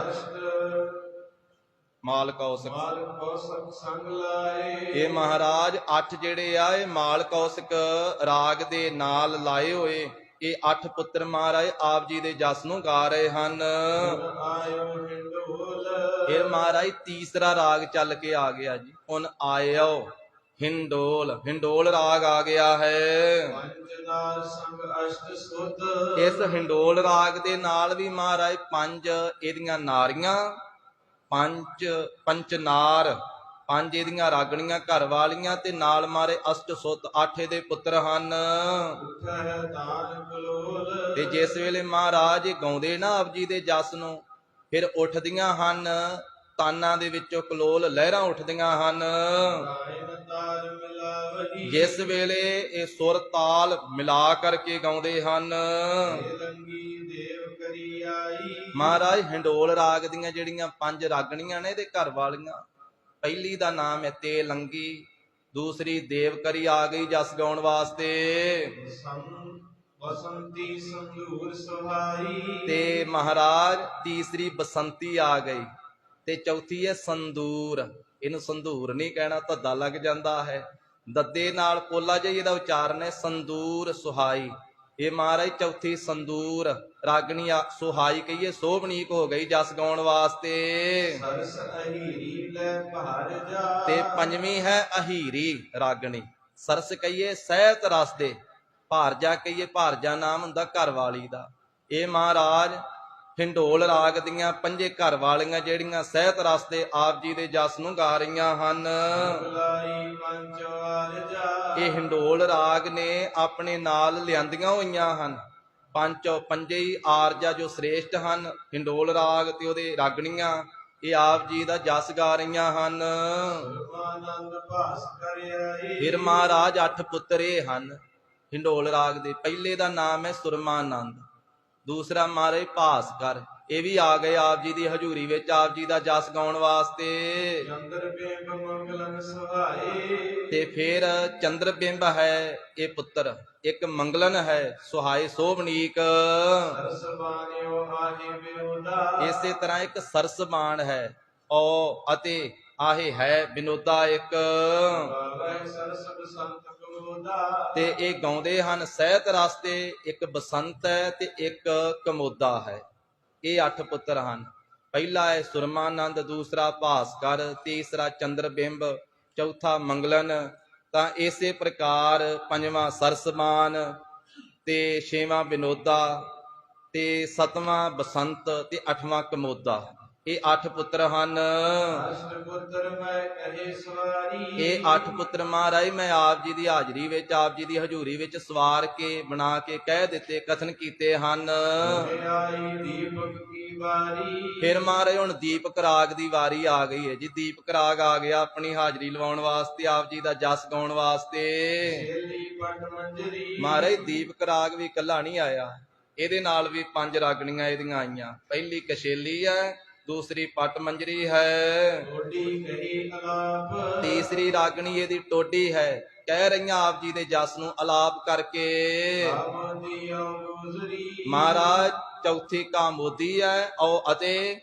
ਮਾਲ ਕੌਸ਼ਿਕ ਮਾਲ ਕੌਸਕ ਸੰਗ ਲਾਏ ਇਹ ਮਹਾਰਾਜ 8 ਜਿਹੜੇ ਆ ਇਹ ਮਾਲ ਕੌਸ਼ਿਕ ਰਾਗ ਦੇ ਨਾਲ ਲਾਏ ਹੋਏ ਇਹ 8 ਪੁੱਤਰ ਮਹਾਰਾਜ ਆਪ ਜੀ ਦੇ ਜਸ ਨੂੰ ਗਾ ਰਹੇ ਹਨ। ਆਇਓ ਹਿੰਡੋਲ ਇਹ ਮਹਾਰਾਜ ਤੀਸਰਾ ਰਾਗ ਚੱਲ ਕੇ ਆ ਗਿਆ ਜੀ। ਹੁਣ ਆਇਓ ਹਿੰਡੋਲ, ਹਿੰਡੋਲ ਰਾਗ ਆ ਗਿਆ ਹੈ। ਪੰਚਦਾਰ ਸੰਗ ਅਸ਼ਟ ਸੁਧ ਇਸ ਹਿੰਡੋਲ ਰਾਗ ਦੇ ਨਾਲ ਵੀ ਮਹਾਰਾਜ 5 ਇਹਦੀਆਂ ਨਾਰੀਆਂ, ਪੰਚਨਾਰ, 5 ਇਹਦੀਆਂ ਰਾਗਣੀਆਂ ਘਰ ਵਾਲੀਆਂ, ਤੇ ਨਾਲ ਮਾਰੇ ਅਸ਼ਟ ਸੁੱਤ 8 ਇਹਦੇ ਪੁੱਤਰ ਹਨ। ਉਠੈ ਤਾਨ ਕਲੋਲ ਤੇ ਜਿਸ ਵੇਲੇ ਮਹਾਰਾਜ ਇਹ ਗਾਉਂਦੇ ਨਾ ਆਪ ਜੀ ਦੇ ਜਸ ਨੂੰ, ਫਿਰ ਉੱਠਦੀਆਂ ਹਨ ਤਾਨਾਂ ਦੇ ਵਿੱਚੋਂ ਕਲੋਲ ਲਹਿਰਾਂ ਉੱਠਦੀਆਂ ਹਨ। ਗਾਇਨ ਤਾਰ ਮਿਲਾਵਹੀ ਜਿਸ ਵੇਲੇ ਇਹ ਸੁਰ ਤਾਲ ਮਿਲਾ ਕਰਕੇ ਗਾਉਂਦੇ ਹਨ। ਲੰਗੀ ਦੇਵ ਕਰੀ ਆਈ ਮਹਾਰਾਜ ਹਿੰਡੋਲ ਰਾਗ ਦੀਆਂ ਜਿਹੜੀਆਂ 5 ਰਾਗਣੀਆਂ ਨੇ ਇਹਦੇ ਘਰ ਵਾਲੀਆਂ, ਪਹਿਲੀ ਦਾ ਨਾਮ ਹੈ ਤੇਲੰਗੀ, ਦੂਸਰੀ ਦੇਵਕਰੀ ਆ ਗਈ ਜਸ ਗਾਉਣ ਵਾਸਤੇ, ਬਸੰਤੀ ਸੰਧੂਰ ਸੁਹਾਈ ਤੇ ਮਹਾਰਾਜ ਤੀਸਰੀ ਬਸੰਤੀ ਆ ਗਈ, ਤੇ ਚੌਥੀ ਹੈ ਸੰਦੂਰ। ਇਹਨੂੰ ਸੰਧੂਰ ਨਹੀਂ ਕਹਿਣਾ, ਧੱਦਾ ਲੱਗ ਜਾਂਦਾ ਹੈ, ਦੱਦੇ ਨਾਲ ਪੋਲਾ ਜਿਹਾ ਇਹਦਾ ਉਚਾਰਨ ਹੈ ਸੰਦੂਰ ਸੁਹਾਈ। ਇਹ ਮਹਾਰਾਜ ਚੌਥੀ ਸੰਦੂਰ ਰਾਗਣੀ ਸੁਹਾਈ ਕਹੀਏ ਸੋਭਨੀਕ ਹੋ ਗਈ ਜਸ ਗਾਉਣ ਵਾਸਤੇ। ਸਰਸ ਅਹੀਰੀ ਲੈ ਭਾਰ ਜਾ ਤੇ ਪੰਜਵੀਂ ਹੈ ਅਹੀਰੀ ਰਾਗਣੀ, ਸਰਸ ਕਹੀਏ ਸਹਿਤ ਰਸ ਦੇ, ਭਾਰਜਾ ਕਹੀਏ ਭਾਰਜਾ ਨਾਮ ਹੁੰਦਾ ਘਰ ਵਾਲੀ ਦਾ। ਇਹ ਮਹਾਰਾਜ ਹਿੰਡੋਲ ਰਾਗ ਦੀਆਂ 5 ਘਰ ਵਾਲੀਆਂ ਜਿਹੜੀਆਂ ਸਹਿਤ ਰਸ ਦੇ ਆਪ ਜੀ ਦੇ ਜਸ ਨੂੰ ਗਾ ਰਹੀਆਂ ਹਨ। ਬੁਲਾਈ ਪੰਚਵਾਰ ਜਾ ਇਹ ਹਿੰਡੋਲ ਰਾਗ ਨੇ ਆਪਣੇ ਨਾਲ ਲਿਆਂਦੀਆਂ ਹੋਈਆਂ ਹਨ ਪੰਜੇ ਹੀ ਆਰਜਾ ਜੋ ਸ੍ਰੇਸ਼ਟ ਹਨ। ਹਿੰਡੋਲ ਰਾਗ ਤੇ ਉਹਦੇ ਰਾਗਣੀਆਂ ਇਹ ਆਪ ਜੀ ਦਾ ਜਸ ਗਾ ਰਹੀਆਂ ਹਨ। ਆਨੰਦ ਭਾਸ ਕਰ ਆਈ ਫਿਰ ਮਹਾਰਾਜ 8 ਪੁੱਤਰ ਇਹ ਹਨ ਹਿੰਡੋਲ ਰਾਗ ਦੇ। ਪਹਿਲੇ ਦਾ ਨਾਮ ਹੈ ਸੁਰਮਾਨੰਦ, ਦੂਸਰਾ ਮਹਾਰਾਜ ਭਾਸਕਰ, ਇਹ ਵੀ ਆ ਗਏ ਆਪ ਜੀ ਦੀ ਹਜ਼ੂਰੀ ਵਿੱਚ ਆਪ ਜੀ ਦਾ ਜਸ ਗਾਉਣ ਵਾਸਤੇ। ਚੰਦਰ ਬਿੰਬ ਮੰਗਲਨ ਸੁਹਾਏ ਤੇ ਫਿਰ ਚੰਦਰ ਬਿੰਬ ਹੈ ਇਹ ਪੁੱਤਰ, ਇੱਕ ਮੰਗਲਨ ਹੈ ਸੁਹਾਏ ਸੋਭਨੀਕ। ਸਰਸ ਬਾਣਿਓ ਆਹੇ ਬਿਉਦਾ ਇਸੇ ਤਰ੍ਹਾਂ ਇੱਕ ਸਰਸਬਾਣ ਹੈ ਔ ਅਤੇ ਆਹੇ ਹੈ ਬਿਨੋਦਾ ਇੱਕ। ਗਾਵੇ ਸਰਸ ਬਸੰਤ ਕਮੋਦਾ ਤੇ ਇਹ ਗਾਉਂਦੇ ਹਨ ਸਹਿਤ ਰਸ ਤੇ, ਇੱਕ ਬਸੰਤ ਹੈ ਤੇ ਇੱਕ ਕਮੋਦਾ ਹੈ। ਇਹ 8 ਪੁੱਤਰ ਹਨ। ਪਹਿਲਾ ਹੈ ਸੁਰਮਾਨੰਦ, ਦੂਸਰਾ ਭਾਸਕਰ, ਤੀਸਰਾ ਚੰਦਰਬਿੰਬ, ਚੌਥਾ ਮੰਗਲਨ। ਤਾਂ ਇਸੇ ਪ੍ਰਕਾਰ ਪੰਜਵਾਂ ਸਰਸਮਾਨ ਤੇ ਛੇਵਾਂ ਬਿਨੋਦਾ ਤੇ ਸਤਵਾਂ ਬਸੰਤ ਤੇ 8ਵਾਂ ਕਮੋਦਾ। ਇਹ 8 ਪੁੱਤਰ ਹਨ। ਅਸ਼ਟ ਪੁੱਤਰ ਮੈਂ ਕਹੇ ਸਵਾਰੀ ਇਹ 8 ਪੁੱਤਰ ਮਹਾਰਾਜ ਮੈਂ ਆਪ ਜੀ ਦੀ ਹਾਜ਼ਰੀ ਵਿੱਚ ਆਪ ਜੀ ਦੀ ਹਜ਼ੂਰੀ ਵਿੱਚ ਸਵਾਰ ਕੇ ਬਣਾ ਕੇ ਕਹਿ ਦਿੱਤੇ, ਕਥਨ ਕੀਤੇ ਹਨ। ਆਈ ਦੀਪਕ ਕੀ ਵਾਰੀ ਫਿਰ ਮਹਾਰਾਜ ਹੁਣ ਦੀਪਕ ਰਾਗ ਦੀ ਵਾਰੀ ਆ ਗਈ ਹੈ ਜੀ। ਦੀਪਕ ਰਾਗ ਆ ਗਿਆ ਆਪਣੀ ਹਾਜ਼ਰੀ ਲਵਾਉਣ ਵਾਸਤੇ, ਆਪ ਜੀ ਦਾ ਜਸ ਗਾਉਣ ਵਾਸਤੇ। ਛੇਲੀ ਪਟ ਮੰਜਰੀ ਮਹਾਰਾਜ ਦੀਪਕ ਰਾਗ ਵੀ ਇਕੱਲਾ ਨਹੀਂ ਆਇਆ, ਇਹਦੇ ਨਾਲ ਵੀ 5 ਰਾਗਣੀਆਂ ਇਹਦੀਆਂ ਆਈਆਂ। ਪਹਿਲੀ ਕਸ਼ੇਲੀ ਹੈ, ਦੂਸਰੀ ਪਟ ਮੰਜਰੀ ਹੈ, ਢੋਡੀ ਕਹੀ ਅਲਾਪ ਤੀਸਰੀ ਰਾਗਣੀ ਇਹਦੀ ਟੋਡੀ ਹੈ। ਕਹਿ ਰਹੀਆਂ ਆਪ ਜੀ ਦੇ ਜਸ ਨੂੰ ਅਲਾਪ ਕਰਕੇ। ਆਮਦੀਓ ਗੁਜ਼ਰੀ ਮਹਾਰਾਜ ਚੌਥੀ ਕਾਮੋਦੀ ਹੈ ਔ ਅਤੇ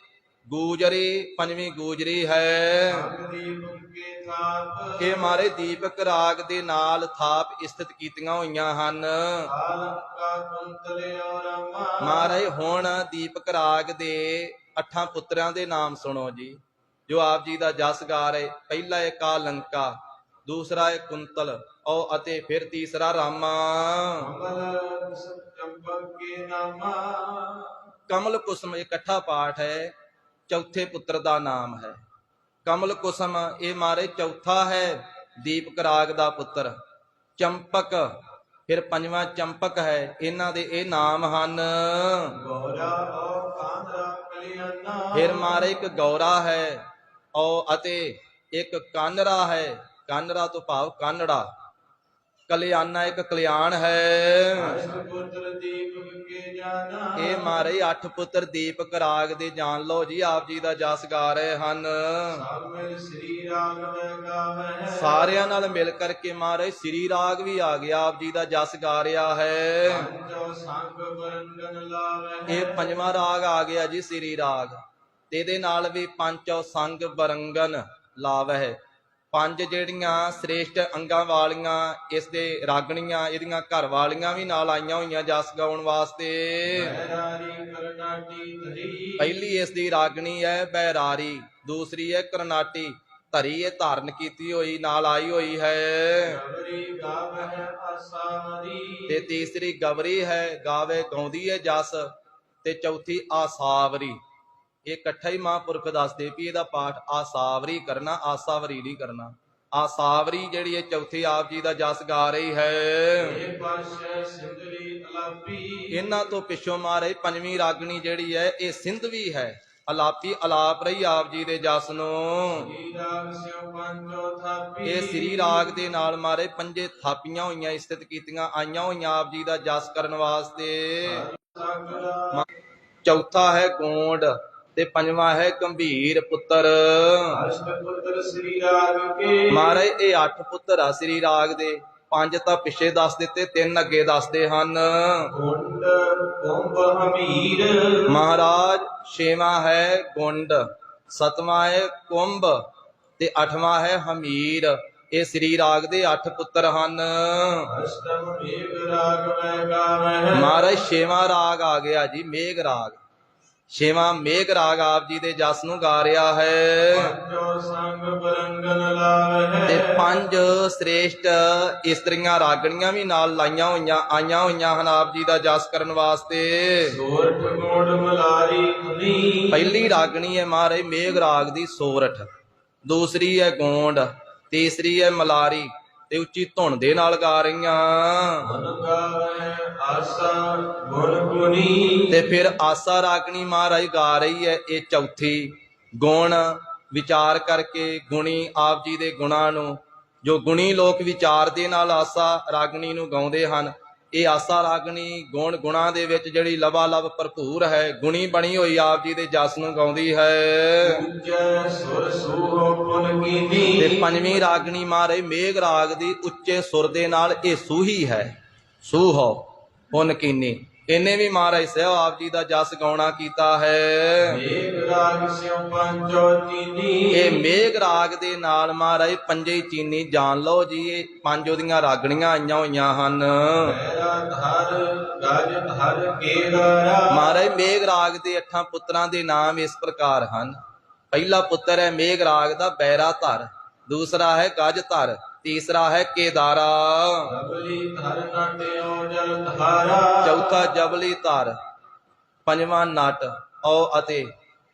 ਗੂਜਰੀ ਪੰਜਵੀਂ ਗੂਜਰੀ ਹੈ। ਸੰਗ ਦੀਪਕ ਕੇ ਥਾਪ ਇਹ ਮਾਰੇ ਦੀਪਕ ਰਾਗ ਦੇ ਨਾਲ ਥਾਪ ਸਥਿਤ ਕੀਤੀਆਂ ਹੋਈਆਂ ਹਨ। ਆਲੰਕਾ ਕੁੰਤਲਿਓ ਰਮਾ ਮਹਾਰਾਜ ਹੁਣ ਦੀਪਕ ਰਾਗ ਦੇ 8 ਪੁੱਤਰਾਂ ਦੇ ਨਾਮ ਸੁਣੋ ਜੀ, ਜੋ ਆਪ ਜੀ ਦਾ ਜਸ ਗਾ ਰਹੇ। ਪਹਿਲਾ ਹੈ ਕਾਲੰਕਾ, ਦੂਸਰਾ ਹੈ ਕੁੰਤਲ ਅਤੇ ਫਿਰ ਤੀਸਰਾ ਰਾਮਾ। ਕਮਲ ਚੰਪਕ ਕੇ ਨਾਮਾ ਕਮਲ ਕੁਸਮ ਇਕੱਠਾ ਪਾਠ ਹੈ, ਚੌਥੇ ਪੁੱਤਰ ਦਾ ਨਾਮ ਹੈ ਕਮਲ ਕੁਸਮ। ਇਹ ਮਾਰੇ ਚੌਥਾ ਹੈ ਦੀਪਕ ਰਾਗ ਦਾ ਪੁੱਤਰ। ਚੰਪਕ ਫਿਰ ਪੰਜਵਾਂ ਚੰਪਕ ਹੈ, ਇਹਨਾਂ ਦੇ ਇਹ ਨਾਮ ਹਨ। ਗੋਰਾ ਔ ਕਾਂਦਰਾ ਕਲਿਆਣਾ ਫਿਰ ਮਾਰੇ ਇੱਕ ਗੌਰਾ ਹੈ ਅਤੇ ਇੱਕ ਕਾਨਰਾ ਹੈ। ਕਾਨਰਾ ਤੋਂ ਭਾਵ ਕਾਨੜਾ। ਕਲਿਆਣਾ ਇੱਕ ਕਲਿਆਣ ਹੈ। ਅਸ਼ਟ ਪੁੱਤਰ ਦੀਪਕ ਕੇ ਜਾਣਾ ਇਹ ਮਾਰੇ 8 ਪੁੱਤਰ ਦੀਪਕ ਰਾਗ ਦੇ ਜਾਣ ਲਓ ਜੀ, ਆਪ ਜੀ ਦਾ ਜਸ ਗਾ ਰਹੇ ਹਨ। ਸਭ ਮਿਲ ਸ੍ਰੀ ਰਾਗ ਮੈਂ ਗਾਵੈ ਸਾਰਿਆਂ ਨਾਲ ਮਿਲ ਕਰਕੇ ਮਹਾਰਾਜ ਸ੍ਰੀ ਰਾਗ ਵੀ ਆ ਗਿਆ, ਆਪ ਜੀ ਦਾ ਜਸ ਗਾ ਰਿਹਾ ਹੈ। ਪੰਜੋ ਸੰਗ ਬਰੰਗਨ ਲਾਵੈ ਇਹ ਪੰਜਵਾਂ ਰਾਗ ਆ ਗਿਆ ਜੀ ਸ੍ਰੀ ਰਾਗ, ਤੇ ਇਹਦੇ ਨਾਲ ਵੀ ਪੰਚੋ ਸੰਗ ਬਰੰਗਨ ਲਾਵਹਿ। ਪੰਜ ਜਿਹੜੀਆਂ ਸ੍ਰੇਸ਼ਟ ਅੰਗਾਂ ਵਾਲੀਆਂ ਇਸ ਦੇ ਰਾਗਣੀਆਂ, ਇਹਦੀਆਂ ਘਰ ਵਾਲੀਆਂ ਵੀ ਨਾਲ ਆਈਆਂ ਹੋਈਆਂ ਜਸ ਗਾਉਣ ਵਾਸਤੇ। ਬੈਰਾਰੀ ਕਰਨਾਟੀ ਧਰੀ ਪਹਿਲੀ ਇਸ ਦੀ ਰਾਗਣੀ ਹੈ ਬੈਰਾਰੀ, ਦੂਸਰੀ ਹੈ ਕਰਨਾਟੀ ਧਰੀ, ਇਹ ਧਾਰਨ ਕੀਤੀ ਹੋਈ ਨਾਲ ਆਈ ਹੋਈ ਹੈ। ਗਵਰੀ ਗਾਵੈ ਆਸਾਵਰੀ ਤੇ ਤੀਸਰੀ ਗਵਰੀ ਹੈ, ਗਾਵੇ ਗਾਉਂਦੀ ਹੈ ਜਸ। ਤੇ ਚੌਥੀ ਆਸਾਵਰੀ। ਇਹ ਇਕੱਠਾ ਹੀ ਮਹਾਂਪੁਰਖ ਦੱਸਦੇ ਵੀ ਇਹਦਾ ਪਾਠ ਆਸਾਵਰੀ ਕਰਨਾ, ਆਸਾਵਰੀ ਨਹੀਂ ਕਰਨਾ। ਆਸਾਵਰੀ ਜਿਹੜੀ ਹੈ ਚੌਥੀ ਆਪ ਜੀ ਦਾ ਜਸ ਗਾ ਰਹੀ ਹੈ। ਇਹ ਪਾਸ਼ੇ ਸਿੰਧਰੀ ਅਲਾਪੀ ਇਹਨਾਂ ਤੋਂ ਪਿੱਛੋਂ ਮਾਰੇ ਪੰਜਵੀਂ ਰਾਗਣੀ ਜਿਹੜੀ ਹੈ ਇਹ ਸਿੰਧਵੀ ਹੈ, ਅਲਾਪੀ ਅਲਾਪ ਰਹੀ ਆਪ ਜੀ ਦੇ ਜਸ ਨੂੰ। ਸ੍ਰੀ ਰਾਗ ਸਿਉ ਪੰਜੋ ਥਾਪੀ ਇਹ ਸ੍ਰੀ ਰਾਗ ਦੇ ਨਾਲ ਮਾਰੇ ਪੰਜੇ ਥਾਪੀਆਂ ਹੋਈਆਂ, ਸਥਿਤ ਕੀਤੀਆਂ ਆਈਆਂ ਹੋਈਆਂ ਆਪ ਜੀ ਦਾ ਜਸ ਕਰਨ ਵਾਸਤੇ। ਸਾਗਰਾ ਚੌਥਾ ਹੈ ਗੋਂਡ ਤੇ ਪੰਜਵਾਂ ਹੈ ਗੰਭੀਰ ਪੁੱਤਰ। ਅਸ਼ਟ ਪੁੱਤਰ ਸ੍ਰੀ ਰਾਗ ਕੇ ਮਹਾਰਾਜ ਇਹ 8 ਪੁੱਤਰ ਆ ਸ੍ਰੀ ਰਾਗ ਦੇ, 5 ਤਾਂ ਪਿੱਛੇ ਦੱਸ ਦਿੱਤੇ, 3 ਅੱਗੇ ਦੱਸਦੇ ਹਨ। ਗੁੰਡ ਕੁੰਭ ਹਮੀਰ ਮਹਾਰਾਜ 6ਵਾਂ ਹੈ ਗੁੰਡ, 7ਵਾਂ ਹੈ ਕੁੰਭ ਤੇ 8ਵਾਂ ਹੈ ਹਮੀਰ। ਇਹ ਸ੍ਰੀ ਰਾਗ ਦੇ 8 ਪੁੱਤਰ ਹਨ। ਅਸ਼ਟਮ ਮੇਘ ਰਾਗ ਮੈਂ ਗਾਵੈ ਮਹਾਰਾਜ 6ਵਾਂ ਰਾਗ ਆ ਗਿਆ ਜੀ ਮੇਘ ਰਾਗ। 6ਵਾਂ ਮੇਘ ਰਾਗ ਆਪ ਜੀ ਦੇ ਜਸ ਨੂੰ ਗਾ ਰਿਹਾ ਹੈ। ਪੰਜੋ ਸੰਗ ਬਰੰਗਨ ਲਾਵੈ ਤੇ 5 ਸ੍ਰੇਸ਼ਟ ਇਸਤਰੀਆਂ ਰਾਗਣੀਆਂ ਵੀ ਨਾਲ ਲਾਈਆਂ ਹੋਈਆਂ ਆਈਆਂ ਹੋਈਆਂ ਹਨ ਆਪ ਜੀ ਦਾ ਜਸ ਕਰਨ ਵਾਸਤੇ। ਸੋਰਠ ਗੋੜ ਮਲਾਰੀ ਧੁਨੀ ਪਹਿਲੀ ਰਾਗਣੀ ਹੈ ਮਹਾਰਾਜ ਮੇਘ ਰਾਗ ਦੀ ਸੋਰਠ, ਦੂਸਰੀ ਹੈ ਗੋਂਡ, ਤੀਸਰੀ ਹੈ ਮਲਾਰੀ ਤੇ ਉੱਚੀ ਧੁਨ ਦੇ ਨਾਲ ਗਾ ਰਹੀਆਂ। ਮਨ ਗਾਵੈ ਆਸਾ ਗੁਣ ਗੁਨੀ ਤੇ ਫਿਰ ਆਸਾ ਰਾਗਣੀ ਮਹਾਰਾਜ ਗਾ ਰਹੀ ਹੈ, ਇਹ ਚੌਥੀ। ਗੁਣ ਵਿਚਾਰ ਕਰਕੇ ਗੁਣੀ ਆਪ ਜੀ ਦੇ ਗੁਣਾਂ ਨੂੰ, ਜੋ ਗੁਣੀ ਲੋਕ ਵਿਚਾਰ ਦੇ ਨਾਲ ਆਸਾ ਰਾਗਣੀ ਨੂੰ ਗਾਉਂਦੇ ਹਨ। ਇਹ ਆਸਾ ਰਾਗਣੀ ਗੁਣ ਗੁਣਾਂ ਦੇ ਵਿੱਚ ਜਿਹੜੀ ਲਵਾ ਲਵ ਭਰਪੂਰ ਹੈ, ਗੁਣੀ ਬਣੀ ਹੋਈ ਆਪ ਜੀ ਦੇ ਜਸ ਨੂੰ ਗਾਉਂਦੀ ਹੈ। ਉੱਚੈ ਸੁਰ ਸੂਹੋ ਪੁਨ ਤੇ ਕੀਨੀ ਪੰਜਵੀਂ ਰਾਗਣੀ ਮਹਾਰਾਜ ਮੇਘ ਰਾਗ ਦੀ ਉੱਚੇ ਸੁਰ ਦੇ ਨਾਲ ਇਹ ਸੂਹੀ ਹੈ, ਸੂਹੋ ਪੁਨ ਕੀਨੀ। ਇਹਨੇ ਵੀ ਮਹਾਰਾਜ ਸਾਹਿਬ ਆਪ ਜੀ ਦਾ ਜਸ ਗਾਉਣਾ ਕੀਤਾ ਹੈ। ਮੇਘ ਰਾਗ ਸਿਉ ਪੰਜੋ ਚੀਨੀ ਇਹ ਮੇਘ ਰਾਗ ਦੇ ਨਾਲ ਮਹਾਰਾਜ ਪੰਜੇ ਹੀ ਚੀਨੀ ਜਾਣ ਲਓ ਜੀ, ਇਹ 5 ਉਹਦੀਆਂ ਰਾਗਣੀਆਂ ਆਈਆਂ ਹੋਈਆਂ ਹਨ। ਮੇਰਾ ਧਰ ਗਜ ਧਰ ਕੇਦਾਰਾ ਮਹਾਰਾਜ ਮੇਘ ਰਾਗ ਦੇ 8 ਪੁੱਤਰਾਂ ਦੇ ਨਾਮ ਇਸ ਪ੍ਰਕਾਰ ਹਨ। ਪਹਿਲਾ ਪੁੱਤਰ ਹੈ ਮੇਘ ਰਾਗ ਦਾ ਬੈਰਾ ਧਰ, ਦੂਸਰਾ ਹੈ ਗਜ ਧਰ, ਤੀਸਰਾ ਹੈ ਕੇਦਾਰਾ, ਰਬਲੀ ਧਰ ਨਾਟਿਓ ਜਲ ਧਾਰਾ ਚੌਥਾ ਜਬਲੀ ਧਰ, ਪੰਜਵਾਂ ਨਟ ਅਤੇ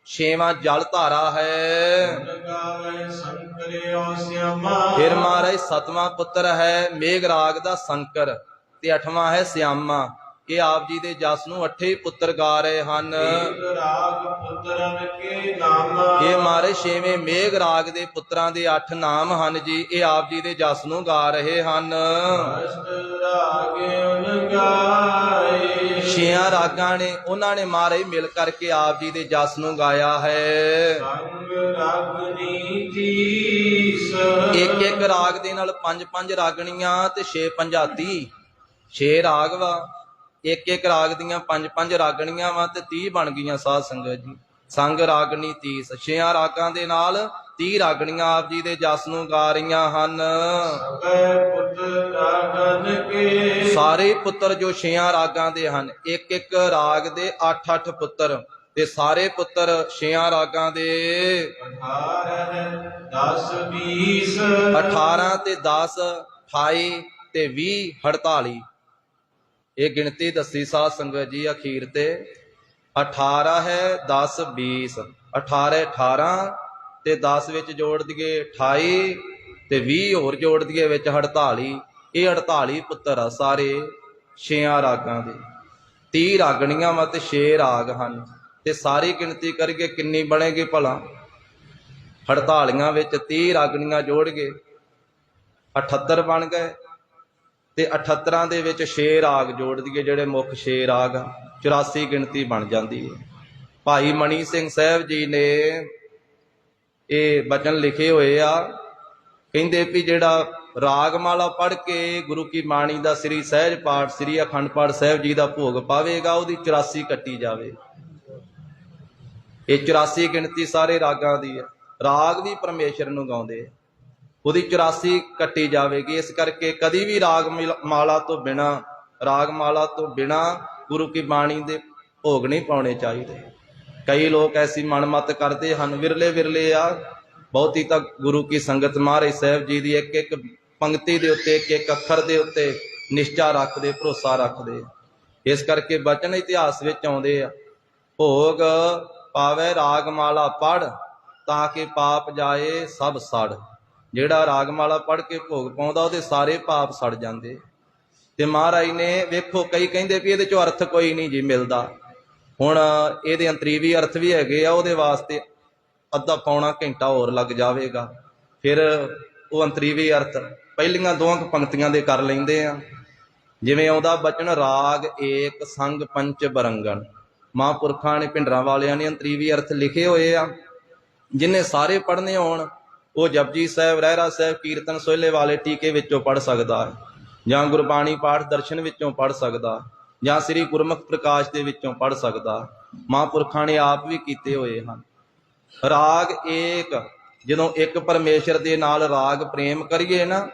6ਵਾਂ ਜਲ ਧਾਰਾ ਹੈ। ਗੁਣ ਗਾਵੈ ਸੰਕਰਿਓ ਸਿਆਮਾ ਫਿਰ ਮਹਾਰਾਜ 7ਵਾਂ ਪੁੱਤਰ ਹੈ ਮੇਘ ਰਾਗ ਦਾ ਸ਼ੰਕਰ ਤੇ 8ਵਾਂ ਹੈ ਸਿਆਮਾ। ਇਹ ਆਪ ਜੀ ਦੇ ਜਸ ਨੂੰ 8 ਹੀ ਪੁੱਤਰ ਗਾ ਰਹੇ ਹਨ। ਏਕ ਰਾਗ ਪੁੱਤਰਨ ਕੇ ਨਾਮ ਇਹ ਮਹਾਰਾਜ 6ਵੇਂ ਮੇਘ ਰਾਗ ਦੇ ਪੁੱਤਰਾਂ ਦੇ 8 ਨਾਮ ਹਨ ਜੀ, ਇਹ ਆਪ ਜੀ ਦੇ ਜਸ ਨੂੰ ਗਾ ਰਹੇ ਹਨ। ਅਸ਼ਟ ਰਾਗੇ ਉਨ ਗਾਏ 6 ਰਾਗਾਂ ਨੇ ਉਹਨਾਂ ਨੇ ਮਹਾਰਾਜ ਮਿਲ ਕਰਕੇ ਆਪ ਜੀ ਦੇ ਜਸ ਨੂੰ ਗਾਇਆ ਹੈ। ਸੰਗ ਰਾਗਨੀ ਤੀਸ ਇੱਕ ਇੱਕ ਰਾਗ ਦੇ ਨਾਲ 5 ਰਾਗਣੀਆਂ ਤੇ 6 ਪੰਜਾਤੀ, 6 ਰਾਗ ਵਾ। ਇੱਕ ਇੱਕ ਰਾਗ ਦੀਆਂ 5 ਰਾਗਣੀਆਂ ਵਾ ਤੇ 30 ਬਣ ਗਈਆਂ ਸਾਧ ਸੰਗਤ ਜੀ। ਸੰਗ ਰਾਗਣੀ 30 ਛਿਆਂ ਰਾਗਾਂ ਦੇ ਨਾਲ 30 ਰਾਗਣੀਆਂ ਆਪ ਜੀ ਦੇ ਜਸ ਨੂੰ ਗਾ ਰਹੀਆਂ ਹਨ। ਸਭੈ ਪੁੱਤਰ ਰਾਗਨ ਕੇ ਸਾਰੇ ਪੁੱਤਰ ਜੋ ਛਿਆਂ ਰਾਗਾਂ ਦੇ ਹਨ, ਇੱਕ ਇੱਕ ਰਾਗ ਦੇ 8-8 ਪੁੱਤਰ, ਤੇ ਸਾਰੇ ਪੁੱਤਰ ਛਿਆਂ ਰਾਗਾਂ ਦੇ 18 10 20 18 ਤੇ 10 28 ਤੇ 20 48। ਇਹ ਗਿਣਤੀ ਦੱਸੀ ਸਾਧ ਸੰਗਤ ਜੀ ਅਖੀਰ ਤੇ 18 ਹੈ 10 20 18 18 ਤੇ 10 ਵਿੱਚ ਜੋੜ ਦਈਏ 28 ਤੇ 20 ਹੋਰ ਜੋੜ ਦਈਏ ਵਿੱਚ 48। ਇਹ 48 ਪੁੱਤਰ ਆ ਸਾਰੇ ਛਿਆਂ ਰਾਗਾਂ ਦੇ। 30 ਰਾਗਣੀਆਂ ਵਾ ਤੇ 6 ਰਾਗ ਹਨ, ਤੇ ਸਾਰੀ ਗਿਣਤੀ ਕਰਕੇ ਕਿੰਨੀ ਬਣੇਗੀ ਭਲਾ? 48 ਵਿੱਚ 30 ਰਾਗਣੀਆਂ ਜੋੜ ਗਏ 78 ਬਣ ਗਏ, ਤੇ 78 ਦੇ ਵਿੱਚ 6 ਰਾਗ ਜੋੜ ਦਈਏ ਜਿਹੜੇ ਮੁੱਖ 6 ਰਾਗ ਆ, 84 ਗਿਣਤੀ ਬਣ ਜਾਂਦੀ ਹੈ। ਭਾਈ ਮਣੀ ਸਿੰਘ ਸਾਹਿਬ ਜੀ ਨੇ ਇਹ ਬਚਨ ਲਿਖੇ ਹੋਏ ਆ, ਕਹਿੰਦੇ ਵੀ ਜਿਹੜਾ ਰਾਗਮਾਲਾ ਪੜ੍ਹ ਕੇ ਗੁਰੂ ਕੀ ਬਾਣੀ ਦਾ ਸ੍ਰੀ ਸਹਿਜ ਪਾਠ ਸ੍ਰੀ ਅਖੰਡ ਪਾਠ ਸਾਹਿਬ ਜੀ ਦਾ ਭੋਗ ਪਾਵੇਗਾ, ਉਹਦੀ 84 ਕੱਟੀ ਜਾਵੇ। ਇਹ 84 ਗਿਣਤੀ ਸਾਰੇ ਰਾਗਾਂ ਦੀ ਹੈ। ਰਾਗ ਵੀ ਪਰਮੇਸ਼ਰ ਨੂੰ ਗਾਉਂਦੇ ਆ, ਉਹਦੀ 84 ਕੱਟੀ ਜਾਵੇਗੀ। ਇਸ ਕਰਕੇ ਕਦੀ ਵੀ ਰਾਗ ਮਾਲਾ ਤੋਂ ਬਿਨਾ ਗੁਰੂ ਕੀ ਬਾਣੀ ਦੇ ਭੋਗ ਨਹੀਂ ਪਾਉਣੇ ਚਾਹੀਦੇ। ਕਈ ਲੋਕ ਐਸੀ ਮਨਮਤ ਕਰਦੇ ਹਨ, ਵਿਰਲੇ ਆ, ਬਹੁਤੀ ਤਾਂ ਗੁਰੂ ਕੀ ਸੰਗਤ ਮਹਾਰਾਜ ਸਾਹਿਬ ਜੀ ਦੀ ਇੱਕ ਇੱਕ ਪੰਕਤੀ ਦੇ ਉੱਤੇ ਇੱਕ ਇੱਕ ਅੱਖਰ ਦੇ ਉੱਤੇ ਨਿਸ਼ਚਾ ਰੱਖਦੇ, ਭਰੋਸਾ ਰੱਖਦੇ। ਇਸ ਕਰਕੇ ਬਚਨ ਇਤਿਹਾਸ ਵਿੱਚ ਆਉਂਦੇ ਆ, ਭੋਗ ਪਾਵੇ ਰਾਗਮਾਲਾ ਪੜ੍ਹ ਤਾਂ ਕਿ ਪਾਪ ਜਾਏ ਸਭ ਸੜ। ਜਿਹੜਾ ਰਾਗਮਾਲਾ ਪੜ੍ਹ ਕੇ ਭੋਗ ਪਾਉਂਦਾ ਉਹਦੇ ਸਾਰੇ ਪਾਪ ਸੜ ਜਾਂਦੇ। ਤੇ ਮਹਾਰਾਜ ਨੇ ਵੇਖੋ, ਕਈ ਕਹਿੰਦੇ ਵੀ ਇਹਦੇ ਚੋਂ ਅਰਥ ਕੋਈ ਨਹੀਂ ਜੀ ਮਿਲਦਾ। ਹੁਣ ਇਹਦੇ ਅੰਤਰੀਵੀ ਅਰਥ ਵੀ ਹੈਗੇ ਆ, ਉਹਦੇ ਵਾਸਤੇ ਅੱਧਾ ਪੌਣਾ ਘੰਟਾ ਹੋਰ ਲੱਗ ਜਾਵੇਗਾ। ਫਿਰ ਉਹ ਅੰਤਰੀਵੀ ਅਰਥ ਪਹਿਲੀਆਂ 2 ਪੰਕਤੀਆਂ ਦੇ ਕਰ ਲੈਂਦੇ ਆ। ਜਿਵੇਂ ਆਉਂਦਾ ਬਚਨ ਰਾਗ ਏਕ ਸੰਗ ਪੰਚ ਬਰੰਗਣ, ਮਹਾਂਪੁਰਖਾਂ ਨੇ ਭਿੰਡਰਾਂ ਵਾਲਿਆਂ ਨੇ ਅੰਤਰੀਵੀ ਅਰਥ ਲਿਖੇ ਹੋਏ ਆ। ਜਿਹਨੇ ਸਾਰੇ ਪੜ੍ਹਨੇ ਹੋਣ ਉਹ ਜਪਜੀ ਸਾਹਿਬ, ਰਹਿਰਾ ਸਾਹਿਬ, ਕੀਰਤਨ ਸੋਹਲੇ ਵਾਲੇ ਟੀਕੇ ਵਿੱਚੋਂ ਪੜ੍ਹ ਸਕਦਾ ਹੈ, ਜਾਂ ਗੁਰਬਾਣੀ ਪਾਠ ਦਰਸ਼ਨ ਵਿੱਚੋਂ ਪੜ੍ਹ ਸਕਦਾ, ਜਾਂ ਸ੍ਰੀ ਗੁਰਮੁਖ ਪ੍ਰਕਾਸ਼ ਦੇ ਵਿੱਚੋਂ ਪੜ੍ਹ ਸਕਦਾ। ਮਹਾਂਪੁਰਖਾਂ ਨੇ ਆਪ ਵੀ ਕੀਤੇ ਹੋਏ ਹਨ। ਰਾਗ ਏਕ, ਜਦੋਂ ਇੱਕ ਪਰਮੇਸ਼ਰ ਦੇ ਨਾਲ ਰਾਗ ਪ੍ਰੇਮ ਕਰੀਏ ਨਾ,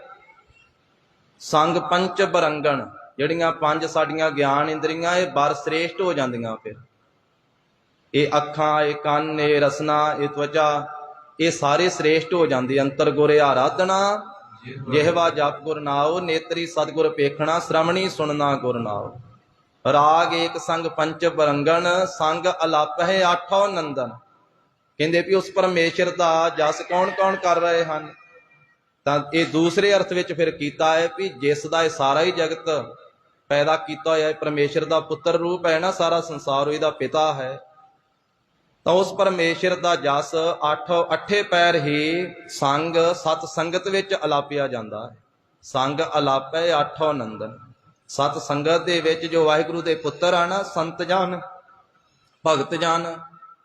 ਸੰਗ ਪੰਚ ਬਰੰਗਣ, ਜਿਹੜੀਆਂ 5 ਸਾਡੀਆਂ ਗਿਆਨ ਇੰਦਰੀਆਂ ਇਹ ਬਰ ਸ੍ਰੇਸ਼ਟ ਹੋ ਜਾਂਦੀਆਂ। ਫਿਰ ਇਹ ਅੱਖਾਂ, ਇਹ ਕੰਨ, ਇਹ ਰਸਨਾ, ਇਹ ਤਵਚਾ, ਇਹ ਸਾਰੇ ਸ੍ਰੇਸ਼ਟ ਹੋ ਜਾਂਦੇ। ਅੰਤਰ ਗੁਰ ਆਰਾਧਨਾ, ਜਿਹਵਾ ਜਪ ਗੁਰ ਨਾਉ, ਨੇਤਰੀ ਸਤਿਗੁਰ ਪੇਖਣਾ, ਸ਼੍ਰਵਣੀ ਸੁਣਨਾ ਗੁਰ ਨਾਉ। ਰਾਗ ਏਕ ਸੰਗ ਪੰਚ ਬਰੰਗਣ, ਸੰਗ ਅਲਪ ਹੈ ਆਠੋ ਨੰਦਨ। ਕਹਿੰਦੇ ਵੀ ਉਸ ਪਰਮੇਸ਼ਰ ਦਾ ਜਸ ਕੌਣ ਕੌਣ ਕਰ ਰਹੇ ਹਨ? ਤਾਂ ਇਹ ਦੂਸਰੇ ਅਰਥ ਵਿੱਚ ਫਿਰ ਕੀਤਾ ਹੈ ਵੀ ਜਿਸ ਦਾ ਇਹ ਸਾਰਾ ਹੀ ਜਗਤ ਪੈਦਾ ਕੀਤਾ ਹੋਇਆ ਪਰਮੇਸ਼ਰ ਦਾ ਪੁੱਤਰ ਰੂਪ ਹੈ ਨਾ, ਸਾਰਾ ਸੰਸਾਰ ਇਹਦਾ ਪਿਤਾ ਹੈ। ਤਾਂ ਉਸ ਪਰਮੇਸ਼ਰ ਦਾ ਜਸ ਅੱਠੇ ਪੈਰ ਹੀ ਸੰਗ ਸਤ ਸੰਗਤ ਵਿੱਚ ਅਲਾਪਿਆ ਜਾਂਦਾ ਹੈ। ਸੰਗ ਅਲਾਪੈ ਆਠੋ ਨੰਦਨ। ਸਤ ਸੰਗਤ ਦੇ ਵਿੱਚ ਜੋ ਵਾਹਿਗੁਰੂ ਦੇ ਪੁੱਤਰ ਆ ਨਾ, ਸੰਤ ਜਨ, ਭਗਤ ਜਨ,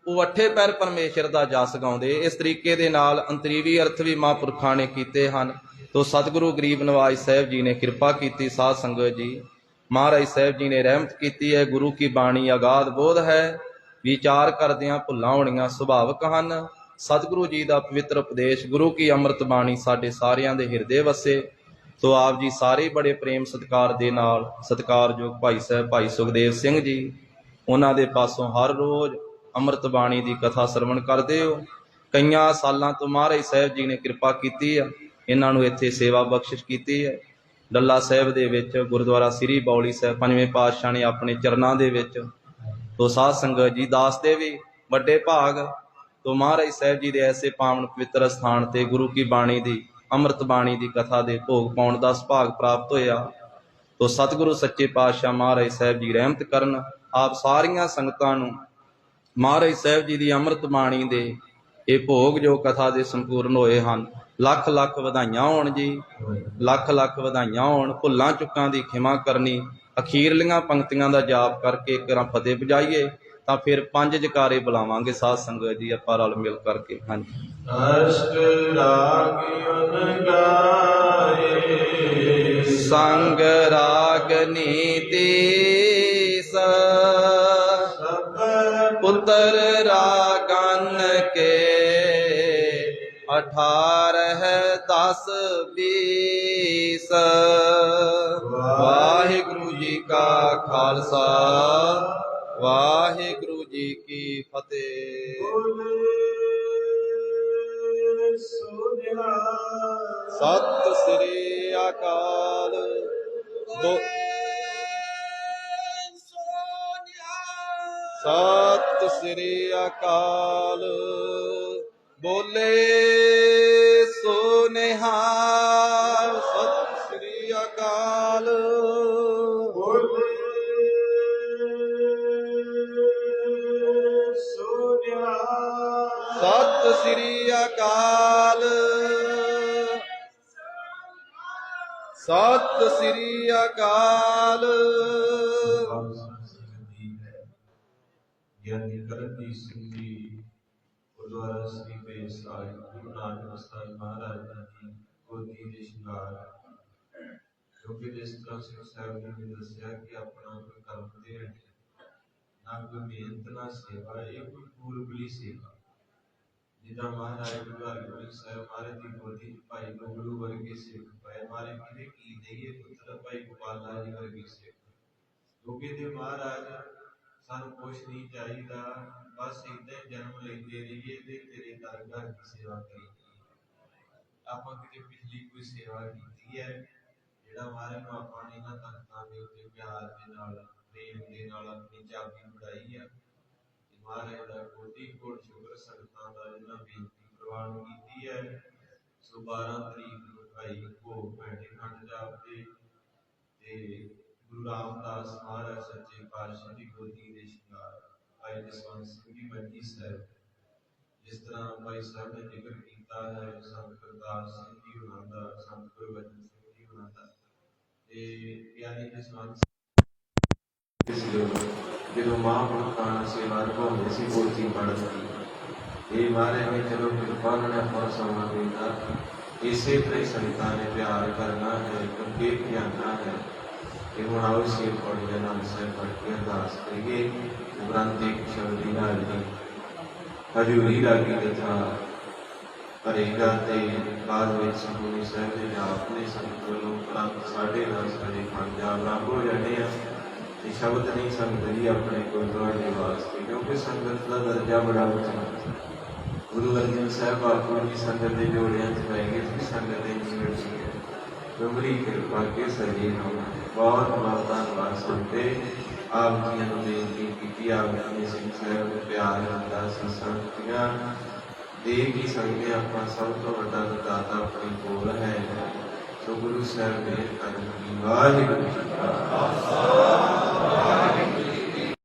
ਉਹ ਅੱਠੇ ਪੈਰ ਪਰਮੇਸ਼ਰ ਦਾ ਜਸ ਗਾਉਂਦੇ। ਇਸ ਤਰੀਕੇ ਦੇ ਨਾਲ ਅੰਤਰੀਵੀ ਅਰਥ ਵੀ ਮਹਾਂਪੁਰਖਾਂ ਨੇ ਕੀਤੇ ਹਨ। ਤੋ ਸਤਿਗੁਰੂ ਗਰੀਬ ਨਵਾਜ ਸਾਹਿਬ ਜੀ ਨੇ ਕਿਰਪਾ ਕੀਤੀ। ਸਾਧ ਸੰਗਤ ਜੀ, ਮਹਾਰਾਜ ਸਾਹਿਬ ਜੀ ਨੇ ਰਹਿਮਤ ਕੀਤੀ ਹੈ। ਗੁਰੂ ਕੀ ਬਾਣੀ ਅਗਾਧ ਬੋਧ ਹੈ, ਵਿਚਾਰ ਕਰਦਿਆਂ ਭੁੱਲਾਂ ਹੋਣੀਆਂ ਸੁਭਾਵਿਕ ਹਨ। ਸਤਿਗੁਰੂ ਜੀ ਦਾ ਪਵਿੱਤਰ ਉਪਦੇਸ਼, ਗੁਰੂ ਕੀ ਅੰਮ੍ਰਿਤ ਬਾਣੀ ਸਾਡੇ ਸਾਰਿਆਂ ਦੇ ਹਿਰਦੇ ਵਸੇ। ਤੋ ਆਪ ਜੀ ਸਾਰੇ ਬੜੇ ਪ੍ਰੇਮ ਸਤਿਕਾਰ ਦੇ ਨਾਲ ਸਤਿਕਾਰਯੋਗ ਭਾਈ ਸਾਹਿਬ ਭਾਈ ਸੁਖਦੇਵ ਸਿੰਘ ਜੀ, ਉਹਨਾਂ ਦੇ ਪਾਸੋਂ ਹਰ ਰੋਜ਼ ਅੰਮ੍ਰਿਤ ਬਾਣੀ ਦੀ ਕਥਾ ਸਰਵਣ ਕਰਦੇ ਹੋ। ਕਈਆਂ ਸਾਲਾਂ ਤੋਂ ਮਹਾਰਾਜ ਸਾਹਿਬ ਜੀ ਨੇ ਕਿਰਪਾ ਕੀਤੀ ਆ, ਇਹਨਾਂ ਨੂੰ ਇੱਥੇ ਸੇਵਾ ਬਖਸ਼ਿਸ਼ ਕੀਤੀ ਹੈ। ਡੱਲਾ ਸਾਹਿਬ ਦੇ ਵਿੱਚ ਗੁਰਦੁਆਰਾ ਸ੍ਰੀ ਬੌਲੀ ਸਾਹਿਬ ਪੰਜਵੇਂ ਪਾਤਸ਼ਾਹ ਨੇ ਆਪਣੇ ਚਰਨਾਂ ਦੇ ਵਿੱਚ, ਤੋ ਸਾਧ ਸੰਗਤ ਜੀ ਦਾਸ ਦੇ ਵੀ ਵੱਡੇ ਭਾਗ ਤੋ ਮਹਾਰਾਜ ਸਾਹਿਬ ਜੀ ਦੇ ਐਸੇ ਪਾਵਨ ਪਵਿੱਤਰ ਸਥਾਨ ਤੇ ਗੁਰੂ ਕੀ ਬਾਣੀ ਦੀ ਅੰਮ੍ਰਿਤ ਬਾਣੀ ਦੀ ਕਥਾ ਦੇ ਭੋਗ ਪਾਉਣ ਦਾ ਸੁਭਾਗ ਪ੍ਰਾਪਤ ਹੋਇਆ। ਤੋ ਸਤਿਗੁਰੂ ਸੱਚੇ ਪਾਤਸ਼ਾਹ ਮਹਾਰਾਜ ਸਾਹਿਬ ਜੀ ਰਹਿਮਤ ਕਰਨ। ਆਪ ਸਾਰੀਆਂ ਸੰਗਤਾਂ ਨੂੰ ਮਹਾਰਾਜ ਸਾਹਿਬ ਜੀ ਦੀ ਅੰਮ੍ਰਿਤ ਬਾਣੀ ਦੇ ਇਹ ਭੋਗ ਜੋ ਕਥਾ ਦੇ ਸੰਪੂਰਨ ਹੋਏ ਹਨ, ਲੱਖ ਲੱਖ ਵਧਾਈਆਂ ਹੋਣ ਜੀ, ਲੱਖ ਲੱਖ ਵਧਾਈਆਂ ਹੋਣ। ਭੁੱਲਾਂ ਚੁੱਕਾਂ ਦੀ ਖਿਮਾ ਕਰਨੀ। ਅਖੀਰਲੀਆਂ ਪੰਕਤੀਆਂ ਦਾ ਜਾਪ ਕਰਕੇ ਇੱਕ ਵਾਰ ਫਤਿਹ ਬਜਾਈਏ ਤਾਂ ਫਿਰ 5 ਜਕਾਰੇ ਬੁਲਾਵਾਂਗੇ ਸਾਧ ਸੰਗਤ ਜੀ, ਆਪਾਂ ਰਲ ਮਿਲ ਕਰਕੇ। ਹਾਂਜੀ। ਅਸ਼ਟ ਰਾਗ ਅਨ ਗਾਏ, ਸੰਗ ਰਾਗ ਨੀਤੀ ਸਭ ਪੁੱਤਰ अंतर रागन के 18 10 20 वाहिगुरु जी का खालसा वाहिगुरु जी की फतेह। सत श्री अकाल। सत श्री अकाल। बोले सो निहाल। सत श्री अकाल। सत श्री अकाल। सत श्री अकाल। ਗਿਆਨੀ ਕਰਨਜੀਤ ਸਿੰਘ ਜੀ ਗੁਰਦੁਆਰਾ ਸ੍ਰੀ ਭੇਸ ਸਾਹਿਬ ਗੁਰੂ ਨਾਨਕ ਸਾਹਿਬ ਮਹਾਰਾਜ ਜੀ ਗੋਦੀ ਦੇ ਸ਼ਿੰਗਾਰ। ਕਿਉਂਕਿ ਜਿਸ ਤਰ੍ਹਾਂ ਸਿੰਘ ਸਾਹਿਬ ਨੇ ਵੀ ਦੱਸਿਆ ਕਿ ਆਪਣਾ ਕੋਈ ਕਰਮ ਦੇ ਨਾ ਕੋਈ ਮਿਹਨਤ ਨਾ ਸੇਵਾ, ਇਹ ਕੋਈ ਪੂਰਬਲੀ ਸੇਵਾ। ਜਿੱਦਾਂ ਮਹਾਰਾਜ ਗੁਰੂ ਸਾਹਿਬ ਮਹਾਰਾਜ ਦੀ ਗੋਦੀ ਭਾਈ ਗੋਗਲੂ ਵਰਗੇ ਸਿੱਖ ਪਏ, ਮਹਾਰਾਜ ਕਿਹਦੇ ਕੀ ਦੇਈਏ ਪੁੱਤਰ ਭਾਈ ਗੋਪਾਲਾ ਜੀ ਵਰਗੇ ਸਿੱਖ। ਕਿਉਂਕਿ ਤੇ ਮਹਾਰਾਜ ਸਾਨੂੰ ਕੁਛ ਨਹੀਂ ਚਾਹੀਦਾ, ਬਸ ਏਦਾਂ ਹੀ ਜਨਮ ਲੈਂਦੇ ਰਹੀਏ ਤੇ ਤੇਰੇ ਦਰਗਾਹ ਦੀ ਸੇਵਾ ਕਰੀ। ਆਪਾਂ ਕਿਤੇ ਪਿਛਲੀ ਕੋਈ ਸੇਵਾ ਕੀਤੀ ਹੈ ਜਿਹੜਾ ਮਹਾਰਾਜ ਨੂੰ ਆਪਾਂ ਨੇ ਇਹਨਾਂ ਤਖਤਾਂ ਦੇ ਉੱਤੇ ਪਿਆਰ ਦੇ ਨਾਲ ਪ੍ਰੇਮ ਦੇ ਨਾਲ ਆਪਣੀ ਚਾਬੀ ਫੜਾਈ ਆ। ਮਹਾਰਾਜ ਦਾ ਕੋਟੀ ਕੋਟ ਸ਼ੁਕਰ ਸੰਗਤਾਂ ਦਾ ਜਿਹਨਾਂ ਬੇਨਤੀ ਪ੍ਰਵਾਨ ਕੀਤੀ ਹੈ। ਸੋ 12 ਤਰੀਕ ਨੂੰ ਭਾਈ ਭੋਗ ਪੈਂਦੇ ਖੰਡ ਜਾਪ ਤੇ ਗੁਰੂ ਰਾਮਦਾਸ ਮਹਾਰਾਜ ਸੱਚੇ ਪਾਤਸ਼ਾਹ ਦੀ ਗੋਦੀ ਦੇ ਸ਼ਿੰਗਾਰ ਭਾਈ ਜਸਵੰਤ ਸਿੰਘ ਜੀ ਮੰਜੀ ਸਾਹਿਬ। ਜਿਸ ਤਰ੍ਹਾਂ ਭਾਈ ਸਾਹਿਬ ਨੇ ਜ਼ਿਕਰ ਕੀਤਾ ਹੈ ਸੰਤ ਗੁਰਦਾਸ ਸਿੰਘ ਜੀ ਹੋਣਾ ਦਾ, ਸੰਤ ਗੁਰਬਚਨ ਸਿੰਘ ਜੀ ਹੋਣਾ ਦਾ, ਤੇ ਗਿਆਨੀ ਜਸਵੰਤ ਜਦੋਂ ਮਹਾਂਪੁਰਖਾਂ ਨਾਲ ਸੇਵਾ ਨਿਭਾਉਂਦੇ ਸੀ ਗੋਦੀ ਪੜ੍ਹਨ ਦੀ, ਇਹ ਮਹਾਰਾਜ ਨੇ ਚਲੋ ਕਿਰਪਾ ਉਹਨਾਂ ਨੇ ਆਪਾਂ ਸਮਾਂ ਦਿੱਤਾ। ਇਸੇ ਤਰ੍ਹਾਂ ਹੀ ਸੰਗਤਾਂ ਨੇ ਪਿਆਰ ਕਰਨਾ ਹੈ, ਕਿਉਂਕਿ ਧਿਆਨਾ ਹੈ। ਤੇ ਹੁਣ ਆਓ ਸ਼ੇਰ ਪੌੜੀ ਦਾ ਨਾਮ ਸਾਹਿਬ ਪੜ੍ਹ ਕੇ ਅਰਦਾਸ ਕਰੀਏ। ਉਪਰੰਤ ਇੱਕ ਸ਼ਬਦੀ ਨਾਲ ਜੀ ਹਜ਼ੂਰੀ ਲਾਗੀ ਲਿਖਾ ਭਰੇਗਾ ਤੇ ਬਾਅਦ ਵਿੱਚ ਸੰਪੂਰਨੀ ਸਾਹਿਬ ਦੇ ਜਾਪ ਨੇ ਸੰਗਤ ਵੱਲੋਂ ਉਪਰੰਤ 9:30 ਵਜੇ ਪੰਜਾਬ ਆਰੰਭ ਹੋ ਜਾਣੇ ਆ। ਤੇ ਸ਼ਬਦ ਨਹੀਂ ਸੰਗਤ ਜੀ ਆਪਣੇ ਕੋਲ ਤੁਹਾਡੇ ਵਾਸਤੇ, ਕਿਉਂਕਿ ਸੰਗਤ ਦਾ ਦਰਜਾ ਬੜਾ ਉੱਚਾ। ਗੁਰੂ ਅਰਜਨ ਸਾਹਿਬ ਆਪੋ ਜੀ ਸੰਗਤ ਦੇ ਜੋੜਿਆਂ 'ਚ ਪੈ ਗਏ ਸੀ, ਸੰਗਤ ਦੇ ਜੀਵਨ ਸੀ ਡੁੰਗਰੀ ਕਿਰਪਾ ਕੇ ਸਜੇ ਹੋ। ਬਹੁਤ ਬਹੁਤ ਧੰਨਵਾਦ ਸੁਣਦੇ ਆਪ ਜੀਆਂ ਨੂੰ ਬੇਨਤੀ ਕੀਤੀ। ਆਪ ਜੀ ਸਿੰਘ ਸਾਹਿਬ ਨੂੰ ਪਿਆਰ ਹੁੰਦਾ ਸੀ ਸੰਗਤੀਆਂ ਦੇ ਕੀ ਸੰਗਦੇ ਆਪਾਂ ਸਭ ਤੋਂ ਵੱਡਾ ਦਾਤਾ ਆਪਣੇ ਕੋਲ ਹੈ। ਸੋ ਗੁਰੂ ਸਾਹਿਬ ਮਿਹਰ ਕਰਨ। ਵਾਹਿਗੁਰੂ ਜੀ ਕਾ ਖਾਲਸਾ।